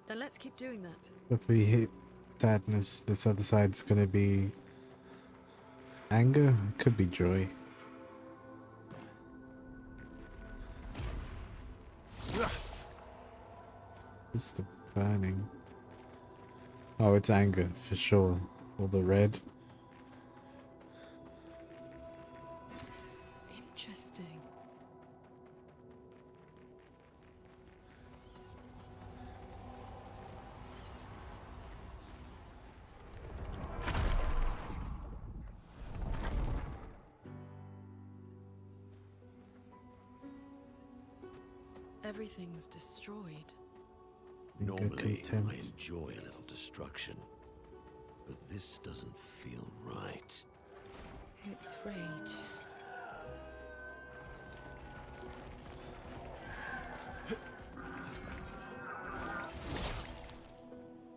Then let's keep doing that. If we hit sadness, this other side's gonna be anger. It could be joy. It's the burning. Oh, it's anger for sure. All the red. Interesting. Everything's destroyed. Normally, I content. enjoy a little destruction. But this doesn't feel right. It's rage.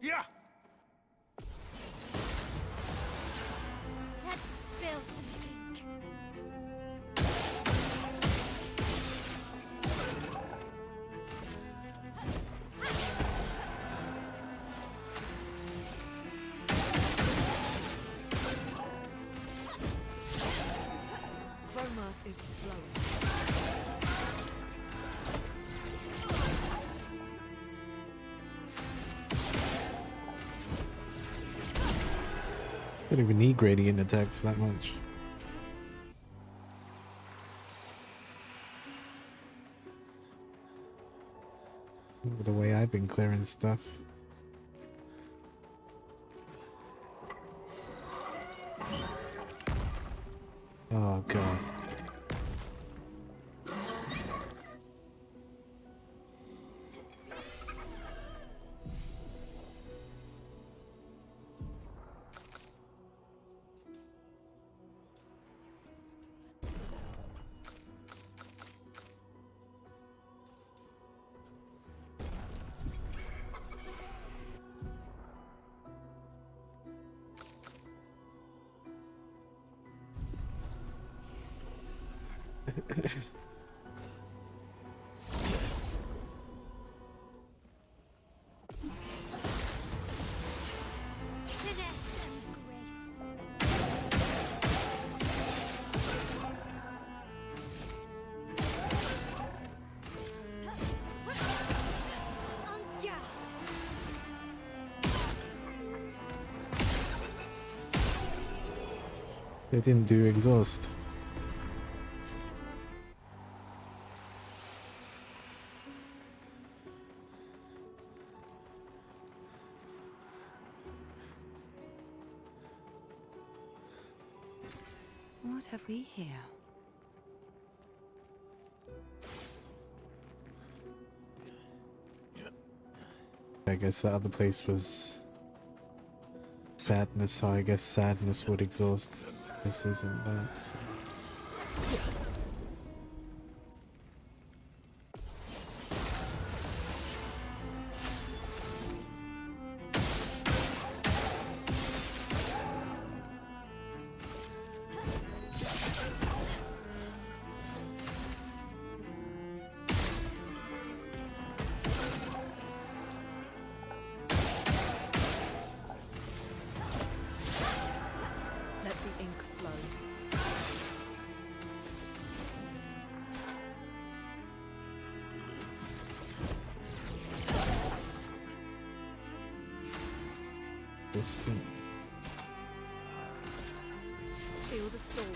Yeah! Let's spill some ink. Don't even need gradient attacks that much. The way I've been clearing stuff. Oh god. Finesse and grace. En garde. They didn't do exhaust. What have we here? I guess the other place was sadness, so I guess sadness would exhaust. This isn't that. So. Let the ink flow. Distant. Feel the storm.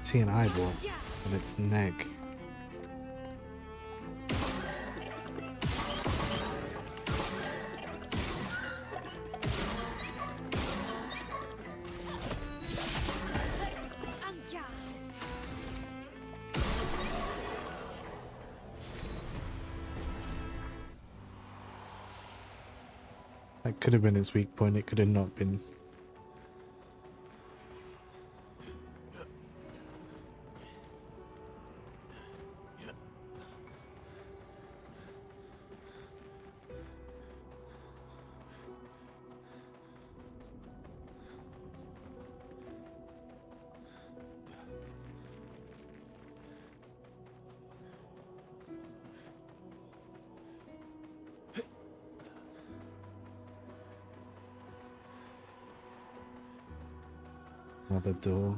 See an eyeball on its neck. En garde. That could have been its weak point, it could have not been. Another door.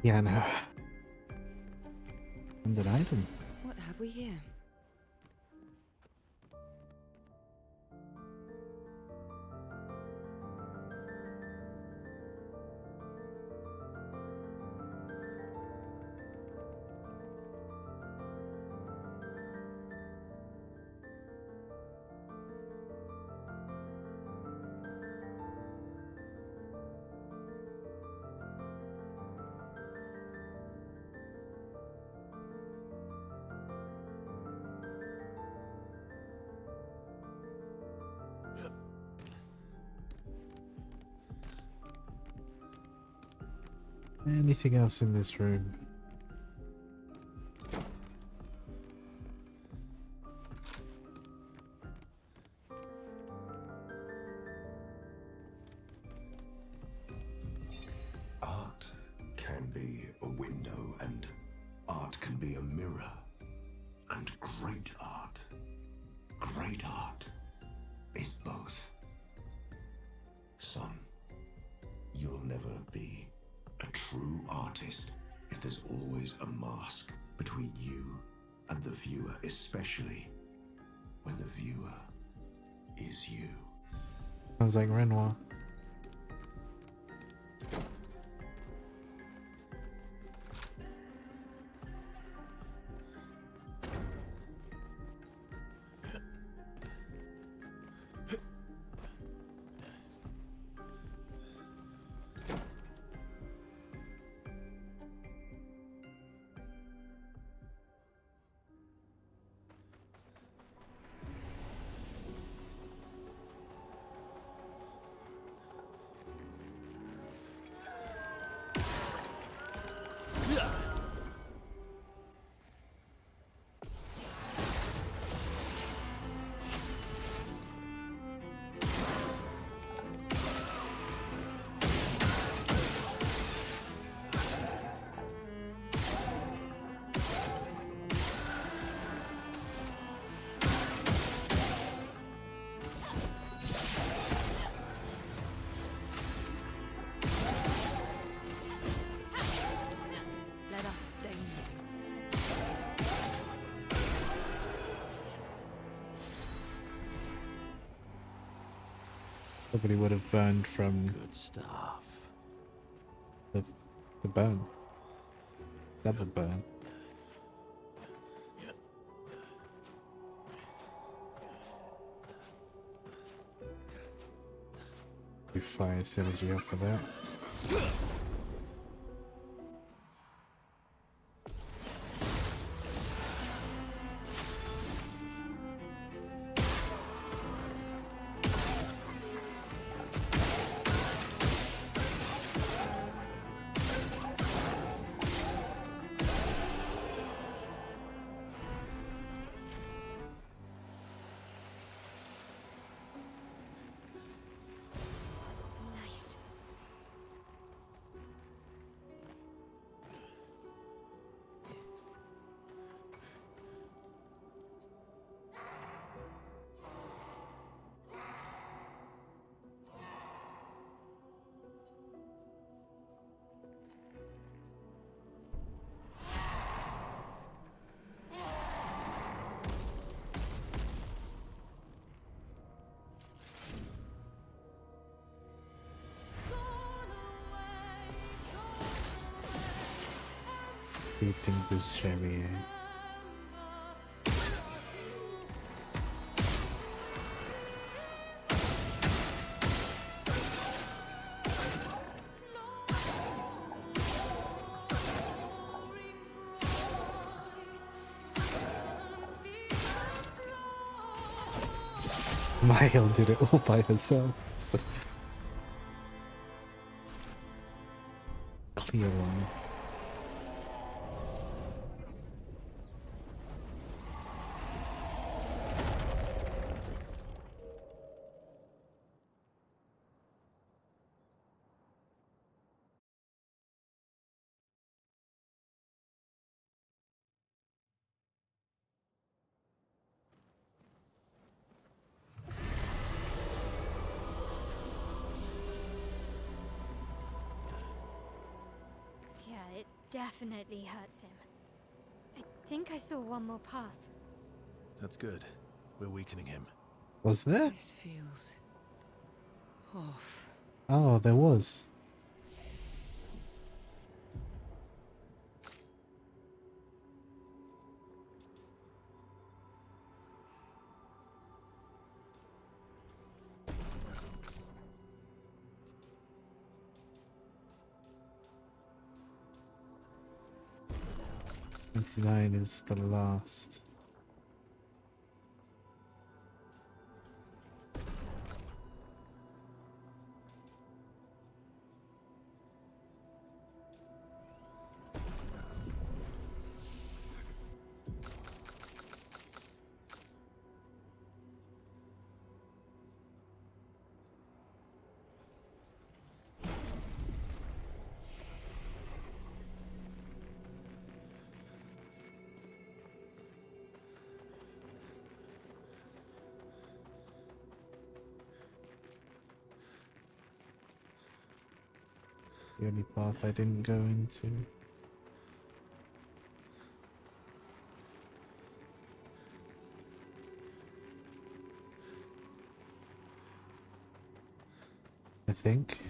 Yeah, I know. And an item. What have we here? Anything else in this room? Art can be a window, and art can be a mirror. And great art is both. Son, you'll never be a true artist if there's always a mask between you and the viewer, especially when the viewer is you. Sounds like Renoir. Let us stain you. Nobody would have burned from Good stuff. the burn. Double burn. We fire synergy off of that. Nice. Creeping Goose Chevy. Mael did it all by herself. Clear one. definitely hurts him. I think I saw one more path. That's good. We're weakening him. Was there? This feels off. Oh, there was. Nine is the last. The only path I didn't go into. I think.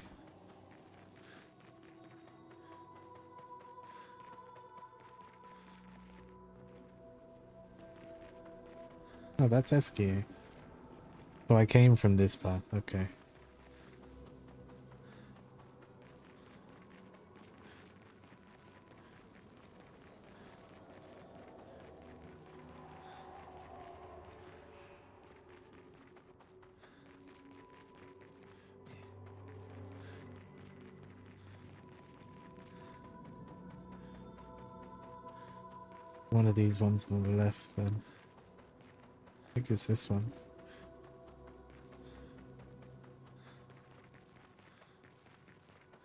Oh, that's Eskia. So I came from this path, okay. One of these ones on the left then. I think it's this one.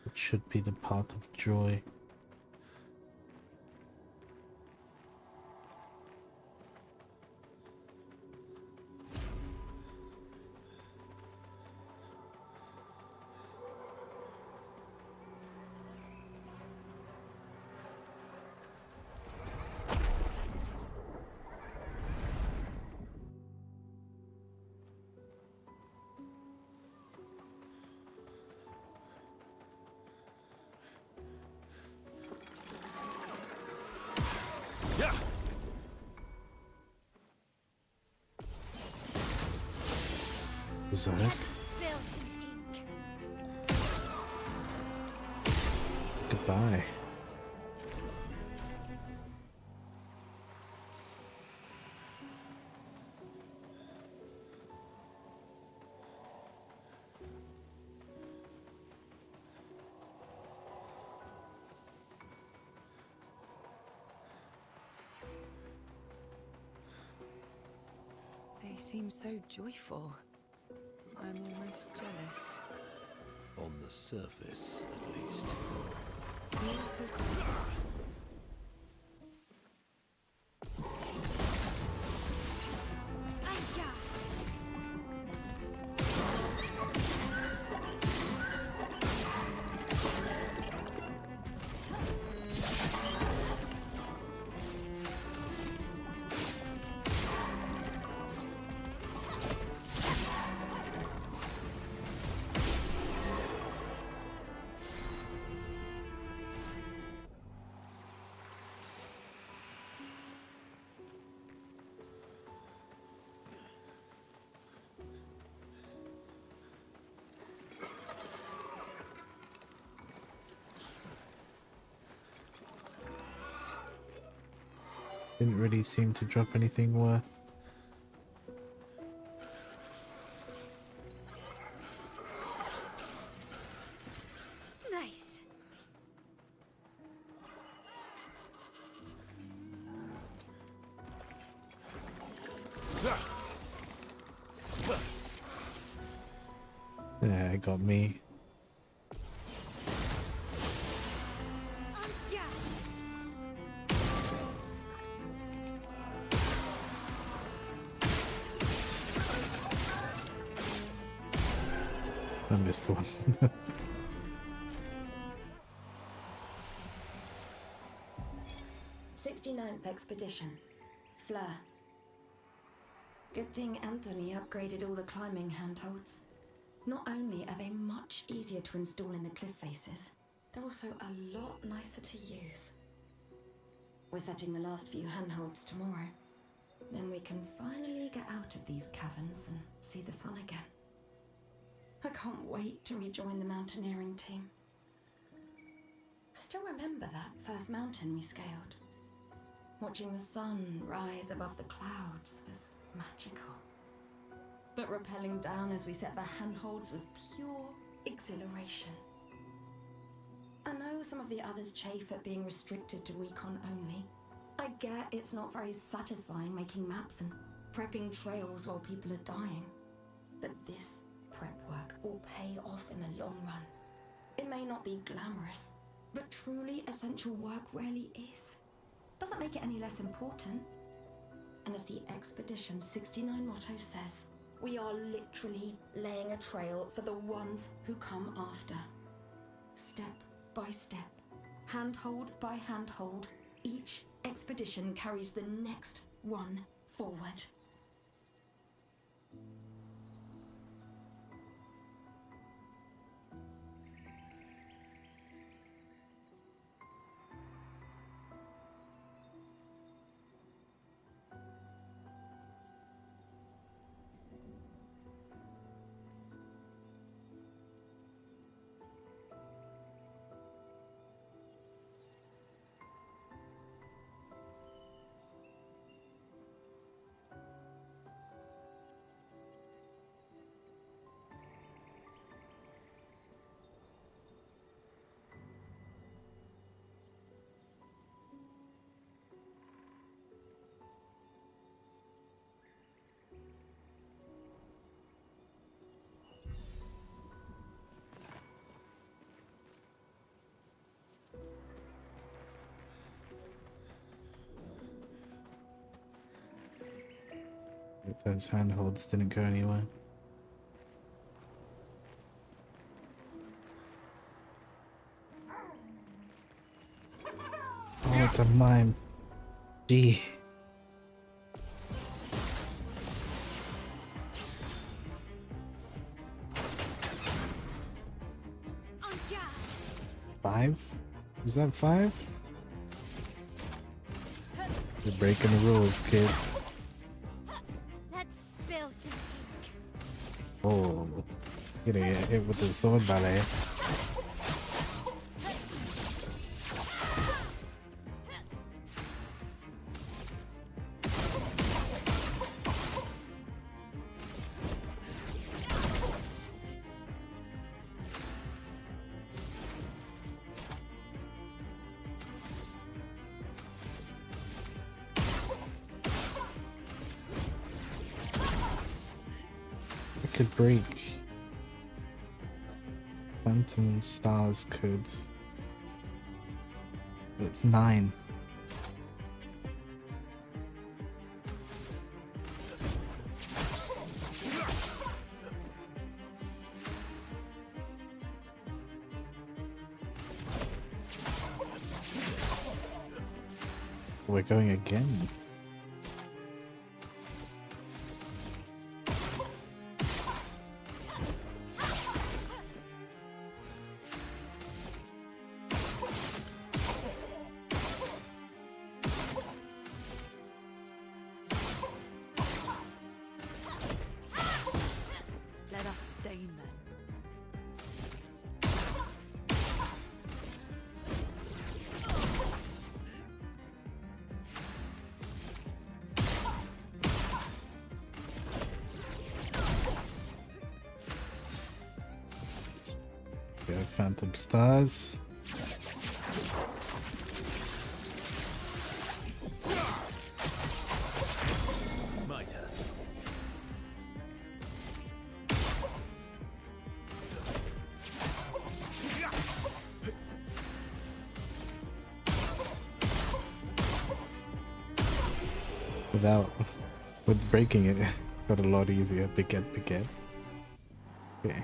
It should be the path of joy. Berserk. Spill some ink. Goodbye. They seem so joyful. I'm almost jealous. On the surface, at least. He who could Didn't really seem to drop anything worth. Nice. Yeah, it got me. I missed one. expedition. Fleur. Good thing Anthony upgraded all the climbing handholds. Not only are they much easier to install in the cliff faces, they're also a lot nicer to use. We're setting the last few handholds tomorrow. Then we can finally get out of these caverns and see the sun again. I can't wait to rejoin the mountaineering team. I still remember that first mountain we scaled. Watching the sun rise above the clouds was magical. But rappelling down as we set the handholds was pure exhilaration. I know some of the others chafe at being restricted to recon only. I get it's not very satisfying making maps and prepping trails while people are dying. But this prep work will pay off in the long run. It may not be glamorous, but truly essential work rarely is. Doesn't make it any less important. And as the Expedition 69 motto says, we are literally laying a trail for the ones who come after. Step by step, handhold by handhold, each expedition carries the next one forward. Those handholds didn't go anywhere. Oh, it's a mime. Gee. Five? Is that 5? You're breaking the rules, kid. Let's spill some ink. Oh, you're gonna get hit with the sword ballet. Could break. Phantom stars could. But it's 9. We're going again. Phantom stars. My turn. With breaking it, got a lot easier. Piquet. Okay.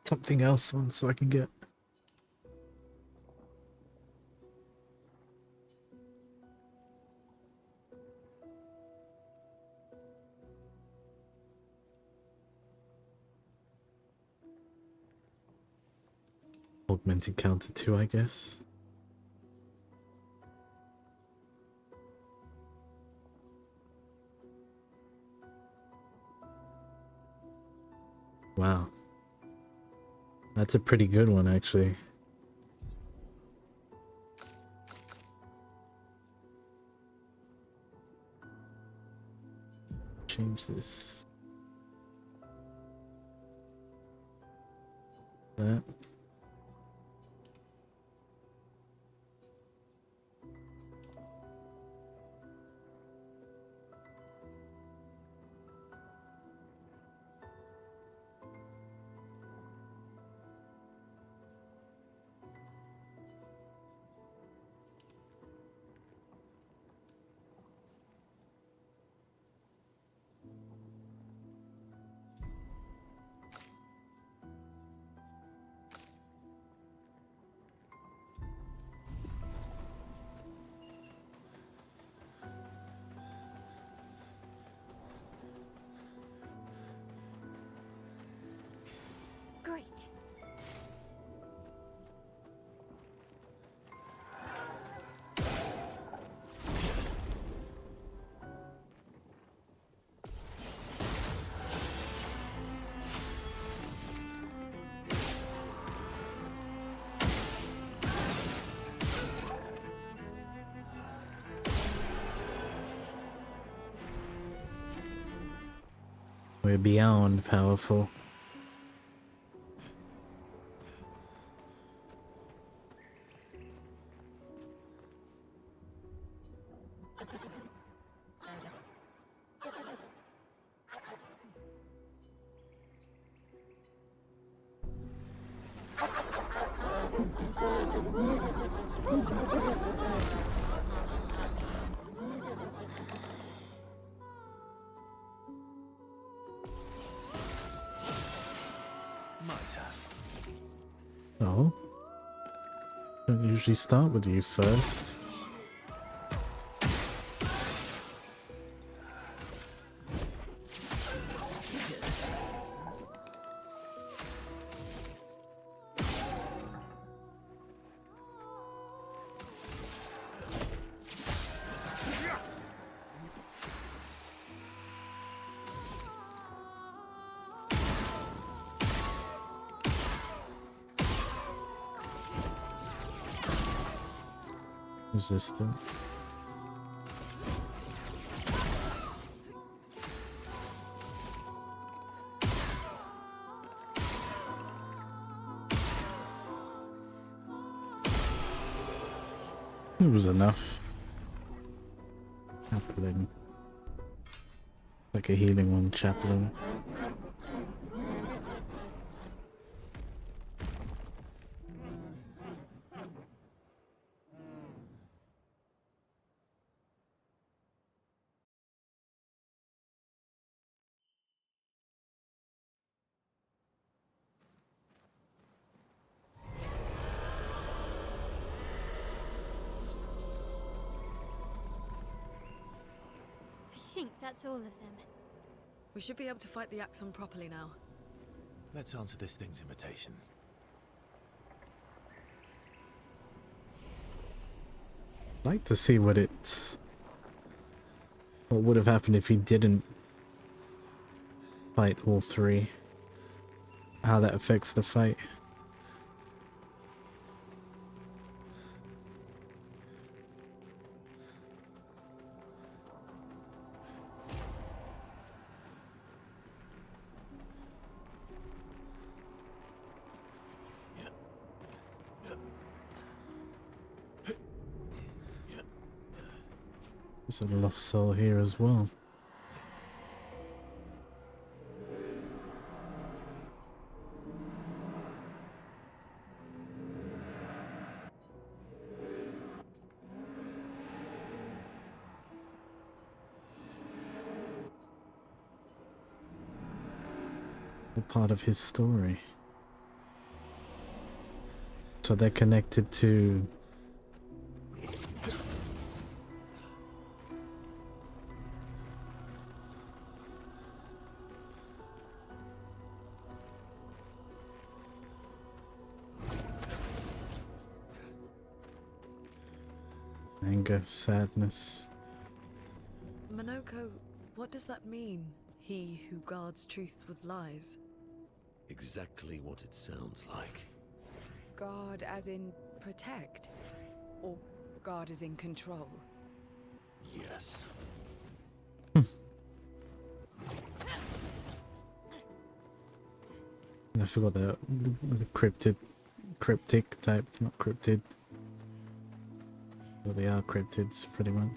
something else on so I can get. Augmented counter 2, I guess. Wow. That's a pretty good one, actually. Change this. That. Great. We're beyond powerful. Oh. Don't usually start with you first. Resistant. It was enough. Chaplain. Like a healing one, chaplain. I think that's all of them. We should be able to fight the Axon properly now. Let's answer this thing's invitation. I'd like to see what would have happened if he didn't fight all three. How that affects the fight. There's a lost soul here as well. A part of his story. So they're connected to... anger, sadness. Monoko, what does that mean? He who guards truth with lies. Exactly what it sounds like. Guard as in protect? Or guard as in control? Yes. I forgot the cryptic type, not cryptid. Well, they are cryptids, pretty much.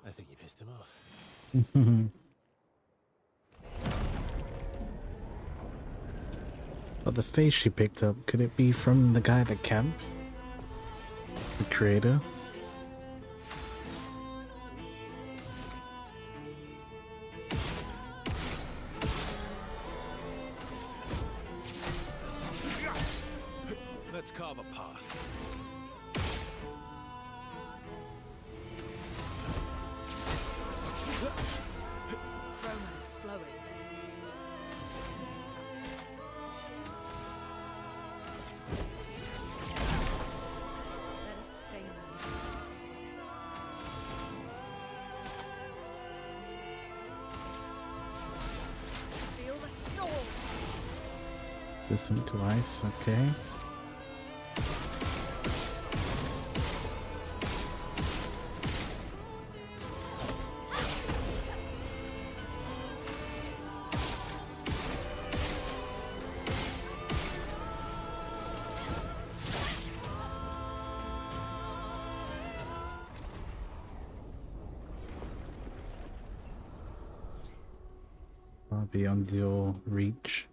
I think you pissed him off. But the face she picked up, could it be from the guy that camped? The creator? Let's carve a path. Romance flowing. Let us stay there. Feel the storm. Listen to ice, okay. Beyond your reach.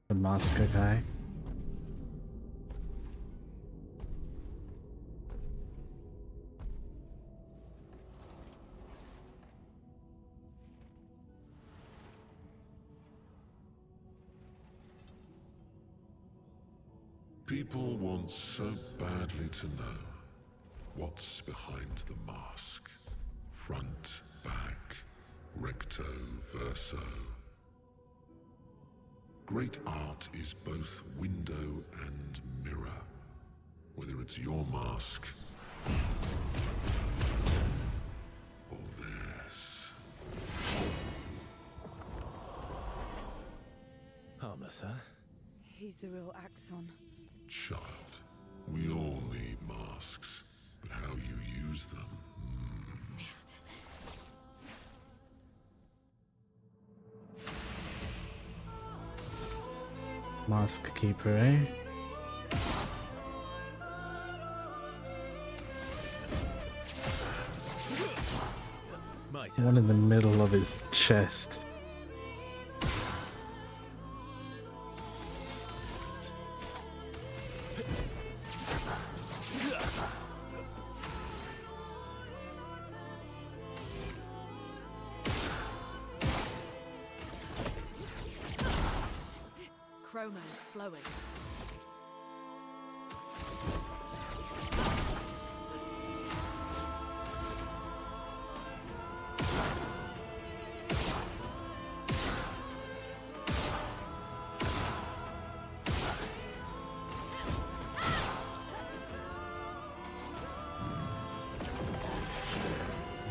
The masker guy. People want so badly to know what's behind the mask. Front, back, recto, verso. Great art is both window and mirror. Whether it's your mask or theirs. Harmless, huh? He's the real Axon. Child, we all need masks, but how you use them. Mask keeper, eh? My One in the middle of his chest. Chroma is flowing.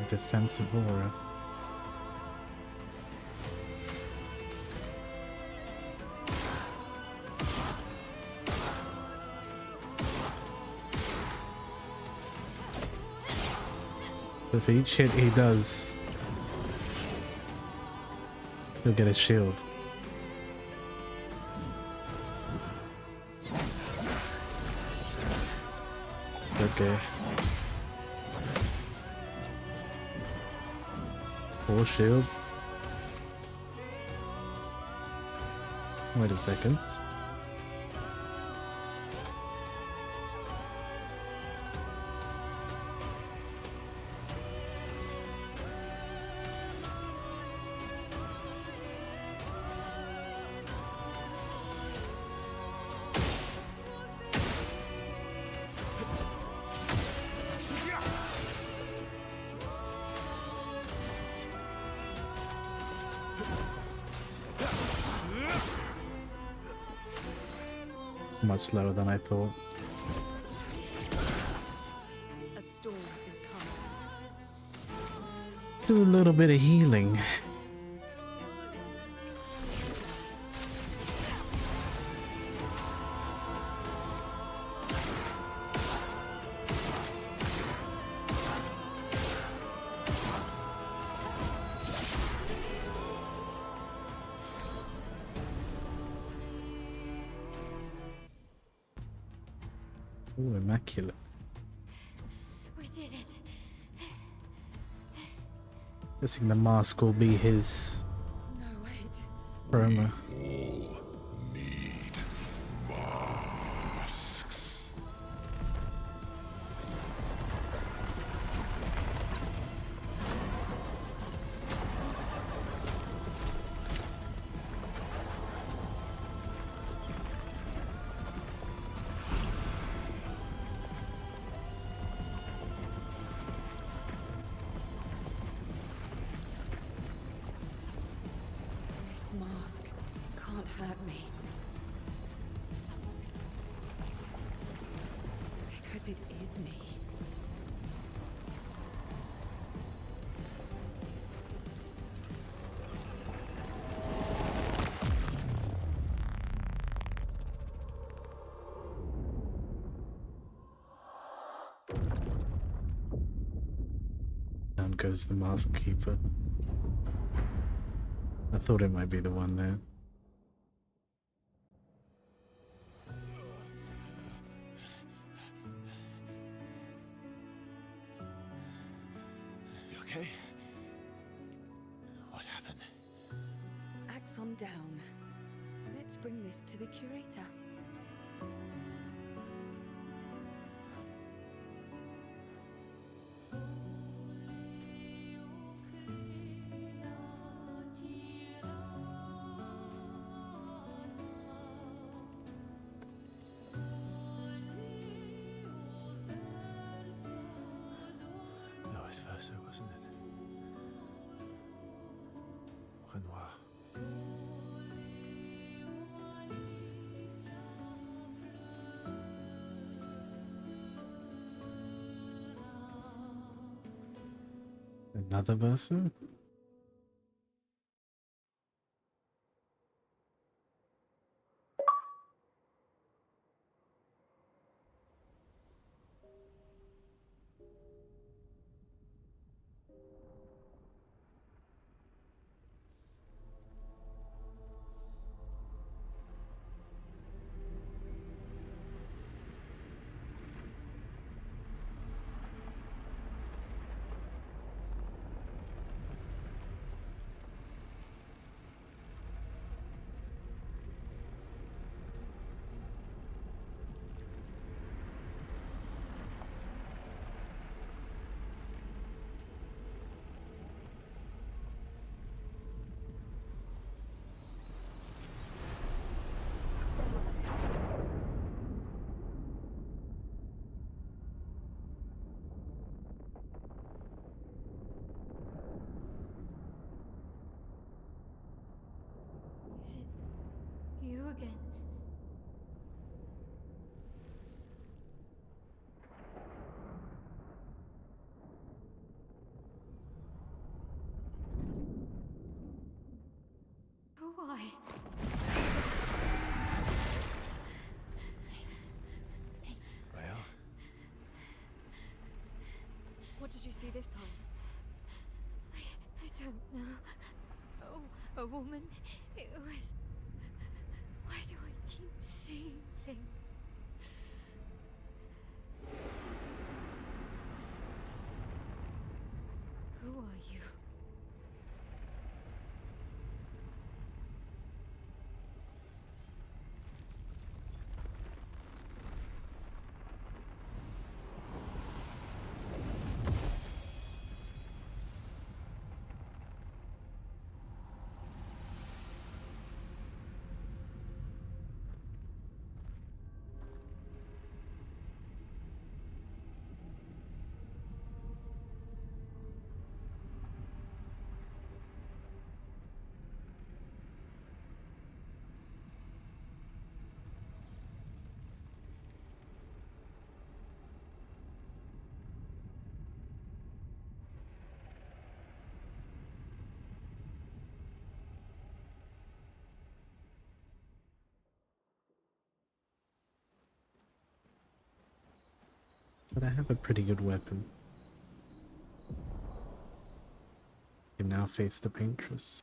Defensive aura. But for each hit he does, he'll get a shield. Okay. Full shield. Wait a second. Much slower than I thought. A storm is coming. Do a little bit of healing. Ooh, immaculate. We did it. Guessing the mask will be his No, wait. chroma. All need masks. This mask can't hurt me. Because it is me. Down goes the mask keeper. I thought it might be the one there. You okay? What happened? Axon down. Let's bring this to the curator. Vice versa, wasn't it? Renoir. Another verse? again. Why? Rhea? What did you see this time? I don't know. Oh, a woman. It was. Why do I keep seeing things? Who are you? But I have a pretty good weapon. You can now face the paintress.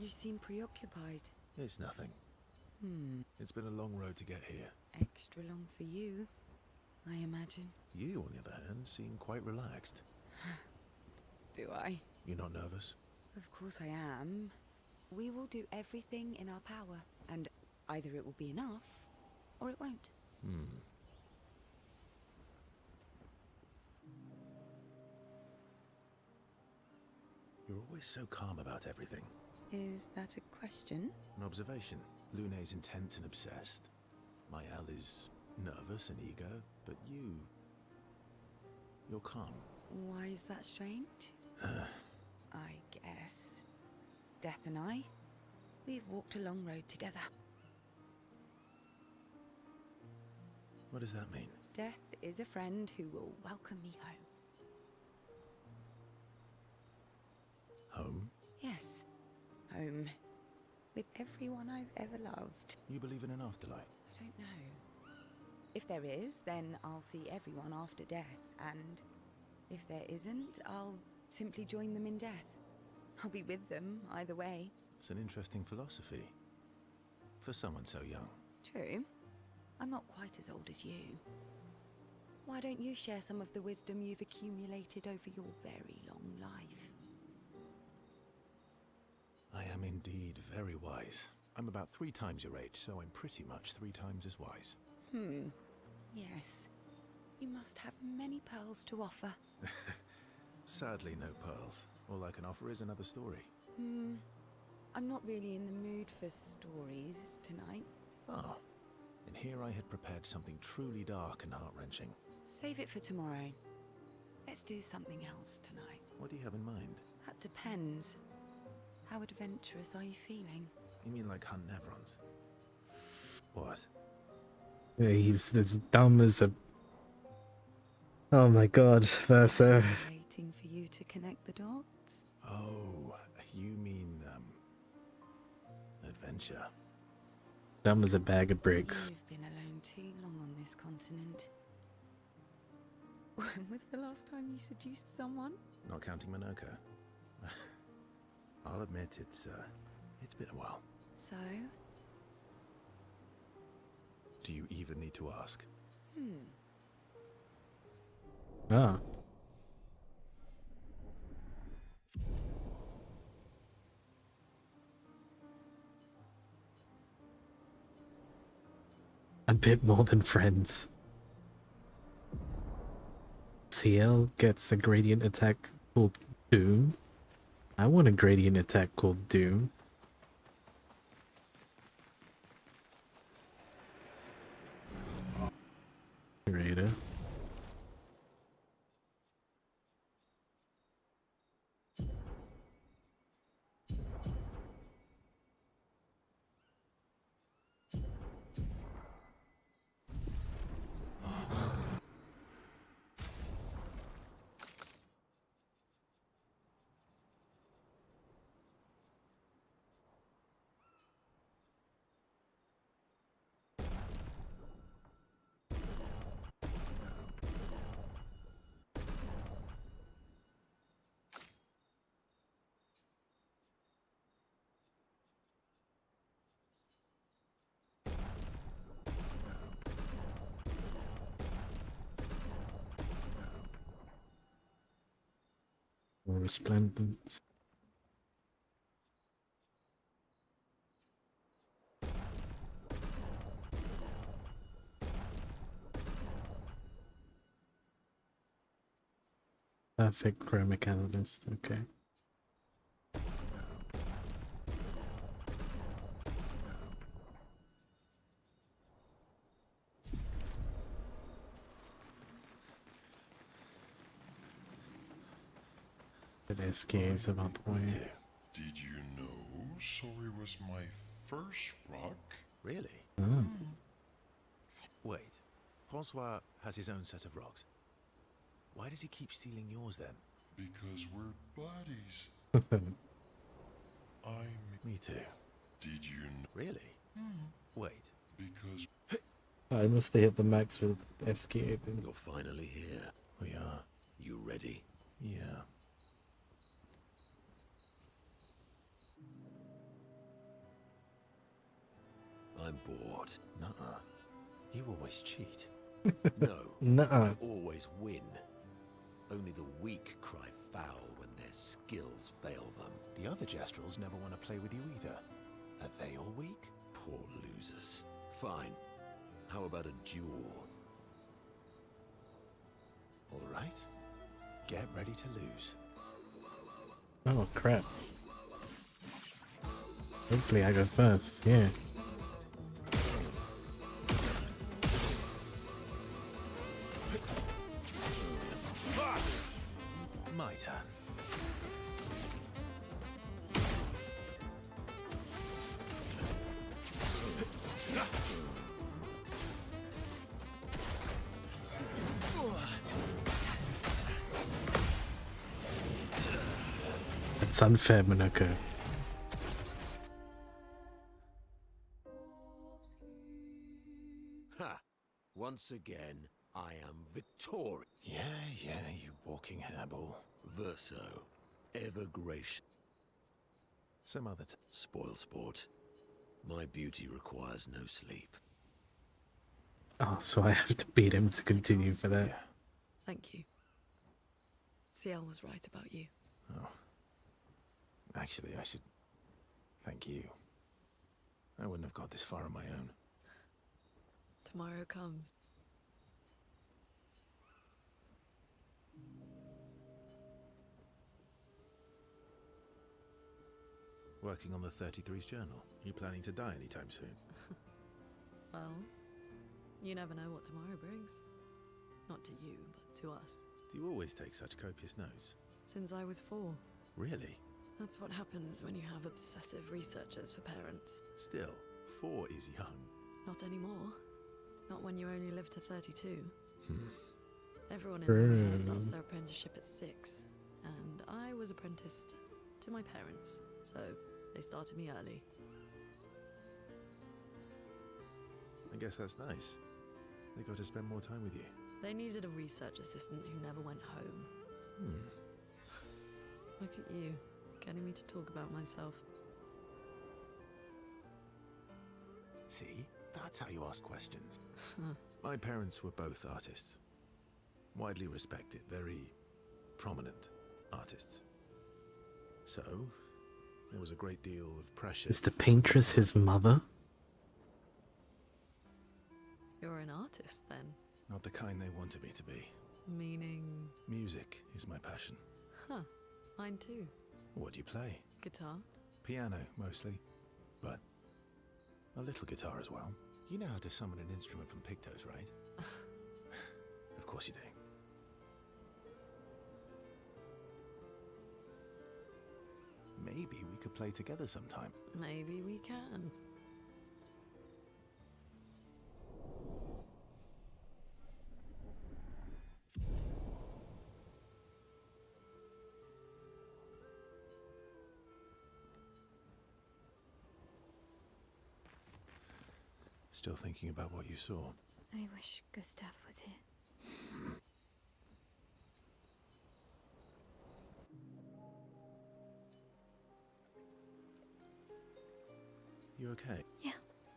You seem preoccupied. It's nothing. It's been a long road to get here. Extra long for you, I imagine. You, on the other hand, seem quite relaxed. Do I? You're not nervous? Of course I am. We will do everything in our power, and either it will be enough, or it won't. You're always so calm about everything. Is that a question? An observation. Lune's intense and obsessed. Mayal is nervous and eager, but you're calm. Why is that strange? I guess Death and I, we've walked a long road together. What does that mean? Death is a friend who will welcome me home. Home? Yes, home. With everyone I've ever loved. You believe in an afterlife? I don't know. If there is, then I'll see everyone after death, and if there isn't, I'll simply join them in death. I'll be with them either way. It's an interesting philosophy. For someone so young. True. I'm not quite as old as you. Why don't you share some of the wisdom you've accumulated over your very long life? I am indeed very wise. I'm about 3 times your age, so I'm pretty much 3 times as wise. Yes. You must have many pearls to offer. Sadly, no pearls. All I can offer is another story. I'm not really in the mood for stories tonight. Oh. And here I had prepared something truly dark and heart-wrenching. Save it for tomorrow. Let's do something else tonight. What do you have in mind? That depends. How adventurous are you feeling? You mean like hunt Nevrons? What? Yeah, he's as dumb as a... Oh my god, Verso. Waiting for you to connect the dots? Oh, you mean, adventure. Dumb as a bag of bricks. You've been alone too long on this continent. When was the last time you seduced someone? Not counting Minoka. I'll admit it's been a while. So? Do you even need to ask? Ah. A bit more than friends. CL gets a gradient attack called Doom. I want a gradient attack called Doom. Curator. resplendent. Perfect chromic analyst, okay. SK's about the way. Did you know Sorry was my first rock? Really? Oh. Wait, Francois has his own set of rocks. Why does he keep stealing yours then? Because we're buddies. Me too. Did you know? Really? Wait. Because I must have hit the max with SK. You're finally here. We are. You ready? Yeah. I'm bored. Nuh-uh. You always cheat. No. Nuh-uh. I always win. Only the weak cry foul when their skills fail them. The other Jestrels never want to play with you either. Are they all weak? Poor losers. Fine. How about a duel? All right. Get ready to lose. Oh crap. Hopefully I go first, yeah. My turn. It's unfair, Monoko. Ha! Once again, I am victorious. Yeah, you walking hairball. Verso. Ever gracious. Some other Spoil sport. My beauty requires no sleep. Oh, so I have to beat him to continue for that. Yeah. Thank you. CL was right about you. Oh. Actually, I should thank you. I wouldn't have got this far on my own. Tomorrow comes. Working on the 33's journal. You planning to die anytime soon? Well, you never know what tomorrow brings. Not to you, but to us. Do you always take such copious notes? Since I was 4. Really? That's what happens when you have obsessive researchers for parents. Still, 4 is young. Not anymore. Not when you only live to 32. Hmm. Everyone in the year starts their apprenticeship at 6. And I was apprenticed to my parents, so they started me early. I guess that's nice. They got to spend more time with you. They needed a research assistant who never went home. Hmm. Look at you, getting me to talk about myself. See? That's how you ask questions. My parents were both artists. Widely respected, very prominent artists. So, there was a great deal of pressure. Is the paintress his mother? You're an artist, then? Not the kind they wanted me to be. Meaning? Music is my passion. Huh. Mine too. What do you play? Guitar? Piano, mostly. But a little guitar as well. You know how to summon an instrument from Pictos, right? Of course you do. Maybe we could play together sometime. Maybe we can. Still thinking about what you saw? I wish Gustav was here. You okay? Yeah.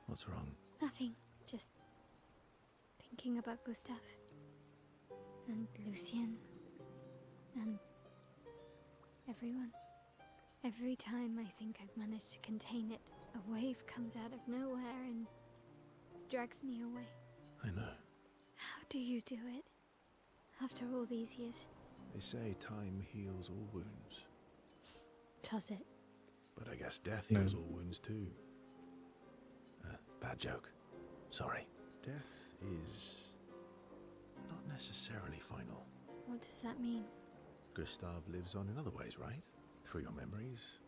What's wrong? Nothing. Just thinking about Gustav. And Lucien. And Everyone. Every time I think I've managed to contain it, a wave comes out of nowhere and drags me away. I know. How do you do it? After all these years? They say time heals all wounds. Does it? But I guess death heals all wounds too. Bad joke. Sorry. Death is not necessarily final. What does that mean? Gustav lives on in other ways, right? Through your memories,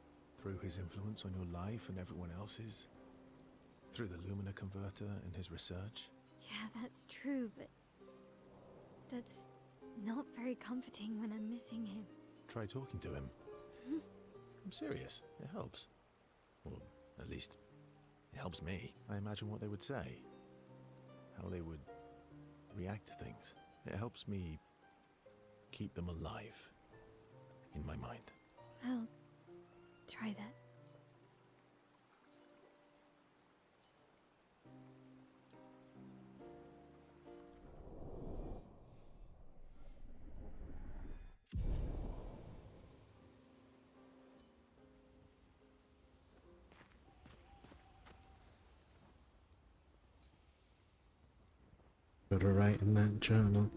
through his influence on your life and everyone else's, through the Lumina converter and his research. Yeah, that's true, but that's not very comforting when I'm missing him. Try talking to him. I'm serious. It helps. Or at least, it helps me. I imagine what they would say. How they would react to things. It helps me keep them alive in my mind. I'll try that. Gotta write in that journal.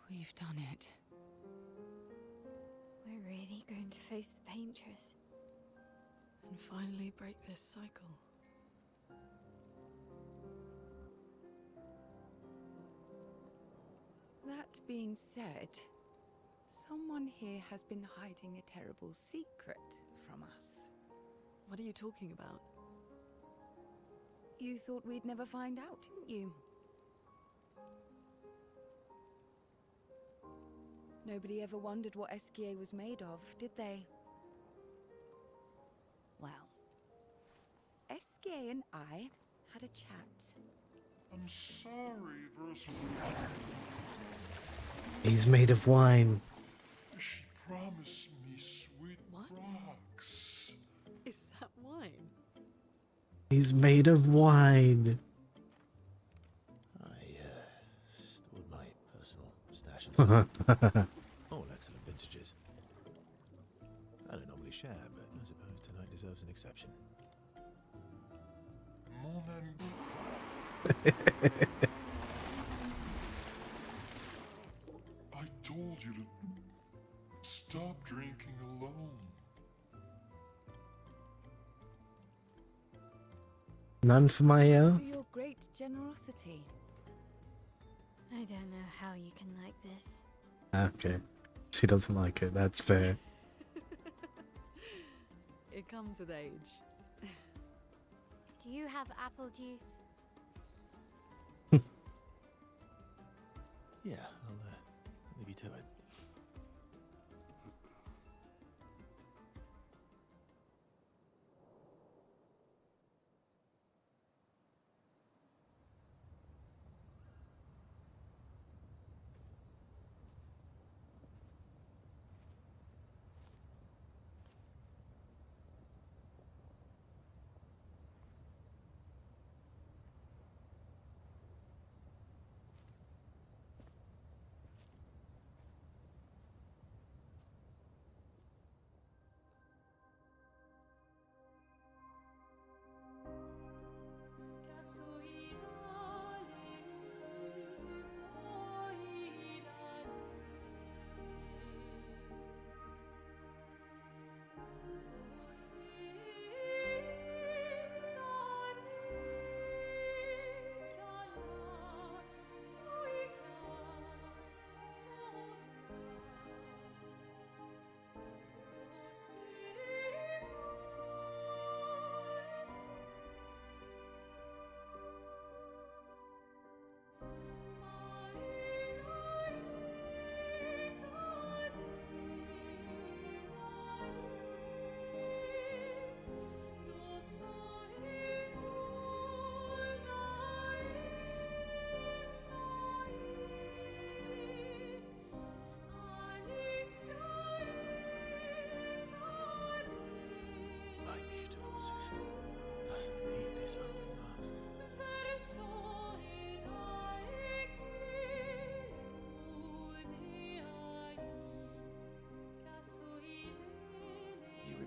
We've done it. We're really going to face the Paintress. And finally break this cycle. That being said, someone here has been hiding a terrible secret from us. What are you talking about? You thought we'd never find out, didn't you? Nobody ever wondered what Esquier was made of, did they? Well, Esquier and I had a chat. I'm sorry, Verse. He's made of wine. She promised me sweet rocks. Is that wine? He's made of wine. I stored my personal stashes. All excellent vintages. I don't normally share, but I suppose tonight deserves an exception. Mon ami. I told you to stop drinking alone. None for my To your great generosity. I don't know how you can like this. Okay. She doesn't like it, that's fair. It comes with age. Do you have apple juice? Yeah, I'll leave you to it.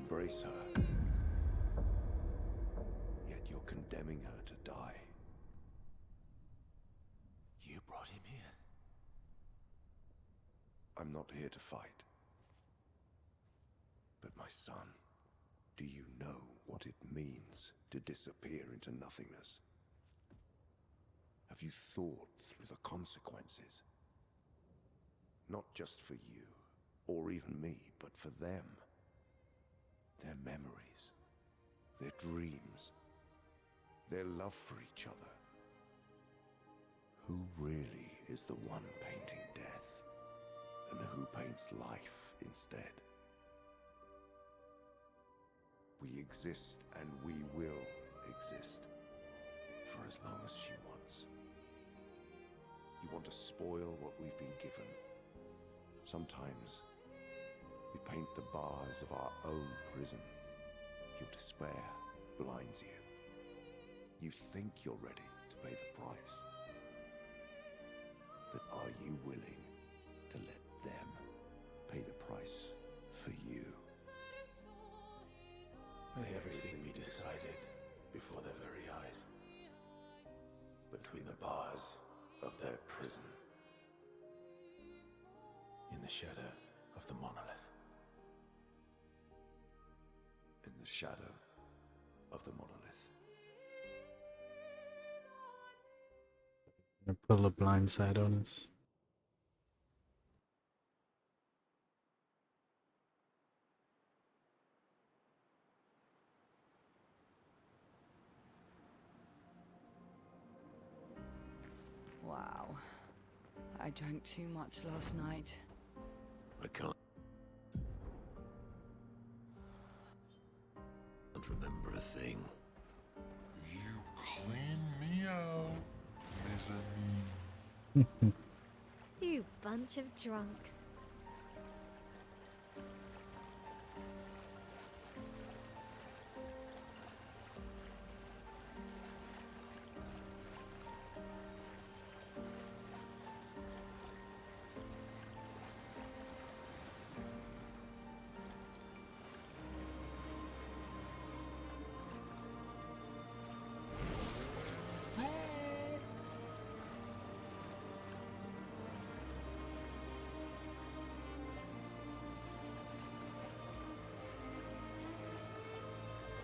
embrace her. Yet you're condemning her to die. You brought him here? I'm not here to fight. But my son, do you know what it means to disappear into nothingness? Have you thought through the consequences? Not just for you, or even me, but for them. Their memories, their dreams, their love for each other. Who really is the one painting death, and who paints life instead? We exist and we will exist for as long as she wants. You want to spoil what we've been given. Sometimes we paint the bars of our own prison. Your despair blinds you. You think you're ready to pay the price. But are you willing to let them pay the price for you? May everything be decided before their very eyes. Between the bars of their prison. In the shadow of the monolith. In the shadow of the monolith. Gonna pull a blind side on us. Wow. I drank too much last night. I can't remember a thing. You clean me out, mezzanine. You bunch of drunks.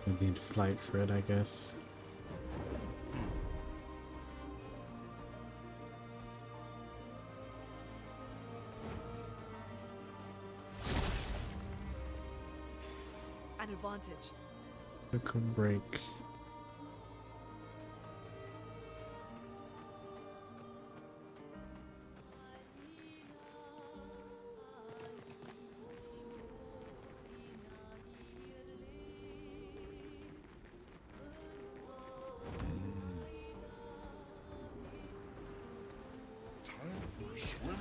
We need flight for it, I guess. An advantage. Quick break. Time for a swim.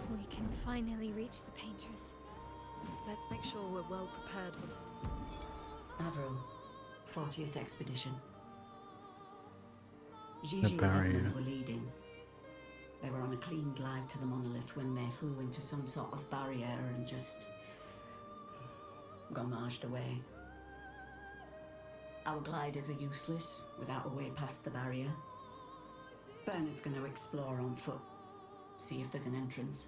We can finally reach the painters. Let's make sure we're well prepared for... Avril, 40th Expedition. The Gigi and barrier. Edmund were leading. They were on a clean glide to the monolith when they flew into some sort of barrier and just gomaged away. Our gliders are useless without a way past the barrier. Bernard's going to explore on foot, see if there's an entrance.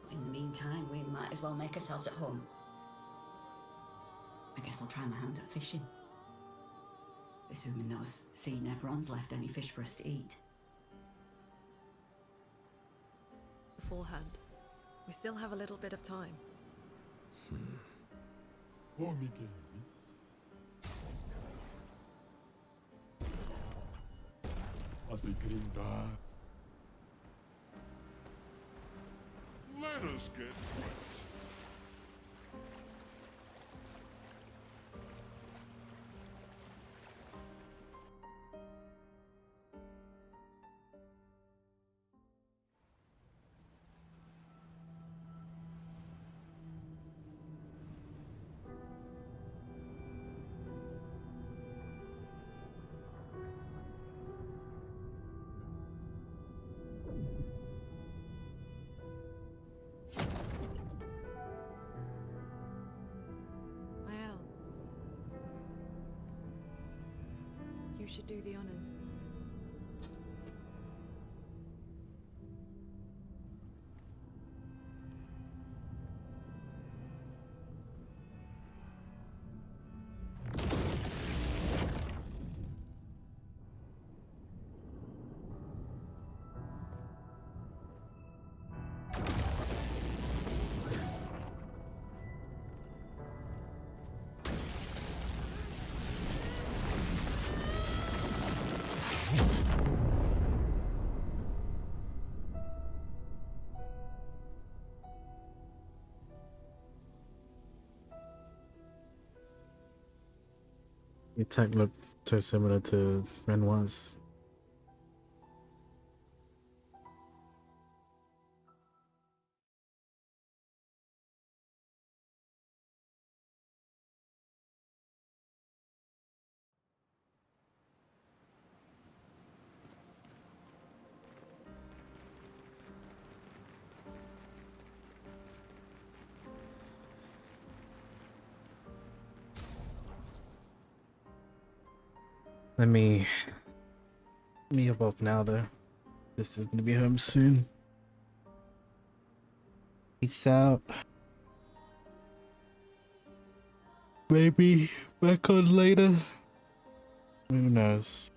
But in the meantime, we might as well make ourselves at home. I guess I'll try my hand at fishing. Assuming those sea Nevrons left any fish for us to eat. beforehand. We still have a little bit of time. Oh, Miguel. Ate grinda. Let us get wet. should do the honors. The attack looked so similar to Renoir's. Let me above now though. This is gonna be home soon. Peace out. Maybe back on later. Who knows?